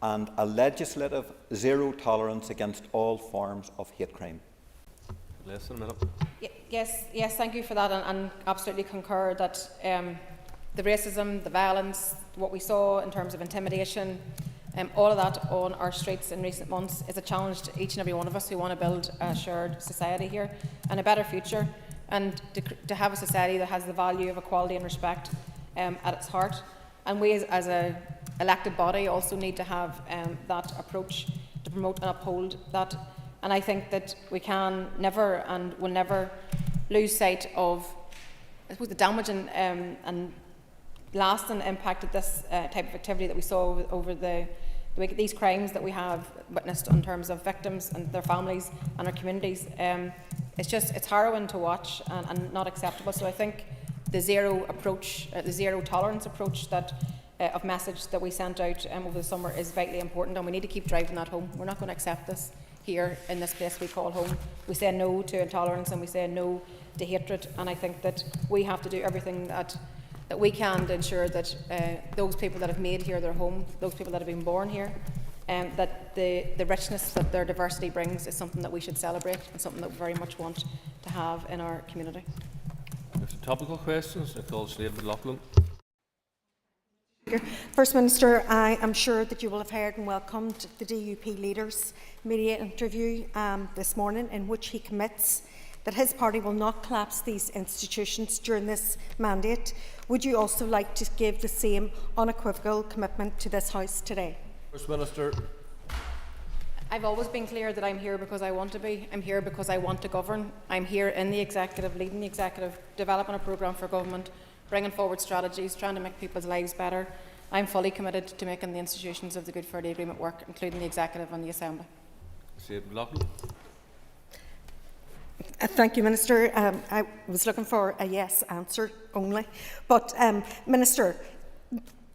and a legislative zero tolerance against all forms of hate crime? Less than a minute. Yes, thank you for that, and absolutely concur that the racism, the violence, what we saw in terms of intimidation, all of that on our streets in recent months is a challenge to each and every one of us who want to build a shared society here and a better future, and to have a society that has the value of equality and respect at its heart. And we as an elected body also need to have that approach to promote and uphold that. And I think that we can never and will never lose sight of, I suppose, the damage and lasting impact of this type of activity that we saw over the week. These crimes that we have witnessed in terms of victims and their families and our communities it's harrowing to watch and not acceptable. So I think the zero approach, the zero tolerance approach that of message that we sent out over the summer is vitally important, and we need to keep driving that home. We're not going to accept this here in this place we call home. We say no to intolerance and we say no to hatred, and I think that we have to do everything that we can to ensure that those people that have made here their home, those people that have been born here, that the richness that their diversity brings is something that we should celebrate and something that we very much want to have in our community. There's topical questions. I call Sinead McLaughlin. First Minister, I am sure that you will have heard and welcomed the DUP leader's media interview this morning, in which he commits that his party will not collapse these institutions during this mandate. Would you also like to give the same unequivocal commitment to this House today? First Minister. I've always been clear that I'm here because I want to be. I'm here because I want to govern. I'm here in the executive, leading the executive, developing a programme for government, bringing forward strategies, trying to make people's lives better. I'm fully committed to making the institutions of the Good Friday Agreement work, including the executive and the Assembly. Sinead McLaughlin. Thank you, Minister. I was looking for a yes answer only. But, Minister,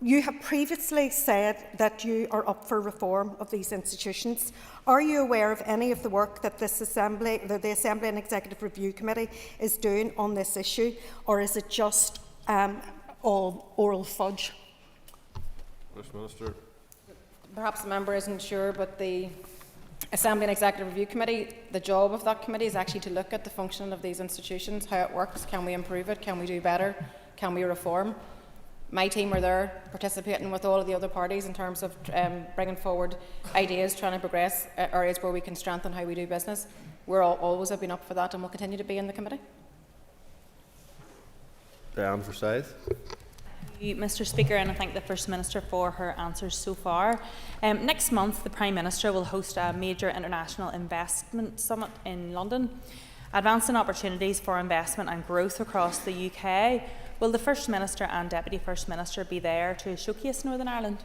you have previously said that you are up for reform of these institutions. Are you aware of any of the work that this Assembly, the Assembly and Executive Review Committee is doing on this issue, or is it just all oral fudge? First Minister. Perhaps the member isn't sure, but the Assembly and Executive Review Committee, the job of that committee is actually to look at the functioning of these institutions, how it works, can we improve it, can we do better, can we reform. My team are there participating with all of the other parties in terms of bringing forward ideas, trying to progress areas where we can strengthen how we do business. We're always have been up for that and will continue to be in the committee. Diane Forsyth. Mr Speaker, and I thank the First Minister for her answers so far. Next month, the Prime Minister will host a major international investment summit in London, advancing opportunities for investment and growth across the UK. Will the First Minister and Deputy First Minister be there to showcase Northern Ireland?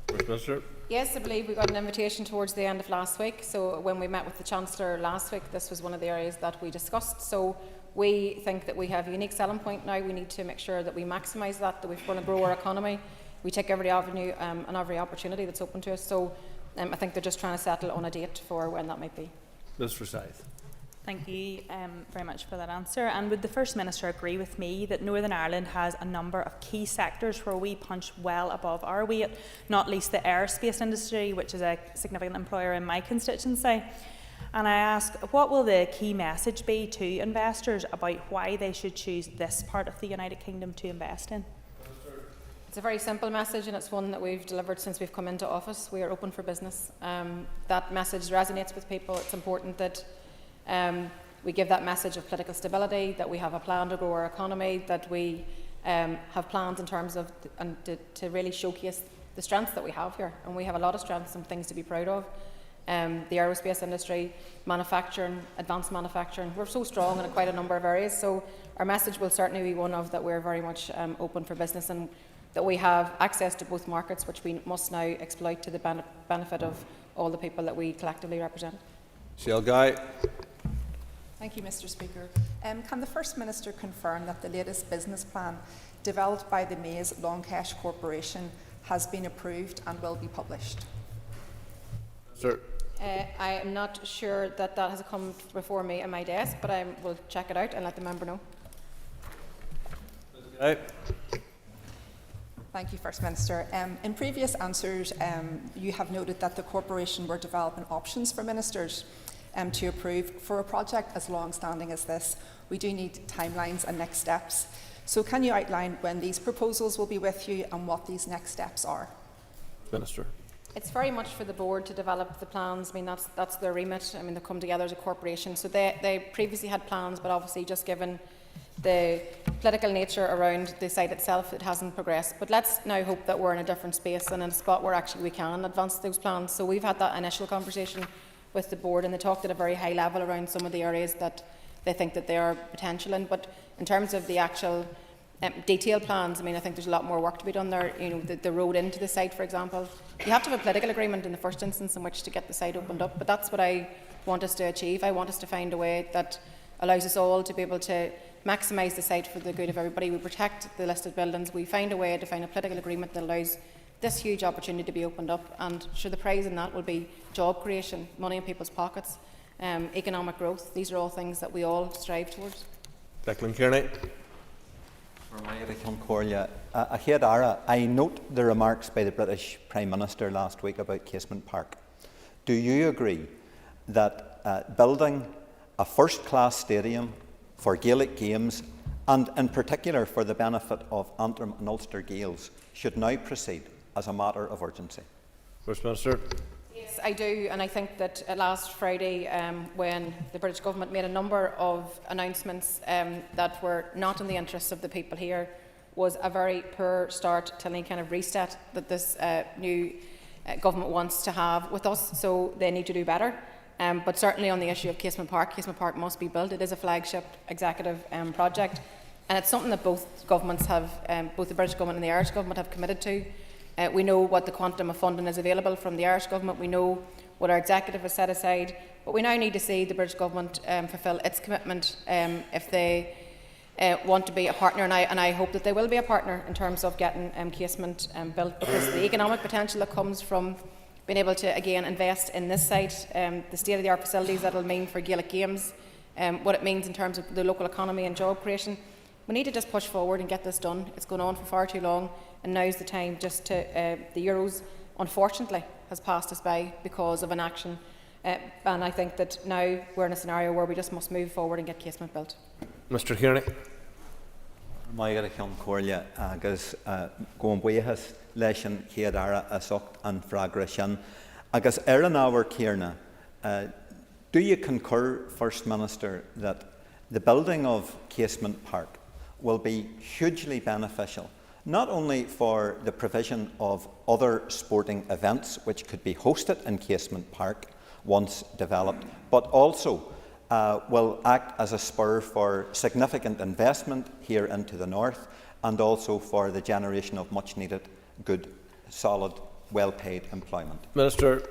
First Minister. Yes, I believe we got an invitation towards the end of last week. So when we met with the Chancellor last week, this was one of the areas that we discussed. So we think that we have a unique selling point now. We need to make sure that we maximise that we're going to grow our economy. We take every avenue and every opportunity that's open to us. So I think they're just trying to settle on a date for when that might be. Ms Forsyth. Thank you very much for that answer. And would the First Minister agree with me that Northern Ireland has a number of key sectors where we punch well above our weight, not least the aerospace industry, which is a significant employer in my constituency? And I ask, what will the key message be to investors about why they should choose this part of the United Kingdom to invest in? It's a very simple message, and it's one that we've delivered since we've come into office. We are open for business. That message resonates with people. It's important that we give that message of political stability, that we have a plan to grow our economy, that we have plans in terms of to really showcase the strengths that we have here. And we have a lot of strengths and things to be proud of. The aerospace industry, manufacturing, advanced manufacturing, we're so strong in quite a number of areas. So our message will certainly be one of that we're very much open for business, and that we have access to both markets, which we must now exploit to the benefit of all the people that we collectively represent. Shell Guy. Thank you, Mr Speaker. Can the First Minister confirm that the latest business plan developed by the Mays Longcash Corporation has been approved and will be published? Sir. I am not sure that that has come before me on my desk, but I will check it out and let the member know. Okay. Thank you, First Minister. In previous answers, you have noted that the corporation were developing options for ministers to approve. For a project as long-standing as this, we do need timelines and next steps. So can you outline when these proposals will be with you and what these next steps are? Minister. It's very much for the board to develop the plans. I mean, that's their remit. I mean, they come together as a corporation. So they previously had plans, but obviously just given the political nature around the site itself, it hasn't progressed. But let's now hope that we're in a different space and in a spot where actually we can advance those plans. So we've had that initial conversation with the board, and they talked at a very high level around some of the areas that they think that there are potential in. But in terms of the actual detailed plans, I mean, I think there's a lot more work to be done there. You know, the road into the site, for example. You have to have a political agreement in the first instance in which to get the site opened up, but that's what I want us to achieve. I want us to find a way that allows us all to be able to maximise the site for the good of everybody. We protect the listed buildings. We find a way to find a political agreement that allows this huge opportunity to be opened up, and sure, the prize in that will be job creation, money in people's pockets, economic growth. These are all things that we all strive towards. Declan Kearney. I note the remarks by the British Prime Minister last week about Casement Park. Do you agree that building a first-class stadium for Gaelic games, and in particular for the benefit of Antrim and Ulster Gaels, should now proceed as a matter of urgency? First Minister. Yes, I do, and I think that last Friday, when the British Government made a number of announcements that were not in the interests of the people here, was a very poor start to any kind of reset that this new government wants to have with us, so they need to do better. But certainly on the issue of Casement Park must be built. It is a flagship executive project, and it's something that both governments have, both the British Government and the Irish Government have committed to. We know what the quantum of funding is available from the Irish Government. We know what our executive has set aside. But we now need to see the British Government fulfil its commitment if they want to be a partner. And I hope that they will be a partner in terms of getting Casement built, because the economic potential that comes from being able to, again, invest in this site, the state-of-the-art facilities that it will mean for Gaelic games, what it means in terms of the local economy and job creation. We need to just push forward and get this done. It's gone on for far too long, and now's the time just to, the Euros, unfortunately, has passed us by because of inaction. And I think that now we're in a scenario where we just must move forward and get Casement built. Mr Kearney. agus go buíchas leis an chéadara a socht an fragra sin. Agus an ábhar Céarna, do you concur, First Minister, that the building of Casement Park will be hugely beneficial, not only for the provision of other sporting events which could be hosted in Casement Park once developed, but also will act as a spur for significant investment here into the north, and also for the generation of much needed, good, solid, well-paid employment? Minister.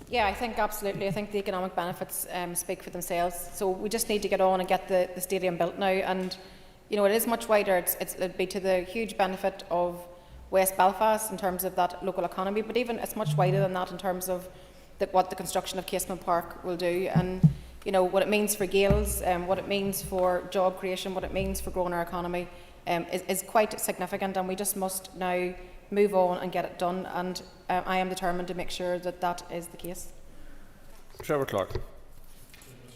Yeah, I think absolutely. I think the economic benefits speak for themselves. So we just need to get on and get the stadium built now. And you know, it is much wider. It'll be to the huge benefit of West Belfast in terms of that local economy, but even it's much wider than that in terms of what the construction of Casement Park will do, and you know what it means for Gaels, what it means for job creation, what it means for growing our economy is quite significant, and we just must now move on and get it done. And I am determined to make sure that that is the case. Trevor Clark.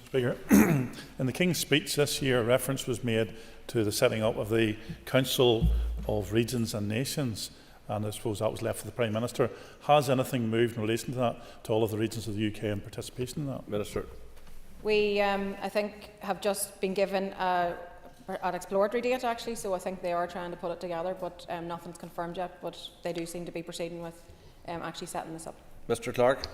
Speaker, in the King's speech this year, reference was made to the setting up of the Council of Regions and Nations, and I suppose that was left for the Prime Minister. Has anything moved in relation to that, to all of the regions of the UK and participation in that? Minister. We, I think, have just been given an exploratory date, actually, so I think they are trying to put it together, but nothing's confirmed yet, but they do seem to be proceeding with actually setting this up. Mr Clark.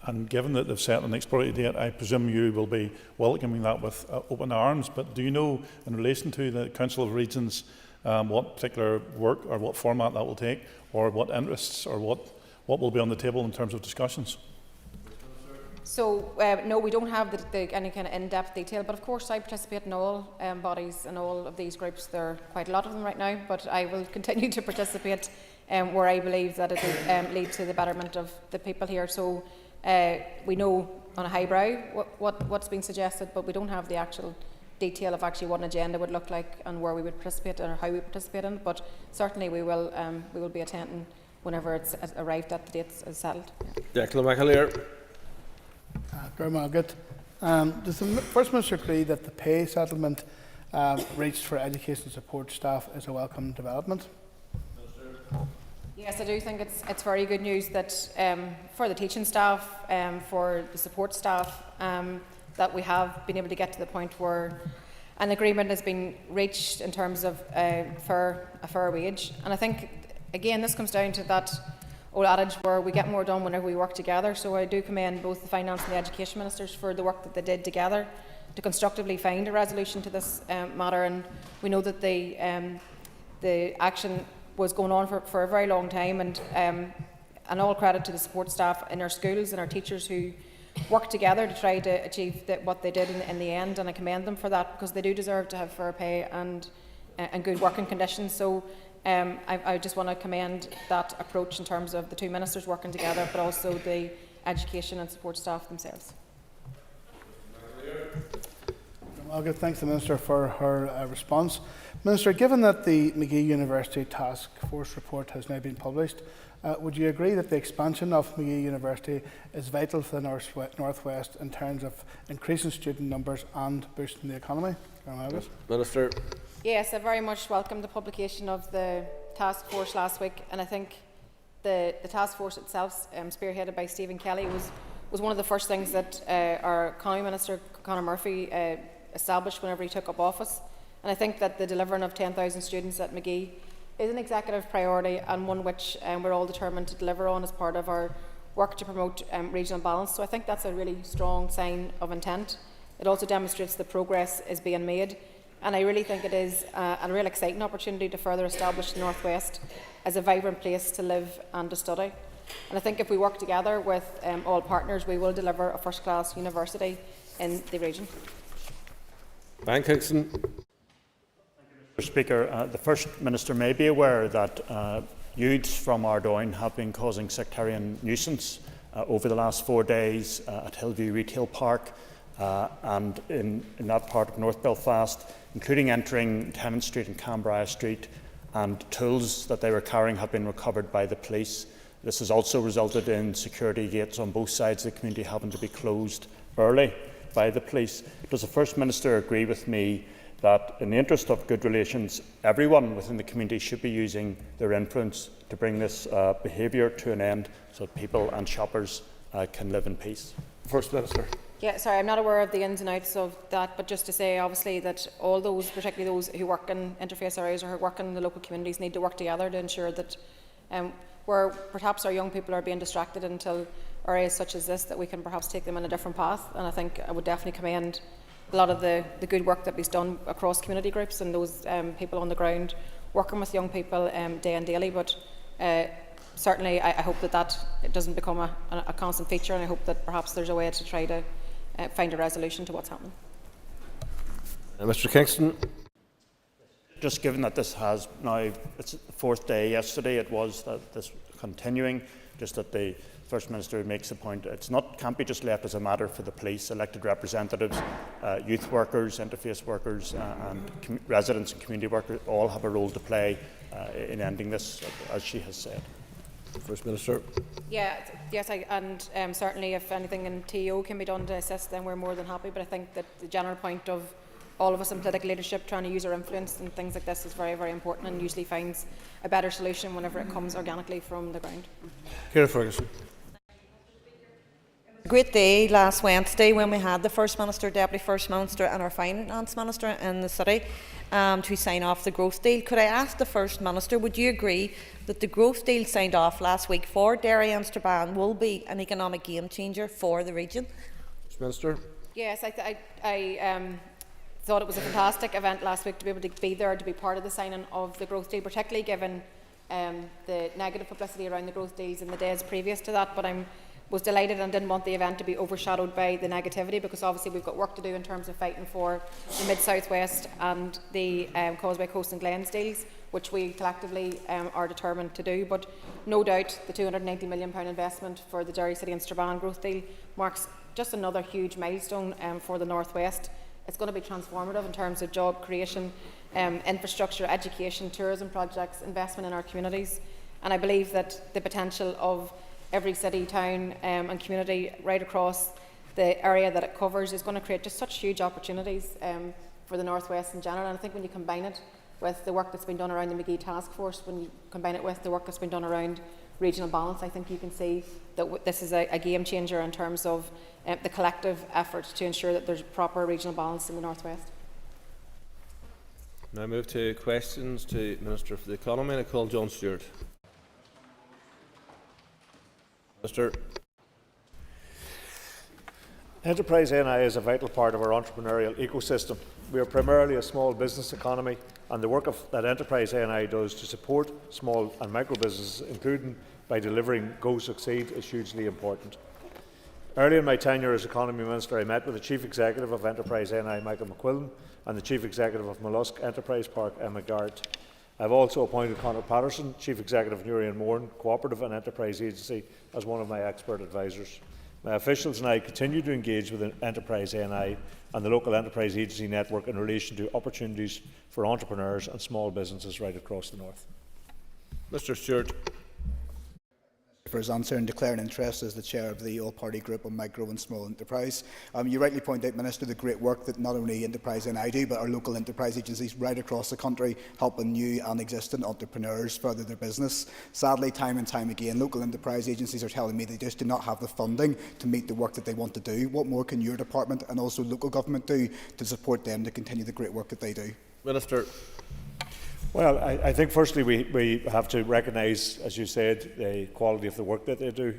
And given that they've set an exploratory date, I presume you will be welcoming that with open arms. But do you know, in relation to the Council of Regions, what particular work or what format that will take, or what interests or what will be on the table in terms of discussions? So, no, we don't have any kind of in-depth detail, but of course I participate in all bodies and all of these groups. There are quite a lot of them right now, but I will continue to participate where I believe that it will lead to the betterment of the people here. So we know on a highbrow what's been suggested, but we don't have the actual detail of actually what an agenda would look like and where we would participate or how we participate in. But certainly we will be attending whenever it's arrived at, the dates is settled. Declan McAleer. Does the First Minister agree that the pay settlement reached for education support staff is a welcome development? Yes, I do think it's very good news that for the teaching staff, for the support staff, that we have been able to get to the point where an agreement has been reached in terms of a fair wage. And I think, again, this comes down to that old adage where we get more done whenever we work together. So I do commend both the Finance and the Education Ministers for the work that they did together to constructively find a resolution to this matter. And we know that the action was going on for a very long time, and all credit to the support staff in our schools and our teachers who worked together to try to achieve what they did in the end, and I commend them for that, because they do deserve to have fair pay and good working conditions. So I just want to commend that approach in terms of the two ministers working together, but also the education and support staff themselves. I'll give thanks to the Minister for her response. Minister, given that the McGee University Task Force report has now been published, would you agree that the expansion of McGee University is vital for the North West in terms of increasing student numbers and boosting the economy? Minister. Yes, I very much welcome the publication of the task force last week, and I think the task force itself, spearheaded by Stephen Kelly, was one of the first things that our Economy Minister, Conor Murphy, established whenever he took up office. And I think that the delivering of 10,000 students at McGee is an executive priority, and one which we're all determined to deliver on as part of our work to promote regional balance. So I think that's a really strong sign of intent. It also demonstrates that progress is being made, and I really think it is a real exciting opportunity to further establish the North West as a vibrant place to live and to study. And I think if we work together with all partners, we will deliver a first-class university in the region. Van Kingston. Mr. Speaker, the First Minister may be aware that youths from Ardoyne have been causing sectarian nuisance over the last 4 days at Hillview Retail Park and in that part of North Belfast, including entering Tennant Street and Canberra Street, and tools that they were carrying have been recovered by the police. This has also resulted in security gates on both sides of the community having to be closed early by the police. Does the First Minister agree with me that in the interest of good relations, everyone within the community should be using their influence to bring this behaviour to an end so that people and shoppers can live in peace? First Minister. Yeah, sorry, I'm not aware of the ins and outs of that, but just to say, obviously, that all those, particularly those who work in interface areas or who work in the local communities, need to work together to ensure that where perhaps our young people are being distracted until areas such as this, that we can perhaps take them in a different path. And I think I would definitely commend a lot of the good work that is done across community groups and those people on the ground working with young people day and daily. But certainly I hope that it doesn't become a constant feature, and I hope that perhaps there's a way to try to find a resolution to what's happening. Mr. Kingston. Just given that this has now, it's the 4th day, yesterday it was that this continuing, just that the First Minister makes the point, can't be just left as a matter for the police, elected representatives, youth workers, interface workers and residents and community workers all have a role to play in ending this, as she has said. First Minister. Yeah, yes, and certainly if anything in TO can be done to assist, then we're more than happy. But I think that the general point of all of us in political leadership trying to use our influence and things like this is very, very important, and usually finds a better solution whenever it comes organically from the ground. Ciara Ferguson. A great day last Wednesday when we had the First Minister, Deputy First Minister and our Finance Minister in the city to sign off the growth deal. Could I ask the First Minister, would you agree that the growth deal signed off last week for Derry and Strabane will be an economic game changer for the region? First Minister. Yes, I thought it was a fantastic event last week to be able to be there, to be part of the signing of the growth deal, particularly given the negative publicity around the growth deals in the days previous to that. But I was delighted and didn't want the event to be overshadowed by the negativity, because obviously we've got work to do in terms of fighting for the Mid-South West and the Causeway Coast and Glens deals, which we collectively are determined to do. But no doubt the £290 million investment for the Derry City and Strabane growth deal marks just another huge milestone for the North West. It's going to be transformative in terms of job creation, infrastructure, education, tourism projects, investment in our communities. And I believe that the potential of every city, town and community right across the area that it covers is going to create just such huge opportunities for the North West in general. And I think when you combine it with the work that's been done around the McGee Task Force, when you combine it with the work that's been done around regional balance, I think you can see that this is a game changer in terms of the collective effort to ensure that there's proper regional balance in the North West. Now move to questions to Minister for the Economy, and I call John Stewart. Minister. Enterprise NI is a vital part of our entrepreneurial ecosystem. We are primarily a small business economy, and the work that Enterprise NI does to support small and micro businesses, including by delivering Go Succeed, is hugely important. Early in my tenure as Economy Minister, I met with the Chief Executive of Enterprise NI, Michael McQuillan, and the Chief Executive of Mollusk Enterprise Park, Emma Garrett. I have also appointed Conor Patterson, Chief Executive of Newry and Mourne Cooperative and Enterprise Agency, as one of my expert advisors. My officials and I continue to engage with Enterprise NI and the local enterprise agency network in relation to opportunities for entrepreneurs and small businesses right across the north. Mr. Stewart. For his answer and declare an interest as the chair of the all-party group on micro and small enterprise. You rightly point out, Minister, the great work that not only Enterprise and I do, but our local enterprise agencies right across the country helping new and existing entrepreneurs further their business. Sadly, time and time again, local enterprise agencies are telling me they just do not have the funding to meet the work that they want to do. What more can your department and also local government do to support them to continue the great work that they do? Minister. Well, I think firstly we have to recognise, as you said, the quality of the work that they do,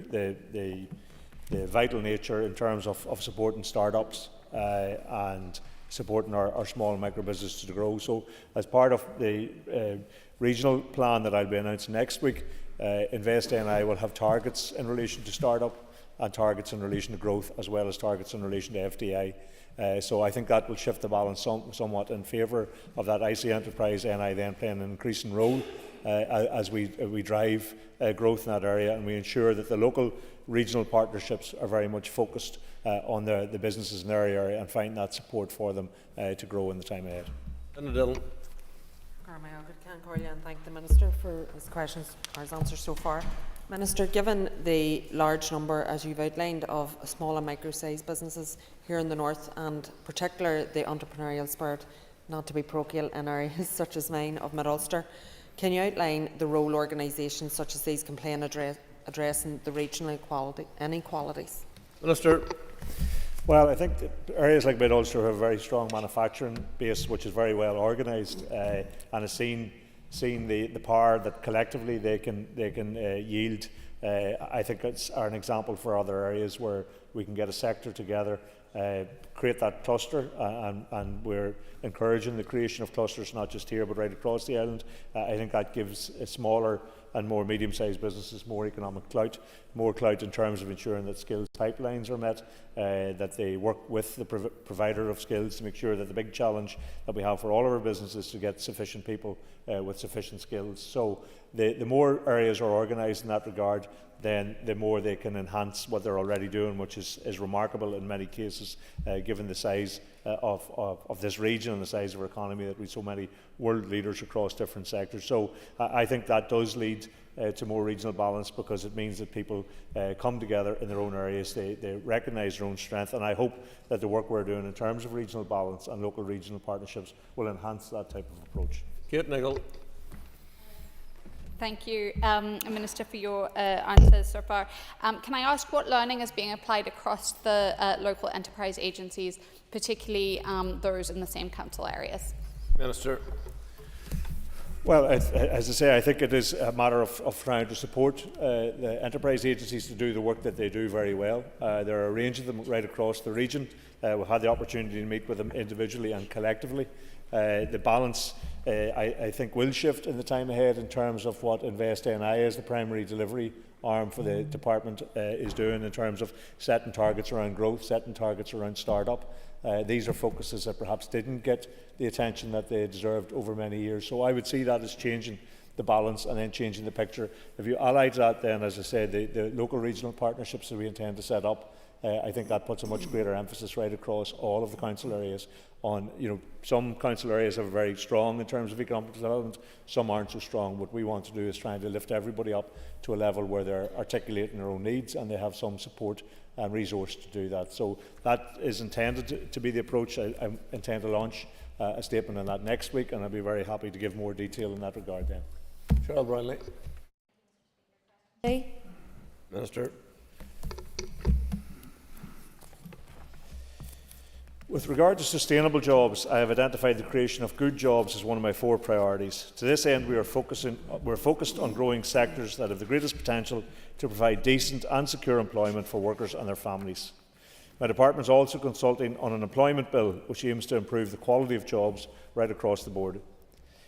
the vital nature in terms of supporting start-ups and supporting our small and micro businesses to grow. So as part of the regional plan that I'll be announcing next week, Invest NI will have targets in relation to start-up and targets in relation to growth, as well as targets in relation to FDI. So I think that will shift the balance somewhat in favour of that. I see Enterprise NI then playing an increasing role as we drive growth in that area, and we ensure that the local regional partnerships are very much focused on the businesses in their area and find that support for them to grow in the time ahead. And thank the Minister for his questions or his answers so far. Minister, given the large number, as you've outlined, of small and micro-sized businesses here in the north, and particularly the entrepreneurial spirit, not to be parochial, in areas such as mine of Mid-Ulster, can you outline the role organisations such as these can play in addressing the regional inequalities? Minister. Well, I think that areas like Mid-Ulster have a very strong manufacturing base, which is very well organised and has seen the power that collectively they can yield. I think it's an example for other areas where we can get a sector together, create that cluster, and we're encouraging the creation of clusters not just here but right across the island. I think that gives smaller and more medium-sized businesses more economic clout, more clout in terms of ensuring that skills pipelines are met, that they work with the provider of skills to make sure that the big challenge that we have for all of our businesses is to get sufficient people with sufficient skills. So the more areas are organised in that regard, then the more they can enhance what they're already doing, which is remarkable in many cases, given the size of this region and the size of our economy, that we have so many world leaders across different sectors. So I think that does lead to more regional balance, because it means that people come together in their own areas, they recognise their own strength, and I hope that the work we're doing in terms of regional balance and local regional partnerships will enhance that type of approach. Kate Nigel. Thank you, Minister, for your answers so far. Can I ask what learning is being applied across the local enterprise agencies, particularly those in the same council areas? Minister. Well, as I say, I think it is a matter of trying to support the enterprise agencies to do the work that they do very well. There are a range of them right across the region. We've had the opportunity to meet with them individually and collectively. The balance, I think, will shift in the time ahead in terms of what Invest NI as the primary delivery arm for the department is doing in terms of setting targets around growth, setting targets around start-up. These are focuses that perhaps didn't get the attention that they deserved over many years. So I would see that as changing the balance and then changing the picture. If you allied that then, as I said, the local regional partnerships that we intend to set up, I think that puts a much greater emphasis right across all of the council areas on, some council areas are very strong in terms of economic development, some aren't so strong. What we want to do is trying to lift everybody up to a level where they're articulating their own needs and they have some support and resource to do that. So that is intended to be the approach. I intend to launch a statement on that next week, and I'll be very happy to give more detail in that regard then. Cheryl Brownlee. Hey. Minister. With regard to sustainable jobs, I have identified the creation of good jobs as one of my 4 priorities. To this end, we're focused on growing sectors that have the greatest potential to provide decent and secure employment for workers and their families. My department is also consulting on an employment bill which aims to improve the quality of jobs right across the board.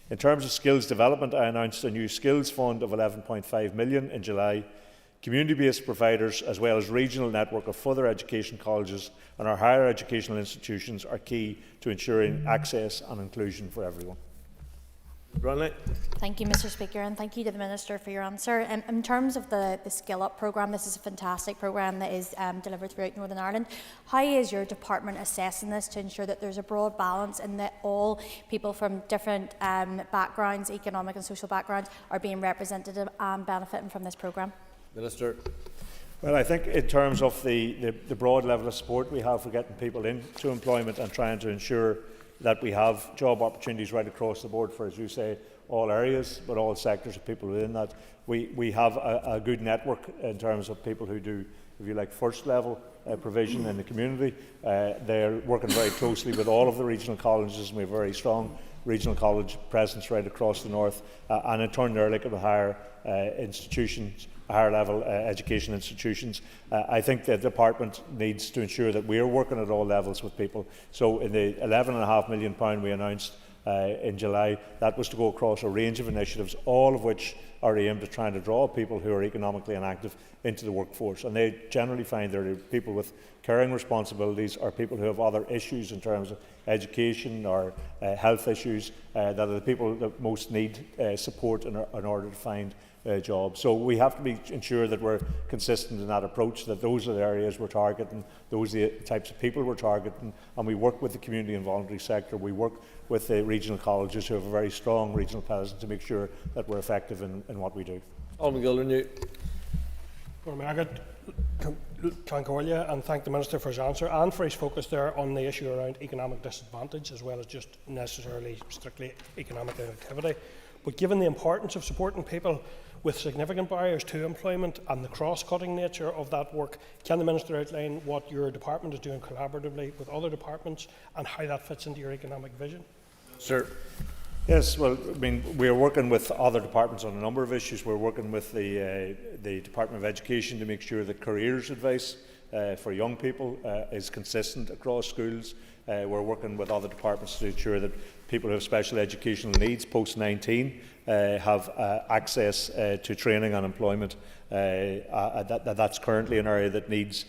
In terms of skills development, I announced a new skills fund of 11.5 million in July Community-based providers, as well as regional network of further education colleges and our higher educational institutions, are key to ensuring access and inclusion for everyone. Brunley. Thank you, Mr. Speaker, and thank you to the Minister for your answer. In terms of the Skill Up programme, this is a fantastic programme that is delivered throughout Northern Ireland. How is your department assessing this to ensure that there's a broad balance and that all people from different backgrounds, economic and social backgrounds, are being represented and benefiting from this programme? Minister. Well, I think in terms of the broad level of support we have for getting people into employment and trying to ensure that we have job opportunities right across the board for, as you say, all areas, but all sectors of people within that. We have a good network in terms of people who do, if you like, first level provision in the community. They're working very closely with all of the regional colleges, and we have a very strong regional college presence right across the north, and in turn they're looking at higher institutions, higher level education institutions. I think the department needs to ensure that we are working at all levels with people. So in the £11.5 million we announced in July, that was to go across a range of initiatives, all of which are aimed at trying to draw people who are economically inactive into the workforce. And they generally find they're people with caring responsibilities or people who have other issues in terms of education or health issues that are the people that most need support in order to find jobs. So we have to ensure that we're consistent in that approach, that those are the areas we're targeting, those are the types of people we're targeting, and we work with the community and voluntary sector, we work with the regional colleges who have a very strong regional presence to make sure that we're effective in what we do. Alderman Gildernew. And thank the Minister for his answer and for his focus there on the issue around economic disadvantage as well as just necessarily strictly economic activity. But given the importance of supporting people with significant barriers to employment and the cross-cutting nature of that work, can the Minister outline what your department is doing collaboratively with other departments and how that fits into your economic vision? Sir. Yes, well, I mean, we are working with other departments on a number of issues. We're working with the Department of Education to make sure that careers advice for young people is consistent across schools. We're working with other departments to ensure that people who have special educational needs post-19 have access to training and employment. That's currently an area that needs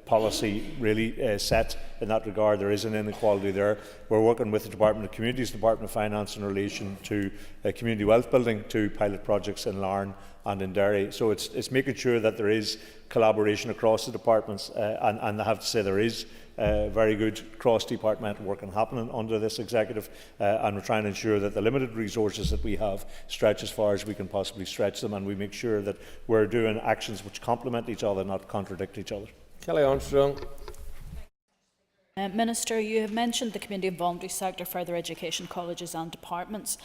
policy really set in that regard. There is an inequality there. We're working with the Department of Communities, Department of Finance in relation to community wealth building, to pilot projects in Larne and in Derry. So it's making sure that there is collaboration across the departments, and I have to say there is very good cross-departmental work happening under this executive, and we're trying to ensure that the limited resources that we have stretch as far as we can possibly stretch them, and we make sure that we're doing actions which complement each other, not contradict each other. Kelly Armstrong. Minister, you have mentioned the community and voluntary sector, further education colleges and departments.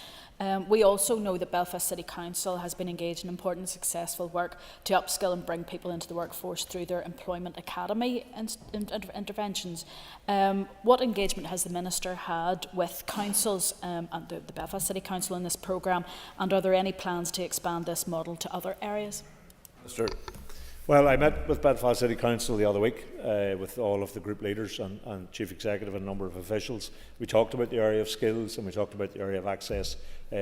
We also know that Belfast City Council has been engaged in important and successful work to upskill and bring people into the workforce through their employment academy interventions. What engagement has the Minister had with councils and the Belfast City Council in this programme, and are there any plans to expand this model to other areas? Minister. Well, I met with Belfast City Council the other week with all of the group leaders and Chief Executive and a number of officials. We talked about the area of skills and we talked about the area of access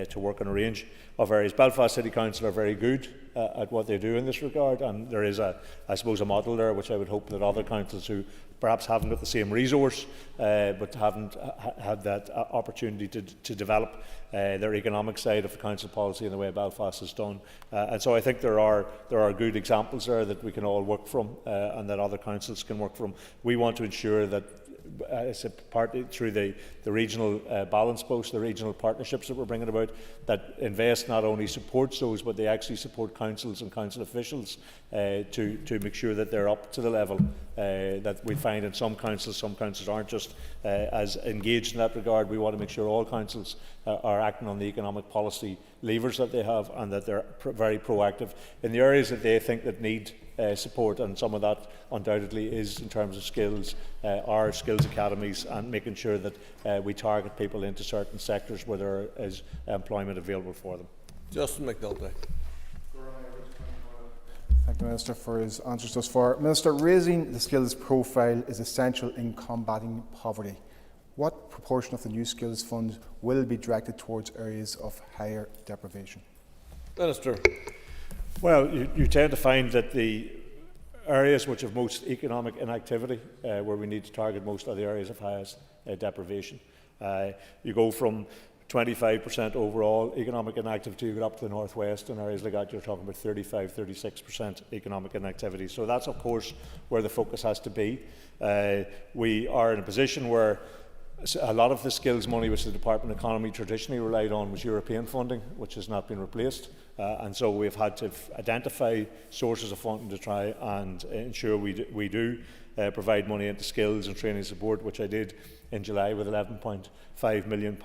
to work in a range of areas. Belfast City Council are very good at what they do in this regard, and there is, I suppose, a model there which I would hope that other councils who perhaps haven't got the same resource but haven't had that opportunity to develop their economic side of the council policy in the way Belfast has done. And so I think there are good examples there that we can all work from and that other councils can work from. We want to ensure that partly through the regional balance post, the regional partnerships that we're bringing about, that Invest not only supports those, but they actually support councils and council officials to make sure that they're up to the level that we find in some councils. Some councils aren't just as engaged in that regard. We want to make sure all councils are acting on the economic policy levers that they have, and that they're very proactive in the areas that they think that need support, and some of that undoubtedly is in terms of skills, our skills academies, and making sure that we target people into certain sectors where there is employment available for them. Justin McNulty. Thank the Minister for his answers thus far. Minister, raising the skills profile is essential in combating poverty. What proportion of the new skills fund will be directed towards areas of higher deprivation? Minister. Well, you tend to find that the areas which have most economic inactivity, where we need to target most, are the areas of highest deprivation. You go from 25% overall economic inactivity, you get up to the northwest, in areas like that you're talking about 35-36% economic inactivity. So that's of course where the focus has to be. We are in a position where a lot of the skills money which the Department of Economy traditionally relied on was European funding, which has not been replaced. And so we've had to identify sources of funding to try and ensure we do provide money into skills and training support, which I did in July with £11.5 million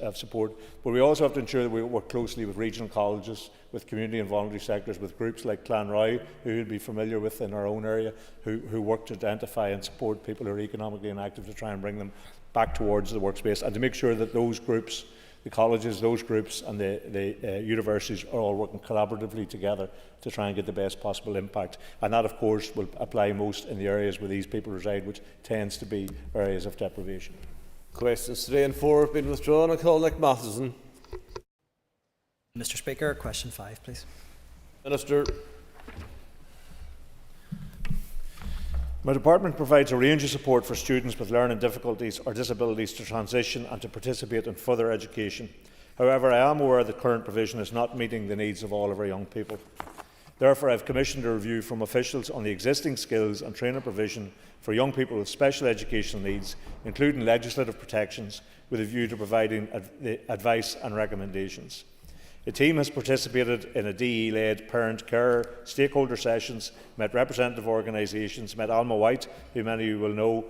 of support. But we also have to ensure that we work closely with regional colleges, with community and voluntary sectors, with groups like Clanroy, who you'll be familiar with in our own area, who work to identify and support people who are economically inactive to try and bring them back towards the workspace, and to make sure that those groups, the colleges, those groups and the universities are all working collaboratively together to try and get the best possible impact. And that, of course, will apply most in the areas where these people reside, which tends to be areas of deprivation. Questions 3 and 4 have been withdrawn. I call Nick Matheson. Mr. Speaker, question 5, please. Minister. My department provides a range of support for students with learning difficulties or disabilities to transition and to participate in further education. However, I am aware that current provision is not meeting the needs of all of our young people. Therefore, I have commissioned a review from officials on the existing skills and training provision for young people with special educational needs, including legislative protections, with a view to providing advice and recommendations. The team has participated in a DE-led parent-carer stakeholder sessions, met representative organisations, met Alma White, who many of you will know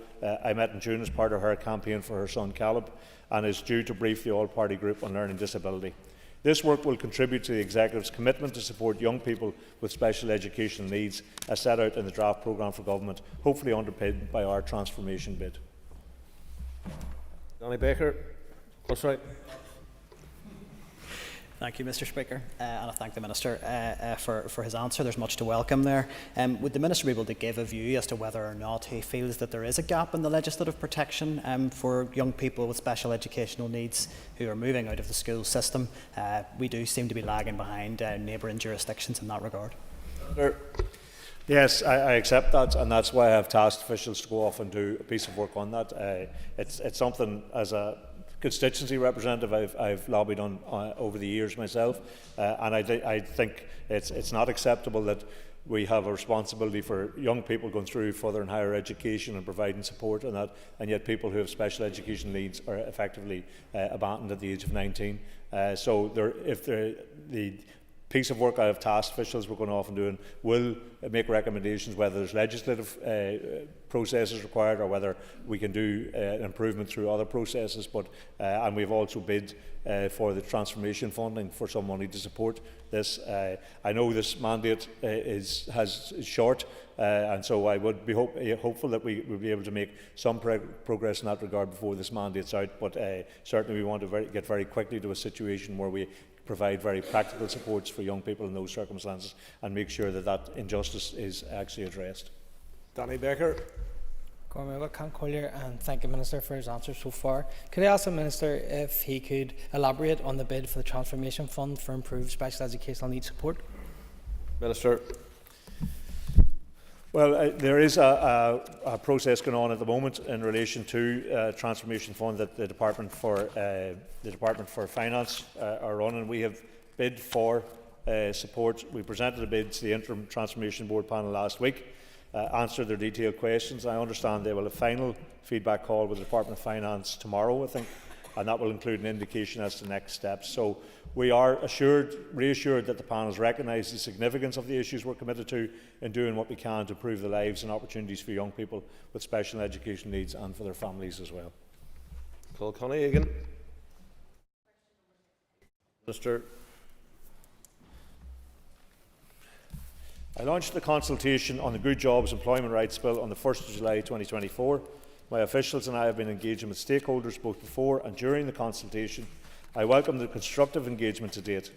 I met in June as part of her campaign for her son Caleb, and is due to brief the all-party group on learning disability. This work will contribute to the Executive's commitment to support young people with special educational needs, as set out in the draft programme for government, hopefully underpinned by our transformation bid. Danny Baker. That's right. Thank you, Mr. Speaker, and I thank the Minister for his answer. There's much to welcome there. Would the Minister be able to give a view as to whether or not he feels that there is a gap in the legislative protection for young people with special educational needs who are moving out of the school system? We do seem to be lagging behind neighbouring jurisdictions in that regard. Yes, I accept that, and that's why I have tasked officials to go off and do a piece of work on that. It's something, as a constituency representative, I've lobbied on over the years myself, and I think it's not acceptable that we have a responsibility for young people going through further and higher education and providing support on that, and yet people who have special education needs are effectively abandoned at the age of 19. So the piece of work I have tasked officials we're going off and doing will make recommendations whether there's legislative processes required or whether we can do improvement through other processes. But and we've also bid for the transformation funding for some money to support this. I know this mandate is short, and so I would be hopeful that we will be able to make some progress in that regard before this mandate's out. But certainly we want to get very quickly to a situation where we provide very practical supports for young people in those circumstances and make sure that that injustice is actually addressed. Danny Baker. And thank the Minister for his answers so far. Could I ask the Minister if he could elaborate on the bid for the Transformation Fund for improved special educational needs support? Minister. Well, there is a process going on at the moment in relation to Transformation Fund that the Department for Finance are running. We have bid for support. We presented a bid to the Interim Transformation Board panel last week, answered their detailed questions. I understand they will have a final feedback call with the Department of Finance tomorrow, I think, and that will include an indication as to next steps. So we are reassured that the panels recognise the significance of the issues we're committed to in doing what we can to improve the lives and opportunities for young people with special education needs and for their families as well. Call Connie again. Minister. I launched the consultation on the Good Jobs Employment Rights Bill on the 1st of July 2024. My officials and I have been engaging with stakeholders both before and during the consultation. I welcome the constructive engagement to date.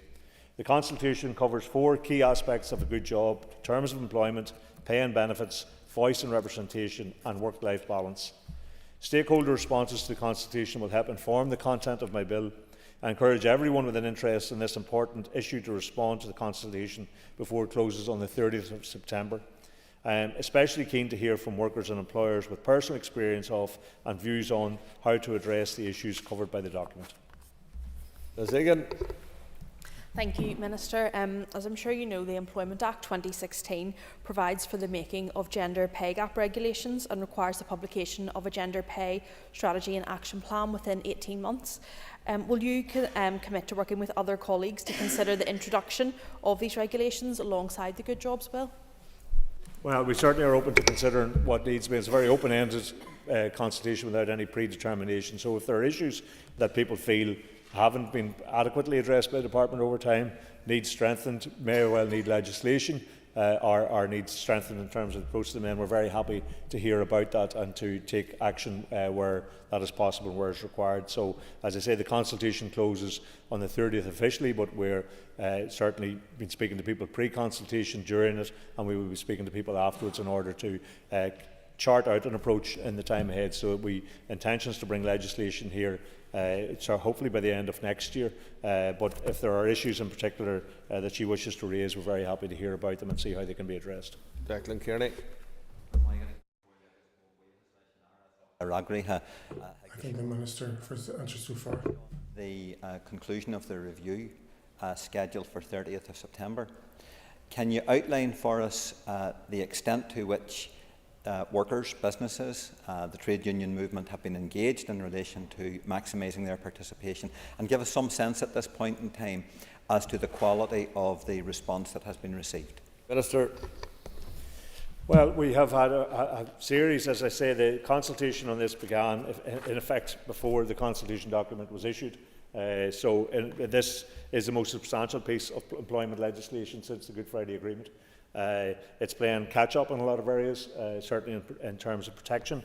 The consultation covers 4 key aspects of a good job: terms of employment, pay and benefits, voice and representation, and work-life balance. Stakeholder responses to the consultation will help inform the content of my bill. I encourage everyone with an interest in this important issue to respond to the consultation before it closes on the 30th of September. I am especially keen to hear from workers and employers with personal experience of and views on how to address the issues covered by the document. Ms. Egan. Thank you, Minister. As I'm sure you know, the Employment Act 2016 provides for the making of gender pay gap regulations and requires the publication of a gender pay strategy and action plan within 18 months. Will you commit to working with other colleagues to consider the introduction of these regulations alongside the Good Jobs Bill? Well, we certainly are open to considering what needs to be. It's a very open-ended consultation without any predetermination. So if there are issues that people feel haven't been adequately addressed by the Department over time, need strengthened, may well need legislation, or needs strengthened in terms of the approach to them, and we're very happy to hear about that and to take action where that is possible and where it's required. So, as I say, the consultation closes on the 30th officially, but we're certainly been speaking to people pre-consultation, during it, and we will be speaking to people afterwards in order to chart out an approach in the time ahead. So we intentions to bring legislation here so hopefully by the end of next year, but if there are issues in particular that she wishes to raise, we're very happy to hear about them and see how they can be addressed. Declan Kearney. I thank the Minister for his answer so far. The conclusion of the review scheduled for 30th of September. Can you outline for us the extent to which workers, businesses, the trade union movement have been engaged in relation to maximising their participation, and give us some sense at this point in time as to the quality of the response that has been received? Minister. Well, we have had a series, as I say, the consultation on this began in effect before the consultation document was issued. This is the most substantial piece of employment legislation since the Good Friday Agreement. It's playing catch-up in a lot of areas, certainly in terms of protection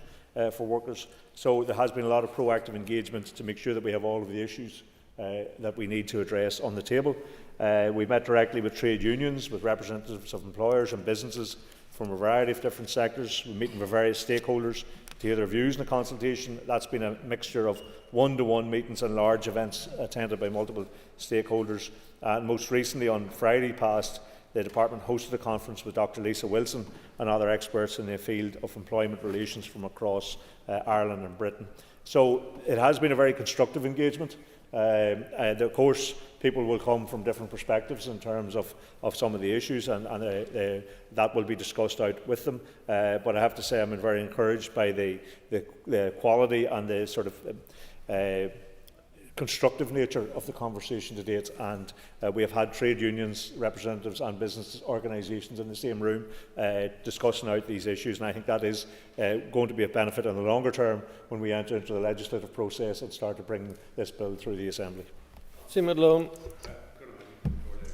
for workers. So there has been a lot of proactive engagement to make sure that we have all of the issues that we need to address on the table. We met directly with trade unions, with representatives of employers and businesses from a variety of different sectors. We're meeting with various stakeholders to hear their views in the consultation. That's been a mixture of one-to-one meetings and large events attended by multiple stakeholders. And most recently, on Friday past, the Department hosted a conference with Dr. Lisa Wilson and other experts in the field of employment relations from across Ireland and Britain. So it has been a very constructive engagement. Of course, people will come from different perspectives in terms of some of the issues, and that will be discussed out with them. But I have to say I'm very encouraged by the quality and the sort of constructive nature of the conversation to date, and we have had trade unions, representatives and business organisations in the same room discussing out these issues, and I think that is going to be a benefit in the longer term when we enter into the legislative process and start to bring this bill through the Assembly.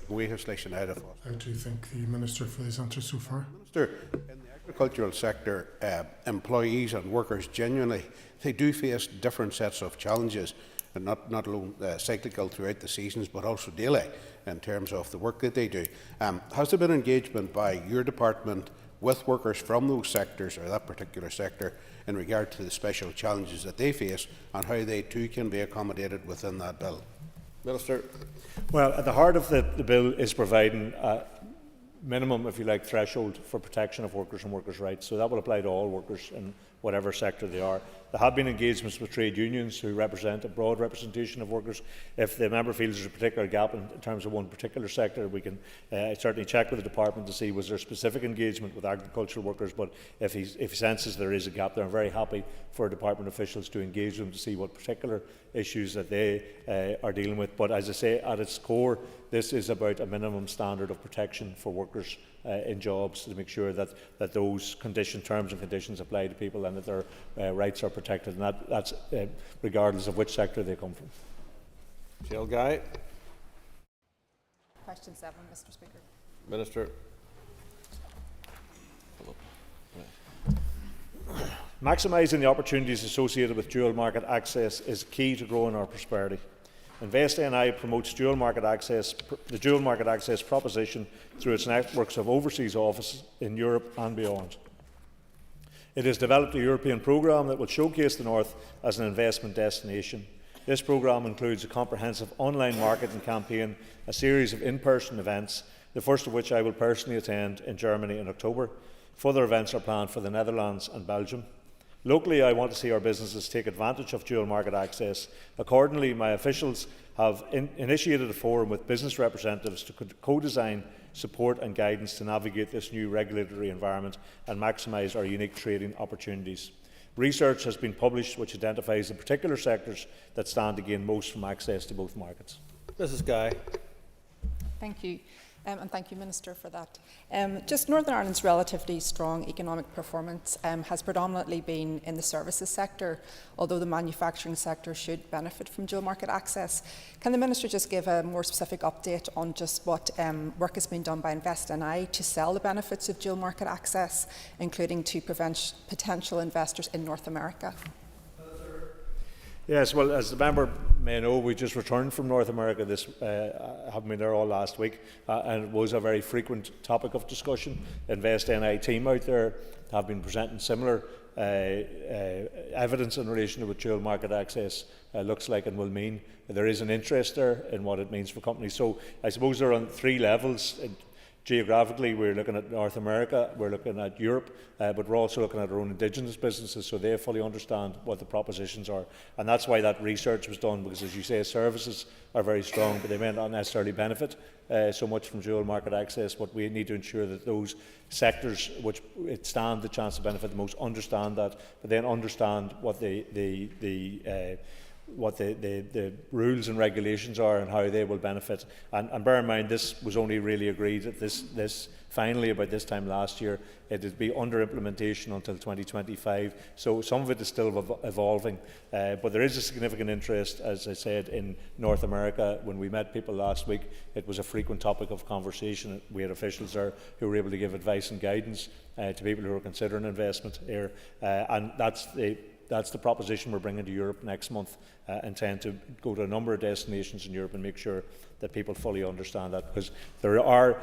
We have selection out of us. I do thank the Minister for his answer so far. Minister, in the agricultural sector, employees and workers genuinely, they do face different sets of challenges, and not alone cyclical throughout the seasons, but also daily in terms of the work that they do. Has there been engagement by your department with workers from those sectors, or that particular sector, in regard to the special challenges that they face and how they too can be accommodated within that bill? Minister. Well, at the heart of the bill is providing a minimum, if you like, threshold for protection of workers and workers' rights. So that will apply to all workers in whatever sector they are. There have been engagements with trade unions who represent a broad representation of workers. If the member feels there's a particular gap in terms of one particular sector, we can certainly check with the department to see was there specific engagement with agricultural workers. But if he senses there is a gap there, I'm very happy for department officials to engage them to see what particular issues that they are dealing with. But as I say, at its core, this is about a minimum standard of protection for workers in jobs, to make sure that those terms and conditions apply to people and that their rights are protected, and that's regardless of which sector they come from. Jill Guy. Question 7, Mr. Speaker. Minister. Maximising the opportunities associated with dual market access is key to growing our prosperity. Invest NI promotes the dual market access proposition through its networks of overseas offices in Europe and beyond. It has developed a European programme that will showcase the North as an investment destination. This programme includes a comprehensive online marketing campaign, a series of in-person events, the first of which I will personally attend in Germany in October. Further events are planned for the Netherlands and Belgium. Locally, I want to see our businesses take advantage of dual market access. Accordingly, my officials have initiated a forum with business representatives to co-design support and guidance to navigate this new regulatory environment and maximise our unique trading opportunities. Research has been published which identifies the particular sectors that stand to gain most from access to both markets. Mrs. Guy. Thank you. And thank you, Minister, for that. Just Northern Ireland's relatively strong economic performance has predominantly been in the services sector, although the manufacturing sector should benefit from dual market access. Can the Minister just give a more specific update on just what work has been done by InvestNI to sell the benefits of dual market access, including to potential investors in North America? Yes, well, as the member may know, we just returned from North America. Haven't been there all last week, and it was a very frequent topic of discussion. InvestNI team out there have been presenting similar evidence in relation to what dual market access looks like and will mean. There is an interest there in what it means for companies. So I suppose they're on three levels. Geographically, we're looking at North America, we're looking at Europe, but we're also looking at our own Indigenous businesses, so they fully understand what the propositions are. And that's why that research was done, because as you say, services are very strong, but they may not necessarily benefit so much from dual market access. But we need to ensure that those sectors which stand the chance to benefit the most understand that, but then understand what the rules and regulations are and how they will benefit. And bear in mind, this was only really agreed at this finally about this time last year. It would be under implementation until 2025. So some of it is still evolving. But there is a significant interest, as I said, in North America. When we met people last week, it was a frequent topic of conversation. We had officials there who were able to give advice and guidance to people who are considering investment here. And that's the proposition we're bringing to Europe next month. Intend to go to a number of destinations in Europe and make sure that people fully understand that, because there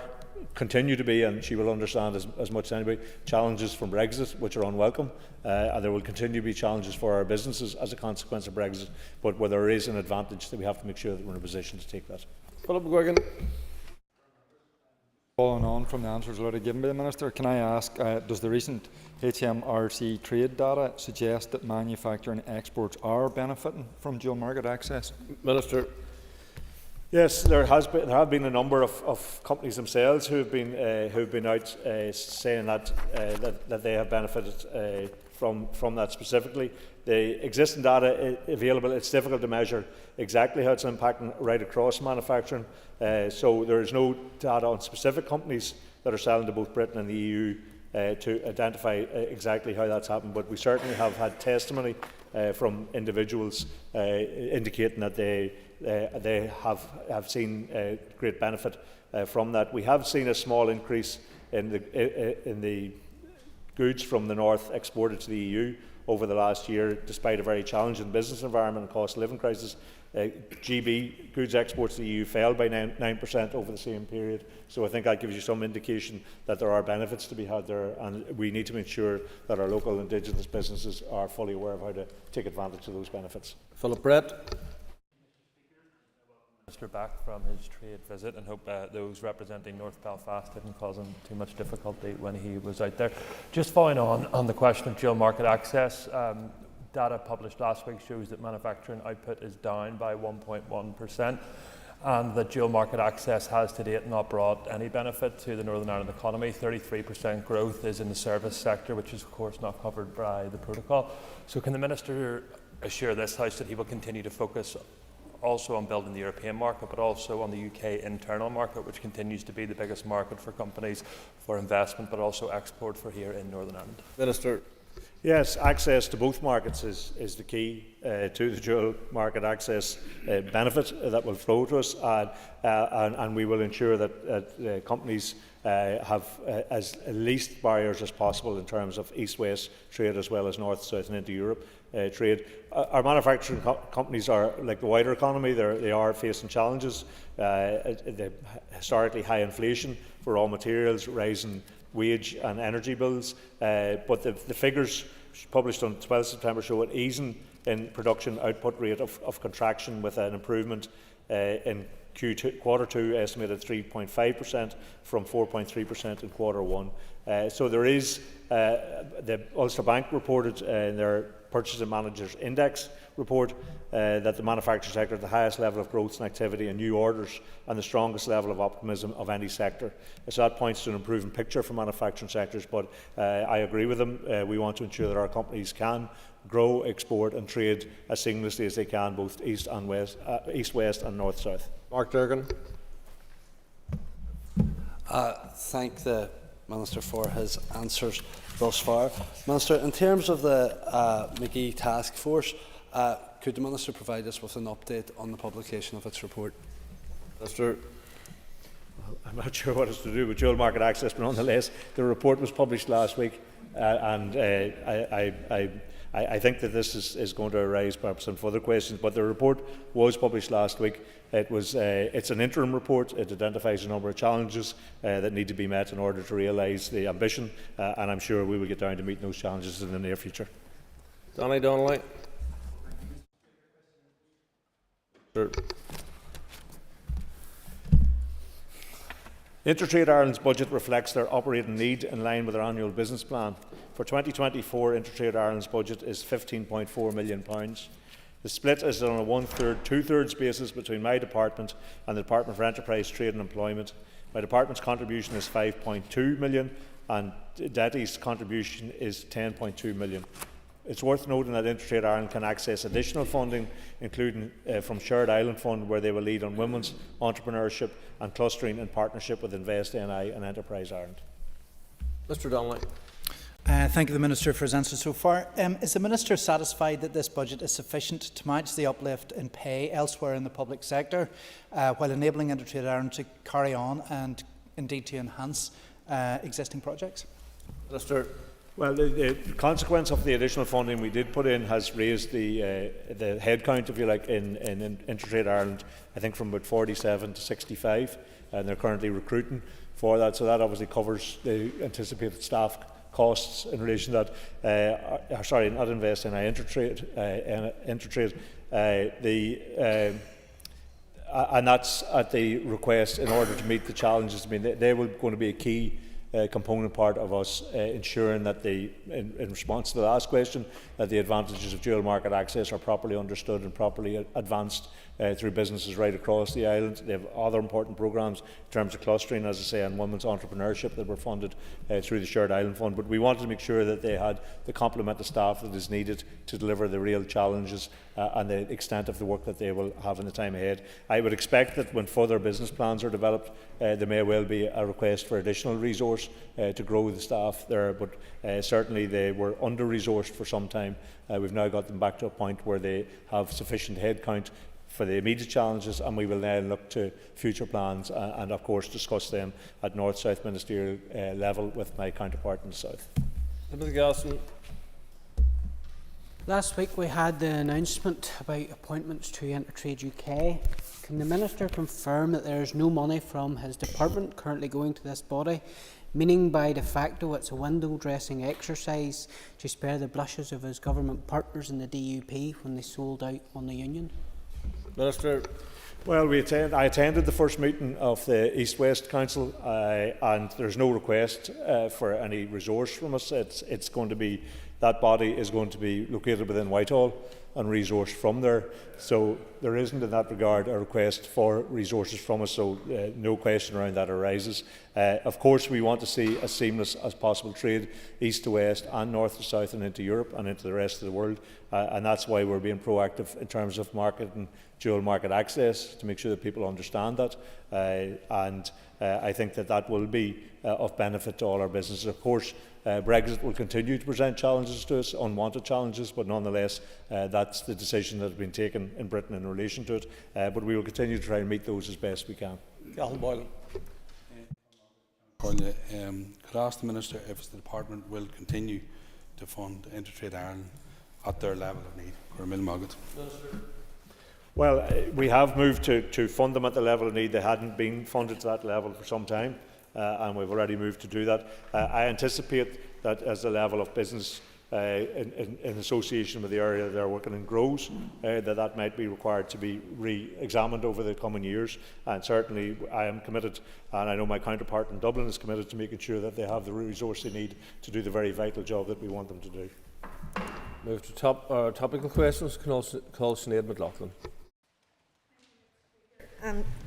continue to be, and she will understand as much as anybody, challenges from Brexit which are unwelcome, and there will continue to be challenges for our businesses as a consequence of Brexit, but where there is an advantage, that we have to make sure that we're in a position to take that. Philip McGuigan. Following on from the answers already given by the Minister, can I ask, does the recent HMRC trade data suggest that manufacturing exports are benefiting from dual market access? Minister. Yes, there have been a number of companies themselves who have been out saying that they have benefited from that specifically. The existing data available, it's difficult to measure exactly how it's impacting right across manufacturing. So there is no data on specific companies that are selling to both Britain and the EU to identify exactly how that's happened. But we certainly have had testimony from individuals indicating that they have seen great benefit from that. We have seen a small increase in the goods from the north exported to the EU over the last year, despite a very challenging business environment and cost of living crisis. GB goods exports to the EU fell by 9% over the same period. So I think that gives you some indication that there are benefits to be had there, and we need to ensure that our local Indigenous businesses are fully aware of how to take advantage of those benefits. Philip Brett. Minister back from his trade visit, and hope those representing North Belfast didn't cause him too much difficulty when he was out there. Just following on the question of dual market access, data published last week shows that manufacturing output is down by 1.1%, and that dual market access has to date not brought any benefit to the Northern Ireland economy. 33% growth is in the service sector, which is of course not covered by the protocol. So can the Minister assure this House that he will continue to focus also on building the European market, but also on the UK internal market, which continues to be the biggest market for companies for investment, but also export for here in Northern Ireland? Minister. Yes, access to both markets is the key to the dual market access benefit that will flow to us, and we will ensure that companies have as least barriers as possible in terms of east-west trade, as well as north-south and into Europe trade. Our manufacturing companies are like the wider economy. They are facing challenges. The historically high inflation for raw materials, rising wage and energy bills, but the figures published on 12 September show an easing in production output rate of contraction, with an improvement in Q2 estimated 3.5% from 4.3% in Q1. So there is, the Ulster Bank reported in their Purchasing Managers Index report that the manufacturing sector had the highest level of growth and activity and new orders and the strongest level of optimism of any sector. So that points to an improving picture for manufacturing sectors, but I agree with them. We want to ensure that our companies can grow, export and trade as seamlessly as they can, both east, west and north-south. Mark Durgan. Thank the Minister for his answers thus far. Minister, in terms of the McGee Task Force, could the Minister provide us with an update on the publication of its report? Minister. I'm not sure what it's to do with dual market access, but nonetheless, the report was published last week, and I think that this is going to arise perhaps some further questions. But the report was published last week. It's an interim report. It identifies a number of challenges that need to be met in order to realise the ambition, and I'm sure we will get down to meeting those challenges in the near future. Donny Donnelly. Sure. InterTradeIreland's budget reflects their operating need in line with their annual business plan. For 2024, InterTradeIreland's budget is £15.4 million. The split is on a 1/3, 2/3 basis between my department and the Department for Enterprise, Trade and Employment. My department's contribution is £5.2 million and DETI's contribution is £10.2 million. It's worth noting that InterTrade Ireland can access additional funding, including from Shared Island Fund, where they will lead on women's entrepreneurship and clustering in partnership with Invest NI and Enterprise Ireland. Mr Donnelly. Thank you, the Minister, for his answer so far. Is the Minister satisfied that this budget is sufficient to match the uplift in pay elsewhere in the public sector, while enabling InterTrade Ireland to carry on and indeed to enhance existing projects? Minister. Well, the consequence of the additional funding we did put in has raised the headcount, if you like, in InterTrade Ireland, I think from about 47 to 65, and they're currently recruiting for that. So that obviously covers the anticipated staff costs in relation to that. Sorry, not Invest in InterTrade. And that's at the request in order to meet the challenges. I mean, they were going to be a key component part of us ensuring that in response to the last question, that the advantages of dual market access are properly understood and properly advanced through businesses right across the island. They have other important programmes in terms of clustering, as I say, and women's entrepreneurship that were funded through the Shared Island Fund. But we wanted to make sure that they had the complement of staff that is needed to deliver the real challenges and the extent of the work that they will have in the time ahead. I would expect that when further business plans are developed, there may well be a request for additional resource to grow the staff there, but certainly they were under-resourced for some time. We've now got them back to a point where they have sufficient headcount for the immediate challenges, and we will now look to future plans and of course discuss them at North-South ministerial level with my counterpart in the South. Last week we had the announcement about appointments to InterTrade UK. Can the Minister confirm that there is no money from his department currently going to this body, meaning by de facto it's a window dressing exercise to spare the blushes of his government partners in the DUP when they sold out on the union? Minister. Well, I attended the first meeting of the East-West Council and there's no request for any resource from us. It's going to be, that body is going to be located within Whitehall and resourced from there. So there isn't in that regard a request for resources from us, so no question around that arises. Of course, we want to see as seamless as possible trade east to west and north to south and into Europe and into the rest of the world. And that's why we're being proactive in terms of marketing dual market access to make sure that people understand that. I think that will be of benefit to all our businesses. Of course, Brexit will continue to present challenges to us, unwanted challenges, but nonetheless that's the decision that has been taken in Britain in relation to it. But we will continue to try and meet those as best we can. Could I ask the Minister if the Department will continue to fund InterTrade Ireland at their level of need? Well, we have moved to fund them at the level of need. They hadn't been funded to that level for some time, and we've already moved to do that. I anticipate that as the level of business in association with the area they're working in grows, that might be required to be re-examined over the coming years. And certainly I am committed, and I know my counterpart in Dublin is committed to making sure that they have the resource they need to do the very vital job that we want them to do. Move to topical questions. Call Sinead McLaughlin.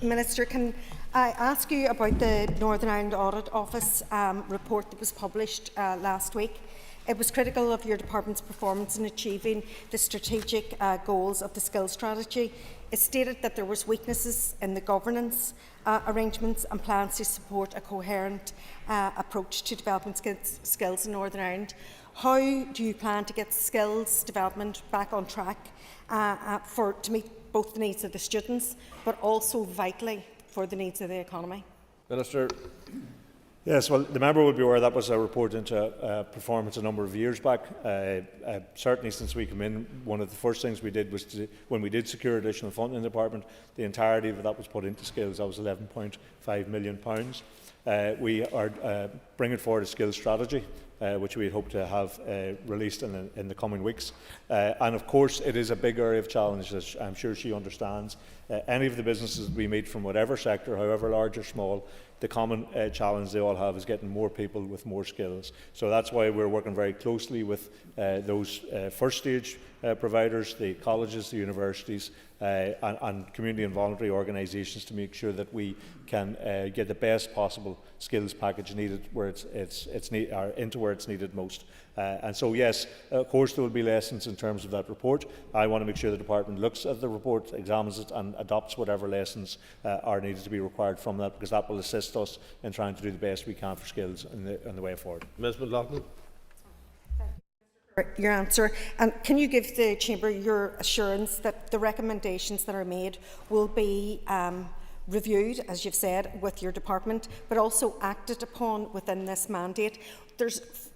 Minister, can I ask you about the Northern Ireland Audit Office report that was published last week? It was critical of your department's performance in achieving the strategic goals of the skills strategy. It stated that there was weaknesses in the governance arrangements and plans to support a coherent approach to developing skills in Northern Ireland. How do you plan to get skills development back on track to meet both the needs of the students, but also vitally for the needs of the economy? Minister. Yes, well, the member will be aware that was a report into performance a number of years back. Certainly since we came in, one of the first things we did was when we did secure additional funding in the department, the entirety of that was put into skills. That was £11.5 million. We are bringing forward a skills strategy, which we hope to have released in the coming weeks. And of course, it is a big area of challenge, as I'm sure she understands. Any of the businesses we meet from whatever sector, however large or small, the common challenge they all have is getting more people with more skills. So that's why we're working very closely with those first stage providers, the colleges, the universities, and community and voluntary organisations to make sure that we can get the best possible skills package needed where into where it's needed most. And so yes, of course there will be lessons in terms of that report. I want to make sure the department looks at the report, examines it and adopts whatever lessons are needed to be required from that, because that will assist us in trying to do the best we can for skills in the way forward. Ms McLaughlin. Your answer. And can you give the Chamber your assurance that the recommendations that are made will be reviewed, as you've said, with your department, but also acted upon within this mandate? There's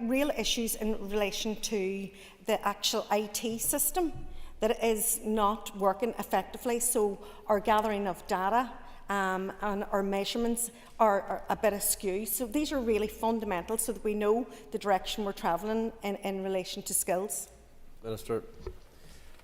real issues in relation to the actual IT system that is not working effectively. So our gathering of data and our measurements are a bit askew. So these are really fundamental so that we know the direction we're travelling in relation to skills. Minister.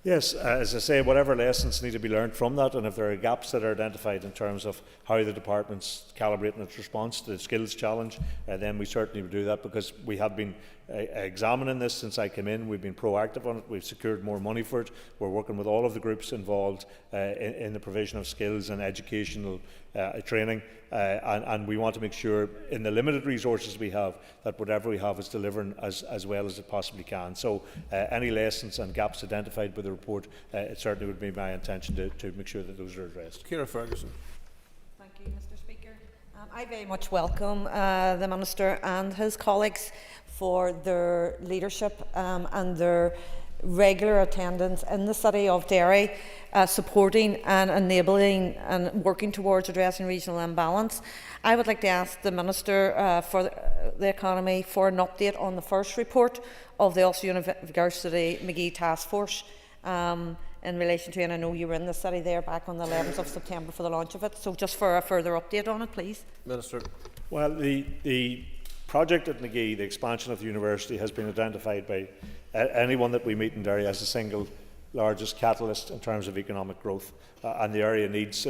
Yes, as I say, whatever lessons need to be learned from that, and if there are gaps that are identified in terms of how the department's calibrating its response to the skills challenge, then we certainly will do that, because we have been examining this since I came in. We've been proactive on it. We've secured more money for it. We're working with all of the groups involved in the provision of skills and educational training, and we want to make sure in the limited resources we have that whatever we have is delivering as well as it possibly can. So any lessons and gaps identified with the report, it certainly would be my intention to make sure that those are addressed. Ciara Ferguson. Thank you, Mr. Speaker. I very much welcome the Minister and his colleagues for their leadership and their regular attendance in the city of Derry, supporting and enabling and working towards addressing regional imbalance. I would like to ask the Minister for the Economy for an update on the first report of the Ulster University McGee Task Force in relation to, and I know you were in the city there back on the 11th of September for the launch of it, so just for a further update on it, please. Minister. Well, the project at McGee, the expansion of the university, has been identified by anyone that we meet in Derry as the single largest catalyst in terms of economic growth, and the area needs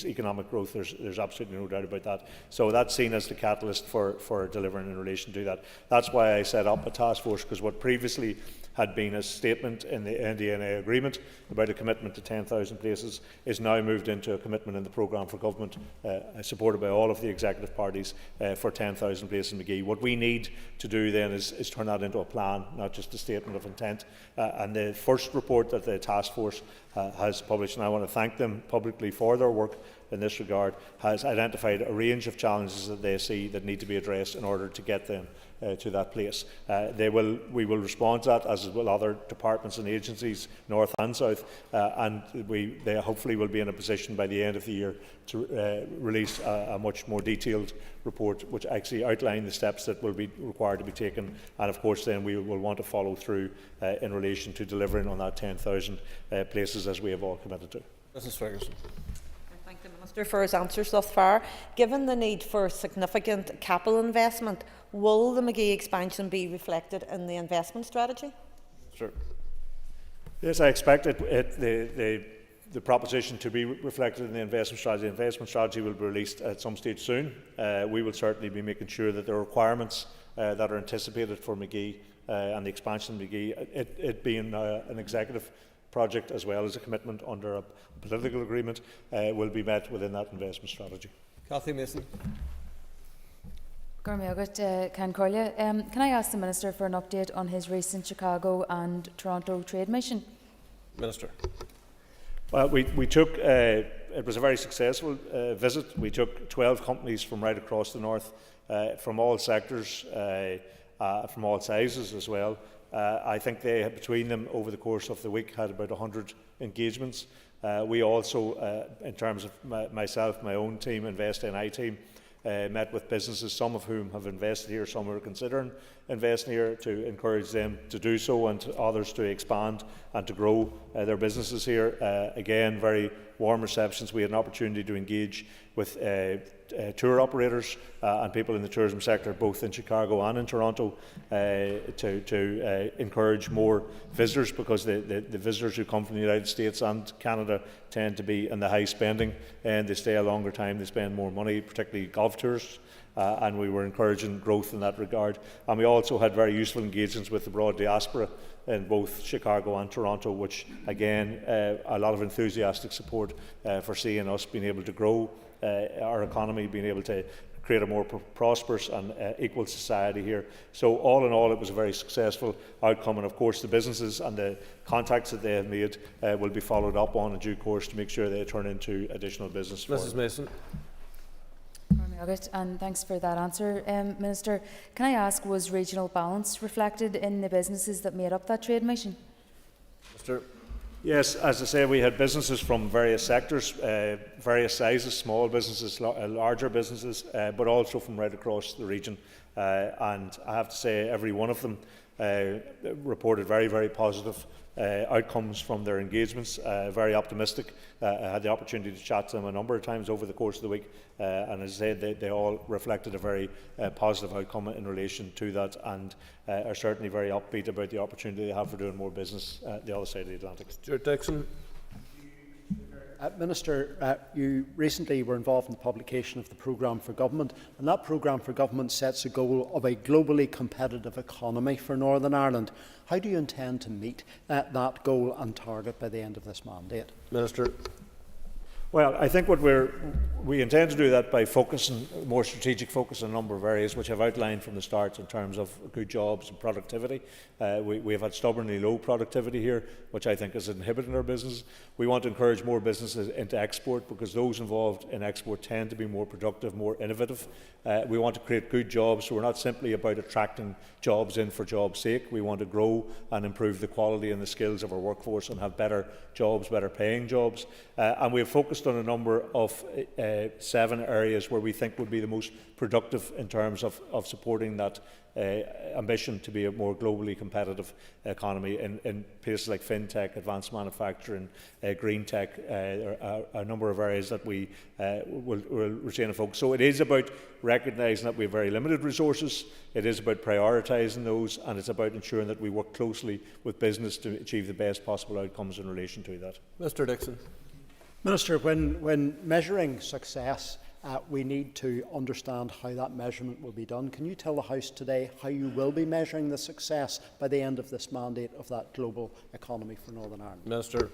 economic growth. There's absolutely no doubt about that. So that's seen as the catalyst for delivering in relation to that. That's why I set up a task force, because what previously had been a statement in the NDNA agreement about a commitment to 10,000 places is now moved into a commitment in the programme for government, supported by all of the executive parties, for 10,000 places in McGee. What we need to do then is turn that into a plan, not just a statement of intent. And the first report that the task force has published, and I want to thank them publicly for their work in this regard, has identified a range of challenges that they see that need to be addressed in order to get them to that place. We will respond to that, as will other departments and agencies, north and south, and they hopefully will be in a position by the end of the year to release a much more detailed report which actually outline the steps that will be required to be taken, and of course then we will want to follow through in relation to delivering on that 10,000 places as we have all committed to. Mrs. Ferguson. Thank thank the Minister for his answers thus far. Given the need for significant capital investment, will the McGee expansion be reflected in the investment strategy? Sure. Yes, I expect the proposition to be reflected in the investment strategy. The investment strategy will be released at some stage soon. We will certainly be making sure that the requirements that are anticipated for McGee and the expansion of McGee, it being an executive project as well as a commitment under a political agreement, will be met within that investment strategy. Cathy Mason. Can I ask the Minister for an update on his recent Chicago and Toronto trade mission? Minister. Well, we took, it was a very successful visit. We took 12 companies from right across the north, from all sectors, from all sizes as well. I think they, between them, over the course of the week, had about 100 engagements. We also, in terms of myself, my own team, Invest NI team, met with businesses, some of whom have invested here, some are considering investing here, to encourage them to do so and to others to expand and to grow their businesses here. Again, very warm receptions. We had an opportunity to engage with tour operators and people in the tourism sector, both in Chicago and in Toronto, to encourage more visitors, because the visitors who come from the United States and Canada tend to be in the high spending, and they stay a longer time, they spend more money, particularly golf tourists. And we were encouraging growth in that regard. And we also had very useful engagements with the broad diaspora in both Chicago and Toronto, which again, a lot of enthusiastic support for seeing us being able to grow our economy, being able to create a more prosperous and equal society here. So all in all, it was a very successful outcome, and of course the businesses and the contacts that they have made will be followed up on in due course to make sure they turn into additional business. Mrs. Mason. And thanks for that answer. Minister, can I ask, was regional balance reflected in the businesses that made up that trade mission? Mr. Yes, as I say, we had businesses from various sectors, various sizes, small businesses, larger businesses, but also from right across the region. And I have to say, every one of them reported very, very positive outcomes from their engagements, very optimistic. I had the opportunity to chat to them a number of times over the course of the week, and as I said, they all reflected a very positive outcome in relation to that, and are certainly very upbeat about the opportunity they have for doing more business the other side of the Atlantic. Stuart Dixon. Minister, you recently were involved in the publication of the Programme for Government, and that Programme for Government sets a goal of a globally competitive economy for Northern Ireland. How do you intend to meet that goal and target by the end of this mandate? Minister. Well, I think we intend to do that by focusing, more strategic focus on a number of areas which I've outlined from the start in terms of good jobs and productivity. We have had stubbornly low productivity here, which I think is inhibiting our business. We want to encourage more businesses into export, because those involved in export tend to be more productive, more innovative. We want to create good jobs, so we're not simply about attracting jobs in for jobs' sake. We want to grow and improve the quality and the skills of our workforce and have better jobs, better paying jobs. And we have focused on a number of 7 areas where we think would be the most productive in terms of supporting that ambition to be a more globally competitive economy in places like fintech, advanced manufacturing, green tech, a number of areas that we will retain a focus. So it is about recognising that we have very limited resources, it is about prioritising those, and it's about ensuring that we work closely with business to achieve the best possible outcomes in relation to that. Mr. Dixon. Minister, when measuring success, we need to understand how that measurement will be done. Can you tell the House today how you will be measuring the success by the end of this mandate of that global economy for Northern Ireland? Minister.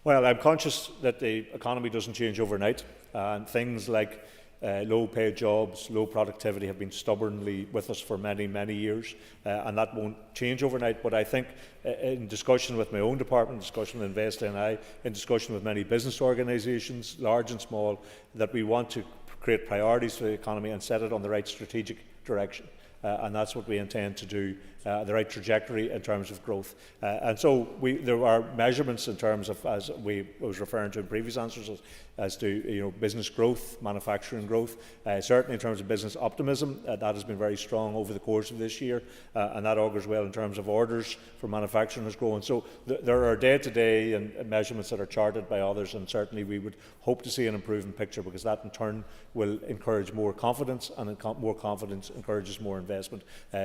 Well, I'm conscious that the economy doesn't change overnight, and things like low paid jobs, low productivity have been stubbornly with us for many, many years, and that won't change overnight. But I think in discussion with my own department, discussion with Invest NI, in discussion with many business organisations, large and small, that we want to create priorities for the economy and set it on the right strategic direction. And that's what we intend to do the right trajectory in terms of growth. And so there are measurements in terms of, as I was referring to in previous answers, as to business growth, manufacturing growth. Certainly in terms of business optimism, that has been very strong over the course of this year, and that augurs well in terms of orders for manufacturing has grown. So there are day-to-day and measurements that are charted by others, and certainly we would hope to see an improving picture, because that in turn will encourage more confidence, and more confidence encourages more investment.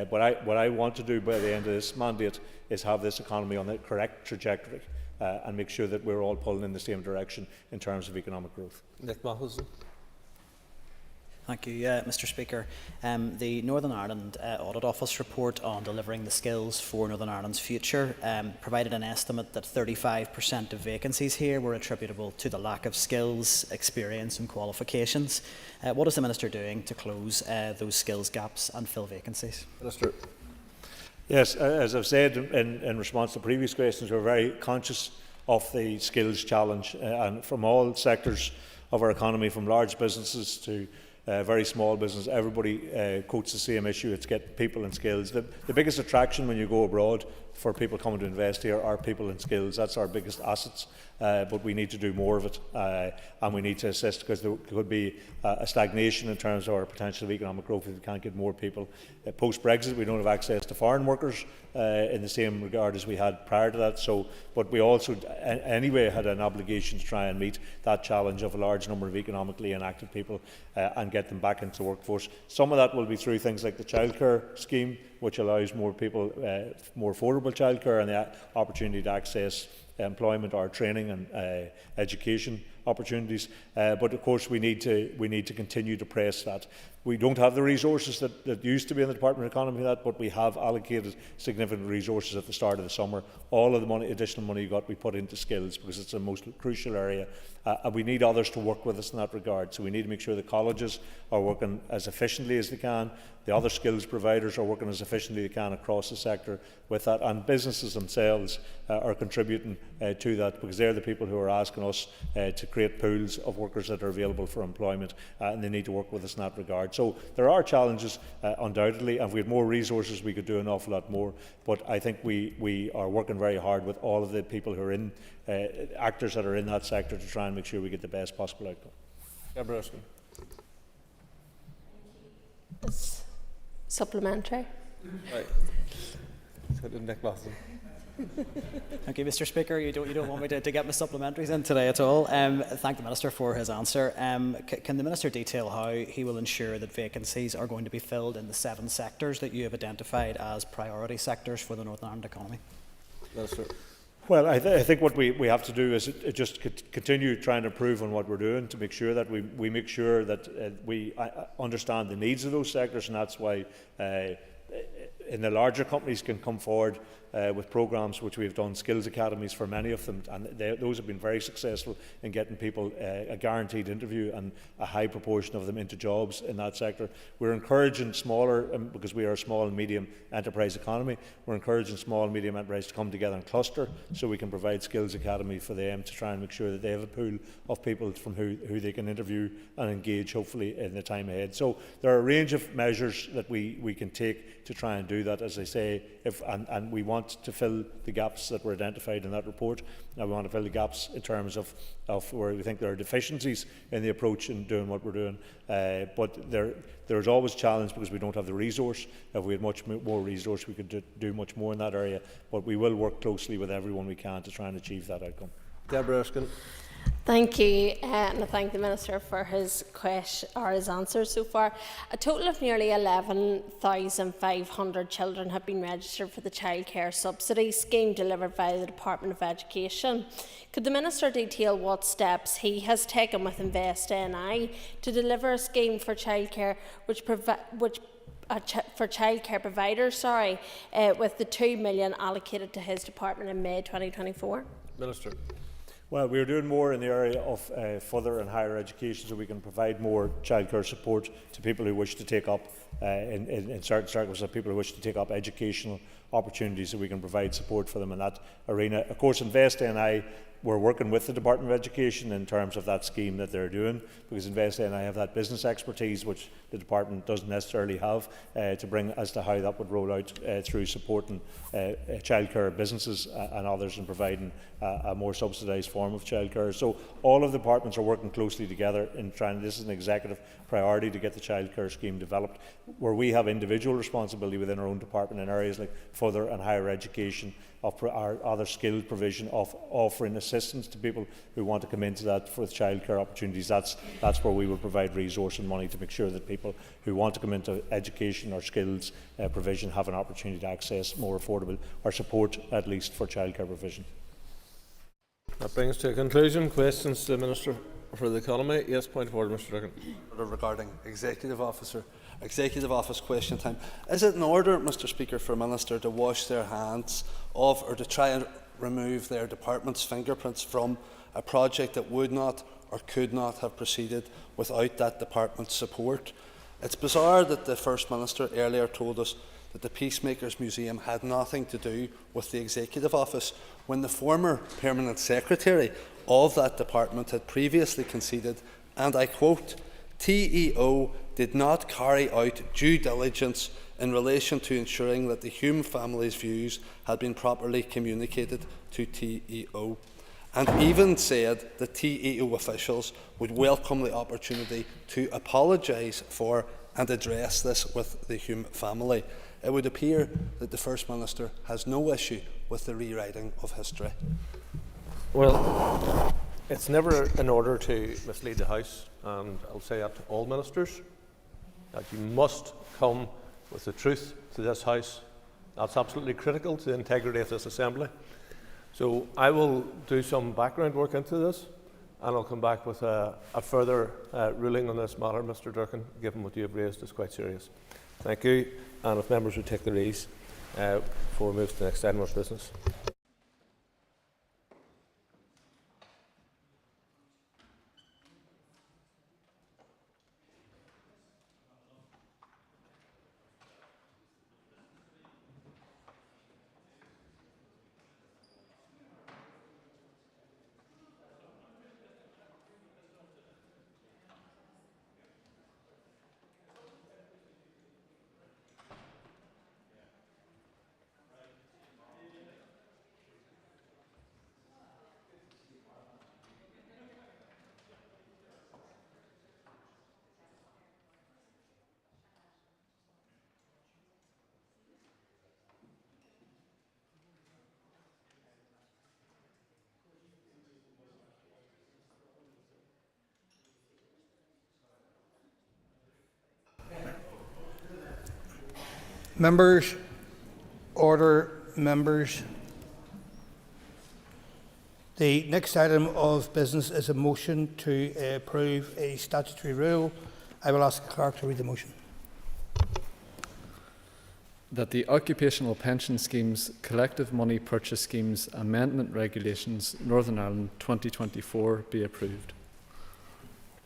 What I want to do by the end of this mandate is have this economy on the correct trajectory, and make sure that we're all pulling in the same direction in terms of economic growth. Nick Matheson. Thank you, Mr. Speaker. The Northern Ireland Audit Office report on delivering the skills for Northern Ireland's future provided an estimate that 35% of vacancies here were attributable to the lack of skills, experience and qualifications. What is the Minister doing to close those skills gaps and fill vacancies? Minister. Yes, as I've said in response to previous questions, we're very conscious of the skills challenge, and from all sectors of our economy, from large businesses to very small business, everybody quotes the same issue. It's get people and skills. The biggest attraction when you go abroad for people coming to invest here are people and skills. That's our biggest assets, but we need to do more of it, and we need to assist, because there could be a stagnation in terms of our potential of economic growth if we can't get more people. Post-Brexit, we don't have access to foreign workers in the same regard as we had prior to that. But we also anyway had an obligation to try and meet that challenge of a large number of economically inactive people and get them back into the workforce. Some of that will be through things like the Childcare scheme, which allows more people more affordable childcare and the opportunity to access employment or training and education opportunities. But of course we need to continue to press that. We don't have the resources that used to be in the Department of Economy for that, but we have allocated significant resources at the start of the summer. All of the additional money you got, we put into skills, because it's the most crucial area. And we need others to work with us in that regard. So we need to make sure the colleges are working as efficiently as they can. The other skills providers are working as efficiently as they can across the sector with that. And businesses themselves are contributing to that, because they're the people who are asking us to create pools of workers that are available for employment, and they need to work with us in that regard. So there are challenges, undoubtedly, and if we had more resources we could do an awful lot more. But I think we are working very hard with all of the people who are in, actors that are in that sector, to try and make sure we get the best possible outcome. Deborah. Supplementary. Right. Nick Matheson. Thank you, Mr. Speaker. You don't want me to get my supplementaries in today at all. Thank the Minister for his answer. Can the Minister detail how he will ensure that vacancies are going to be filled in the 7 sectors that you have identified as priority sectors for the Northern Ireland economy? Minister. Well, I think what we have to do is just continue trying to improve on what we're doing, to make sure that we make sure that we understand the needs of those sectors, and that's why in the larger companies can come forward with programmes which we've done, skills academies for many of them, and those have been very successful in getting people a guaranteed interview and a high proportion of them into jobs in that sector. We're encouraging smaller, because we are a small and medium enterprise economy, we're encouraging small and medium enterprises to come together and cluster, so we can provide skills academy for them to try and make sure that they have a pool of people from who they can interview and engage, hopefully, in the time ahead. So there are a range of measures that we can take to try and do that, as I say, and we want to fill the gaps that were identified in that report. Now we want to fill the gaps in terms of where we think there are deficiencies in the approach in doing what we're doing. But there's always a challenge, because we don't have the resource. If we had much more resource, we could do much more in that area. But we will work closely with everyone we can to try and achieve that outcome. Deborah Erskine. Thank you, and I thank the Minister for his answers so far. A total of nearly 11,500 children have been registered for the Childcare subsidy scheme delivered by the Department of Education. Could the Minister detail what steps he has taken with Invest NI to deliver a scheme for childcare for childcare providers, with the $2 million allocated to his department in May 2024? Minister. Well, we're doing more in the area of further and higher education, so we can provide more childcare support to people who wish to take up, in certain circles, people who wish to take up educational opportunities, so we can provide support for them in that arena. Of course, Invest NI we're working with the Department of Education in terms of that scheme that they're doing, because Invest NI have that business expertise which the department doesn't necessarily have, to bring as to how that would roll out through supporting childcare businesses and others, and providing a more subsidised form of childcare. So all of the departments are working closely together in trying. This is an executive priority to get the childcare scheme developed, where we have individual responsibility within our own department in areas like further and higher education, of our other skilled provision, of offering assistance to people who want to come into that for childcare opportunities. That's where we will provide resource and money to make sure that people who want to come into education or skills provision have an opportunity to access more affordable or support, at least, for childcare provision. That brings to a conclusion. Questions to the Minister for the Economy. Yes, point of order, Mr. Duggan. Regarding Executive Office question time. Is it in order, Mr. Speaker, for a Minister to wash their hands of, or to try and remove their department's fingerprints from a project that would not or could not have proceeded without that department's support? It's bizarre that the First Minister earlier told us that the Peacemakers Museum had nothing to do with the Executive Office, when the former Permanent Secretary of that department had previously conceded, and I quote, "TEO did not carry out due diligence in relation to ensuring that the Hume family's views had been properly communicated to TEO," and even said that TEO officials would welcome the opportunity to apologise for and address this with the Hume family. It would appear that the First Minister has no issue with the rewriting of history. Well, it's never in order to mislead the House, and I'll say that to all ministers, that you must come with the truth to this House. That's absolutely critical to the integrity of this Assembly. So I will do some background work into this, and I'll come back with a further ruling on this matter, Mr. Durkin, given what you have raised is quite serious. Thank you, and if members would take their ease before we move to the next item of business. Members, order, members. The next item of business is a motion to approve a statutory rule. I will ask the clerk to read the motion. That the Occupational Pension Schemes Collective Money Purchase Schemes Amendment Regulations Northern Ireland 2024 be approved.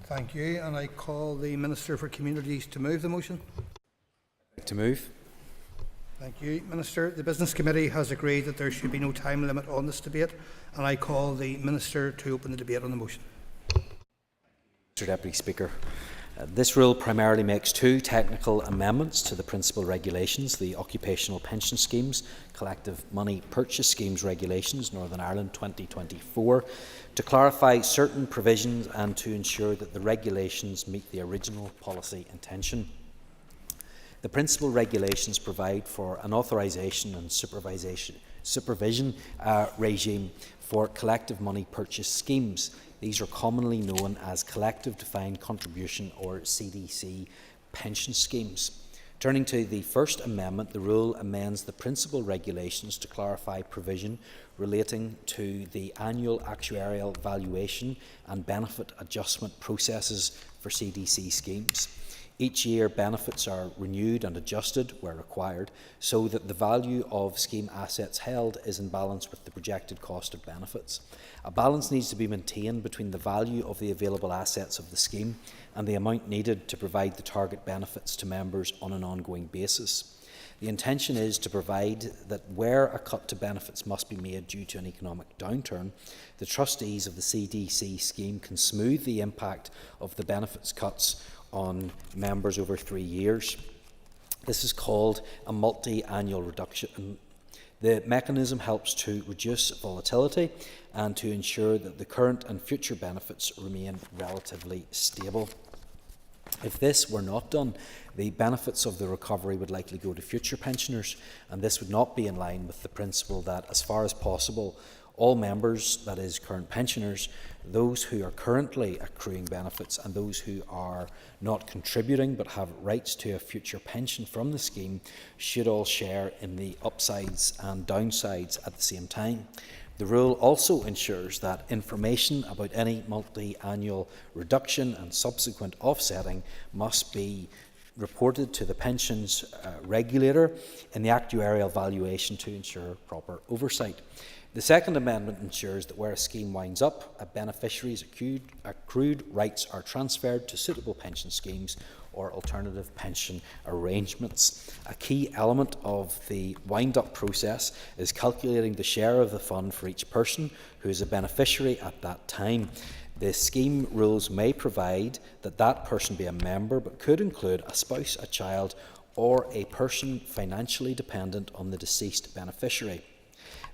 Thank you, and I call the Minister for Communities to move the motion. To move. Thank you, Minister. The Business Committee has agreed that there should be no time limit on this debate, and I call the Minister to open the debate on the motion. Mr. Deputy Speaker, this rule primarily makes two technical amendments to the principal regulations, the Occupational Pension Schemes Collective Money Purchase Schemes Regulations Northern Ireland 2024, to clarify certain provisions and to ensure that the regulations meet the original policy intention. The principal regulations provide for an authorisation and supervision regime for collective money purchase schemes. These are commonly known as collective defined contribution or CDC pension schemes. Turning to the First Amendment, the rule amends the principal regulations to clarify provision relating to the annual actuarial valuation and benefit adjustment processes for CDC schemes. Each year, benefits are renewed and adjusted where required, so that the value of scheme assets held is in balance with the projected cost of benefits. A balance needs to be maintained between the value of the available assets of the scheme and the amount needed to provide the target benefits to members on an ongoing basis. The intention is to provide that where a cut to benefits must be made due to an economic downturn, the trustees of the CDC scheme can smooth the impact of the benefits cuts on members over 3 years. This is called a multi-annual reduction. The mechanism helps to reduce volatility and to ensure that the current and future benefits remain relatively stable. If this were not done, the benefits of the recovery would likely go to future pensioners, and this would not be in line with the principle that, as far as possible, all members, that is, current pensioners, those who are currently accruing benefits and those who are not contributing but have rights to a future pension from the scheme, should all share in the upsides and downsides at the same time. The rule also ensures that information about any multi-annual reduction and subsequent offsetting must be reported to the pensions regulator in the actuarial valuation to ensure proper oversight. The second amendment ensures that where a scheme winds up, a beneficiary's accrued rights are transferred to suitable pension schemes or alternative pension arrangements. A key element of the wind-up process is calculating the share of the fund for each person who is a beneficiary at that time. The scheme rules may provide that that person be a member, but could include a spouse, a child, or a person financially dependent on the deceased beneficiary.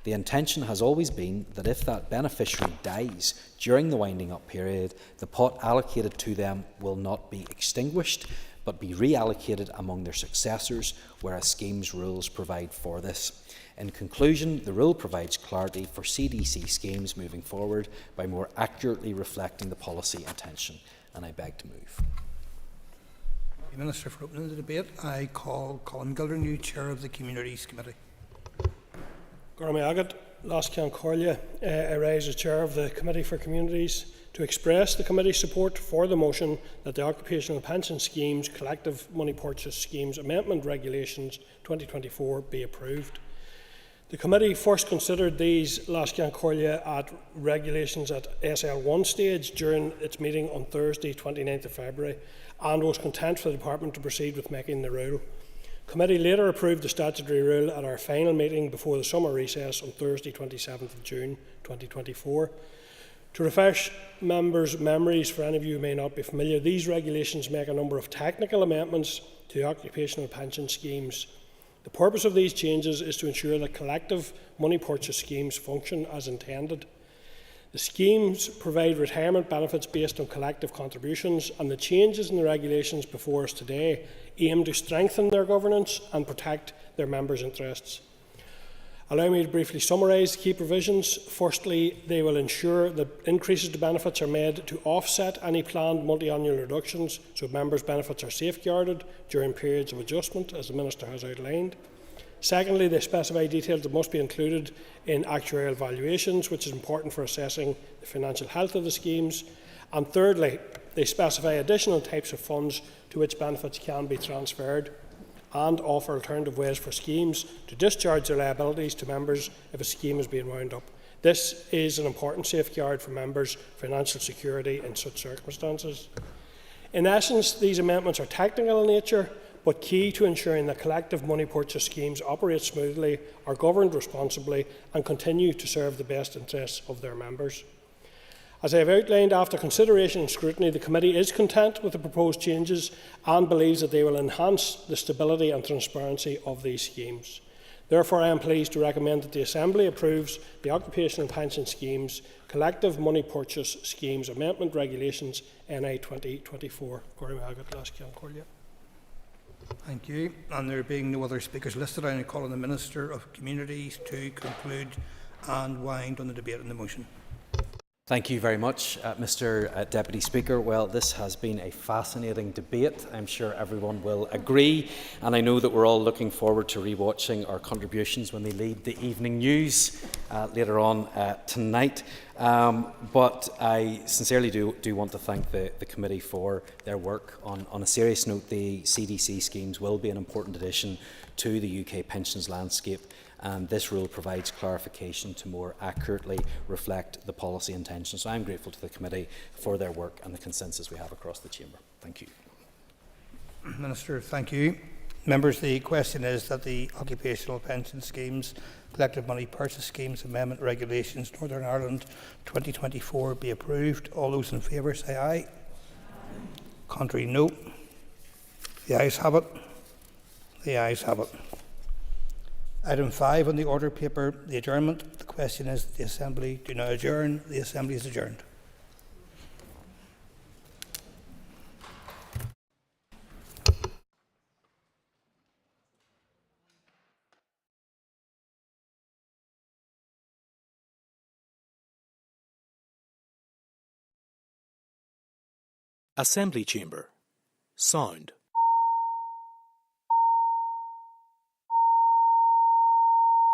The intention has always been that if that beneficiary dies during the winding up period, the pot allocated to them will not be extinguished, but be reallocated among their successors, whereas scheme's rules provide for this. In conclusion, the rule provides clarity for CDC schemes moving forward by more accurately reflecting the policy intention, and I beg to move. Minister, for opening the debate, I call Colin Gildernew, Chair of the Communities Committee. Agat, Lascan Corlia, I rise as Chair of the Committee for Communities to express the Committee's support for the motion that the Occupational Pension Schemes Collective Money Purchase Schemes Amendment Regulations 2024 be approved. The Committee first considered these Lascan Corlia at regulations at SL1 stage during its meeting on Thursday 29th of February and was content for the Department to proceed with making the rule. Committee later approved the statutory rule at our final meeting before the summer recess on Thursday 27th of June 2024. To refresh members' memories, for any of you who may not be familiar, these regulations make a number of technical amendments to the occupational pension schemes. The purpose of these changes is to ensure that collective money purchase schemes function as intended. The schemes provide retirement benefits based on collective contributions, and the changes in the regulations before us today aim to strengthen their governance and protect their members' interests. Allow me to briefly summarise the key provisions. Firstly, they will ensure that increases to benefits are made to offset any planned multi-annual reductions, so members' benefits are safeguarded during periods of adjustment, as the Minister has outlined. Secondly, they specify details that must be included in actuarial valuations, which is important for assessing the financial health of the schemes. And thirdly, they specify additional types of funds to which benefits can be transferred and offer alternative ways for schemes to discharge their liabilities to members if a scheme is being wound up. This is an important safeguard for members' financial security in such circumstances. In essence, these amendments are technical in nature, but key to ensuring that collective money purchase schemes operate smoothly, are governed responsibly and continue to serve the best interests of their members. As I have outlined, after consideration and scrutiny, the Committee is content with the proposed changes and believes that they will enhance the stability and transparency of these schemes. Therefore, I am pleased to recommend that the Assembly approves the Occupational Pension Schemes Collective Money Purchase Schemes Amendment Regulations NI 2024. Thank you. And there being no other speakers listed, I now call on the Minister of Communities to conclude and wind on the debate on the motion. Thank you very much, Mr. Deputy Speaker. Well, this has been a fascinating debate. I'm sure everyone will agree, and I know that we're all looking forward to rewatching our contributions when they lead the evening news later on tonight. But I sincerely do want to thank the committee for their work. On a serious note, the CDC schemes will be an important addition to the UK pensions landscape, and this rule provides clarification to more accurately reflect the policy intentions. So I'm grateful to the committee for their work and the consensus we have across the chamber. Thank you. Minister, thank you. Members, the question is that the Occupational Pension Schemes, Collective Money Purchase Schemes Amendment Regulations Northern Ireland 2024 be approved. All those in favour say aye. Contrary, no. The ayes have it. The ayes have it. Item 5 on the order paper, the adjournment. The question is that the Assembly do now adjourn. The Assembly is adjourned. Assembly Chamber. Sound.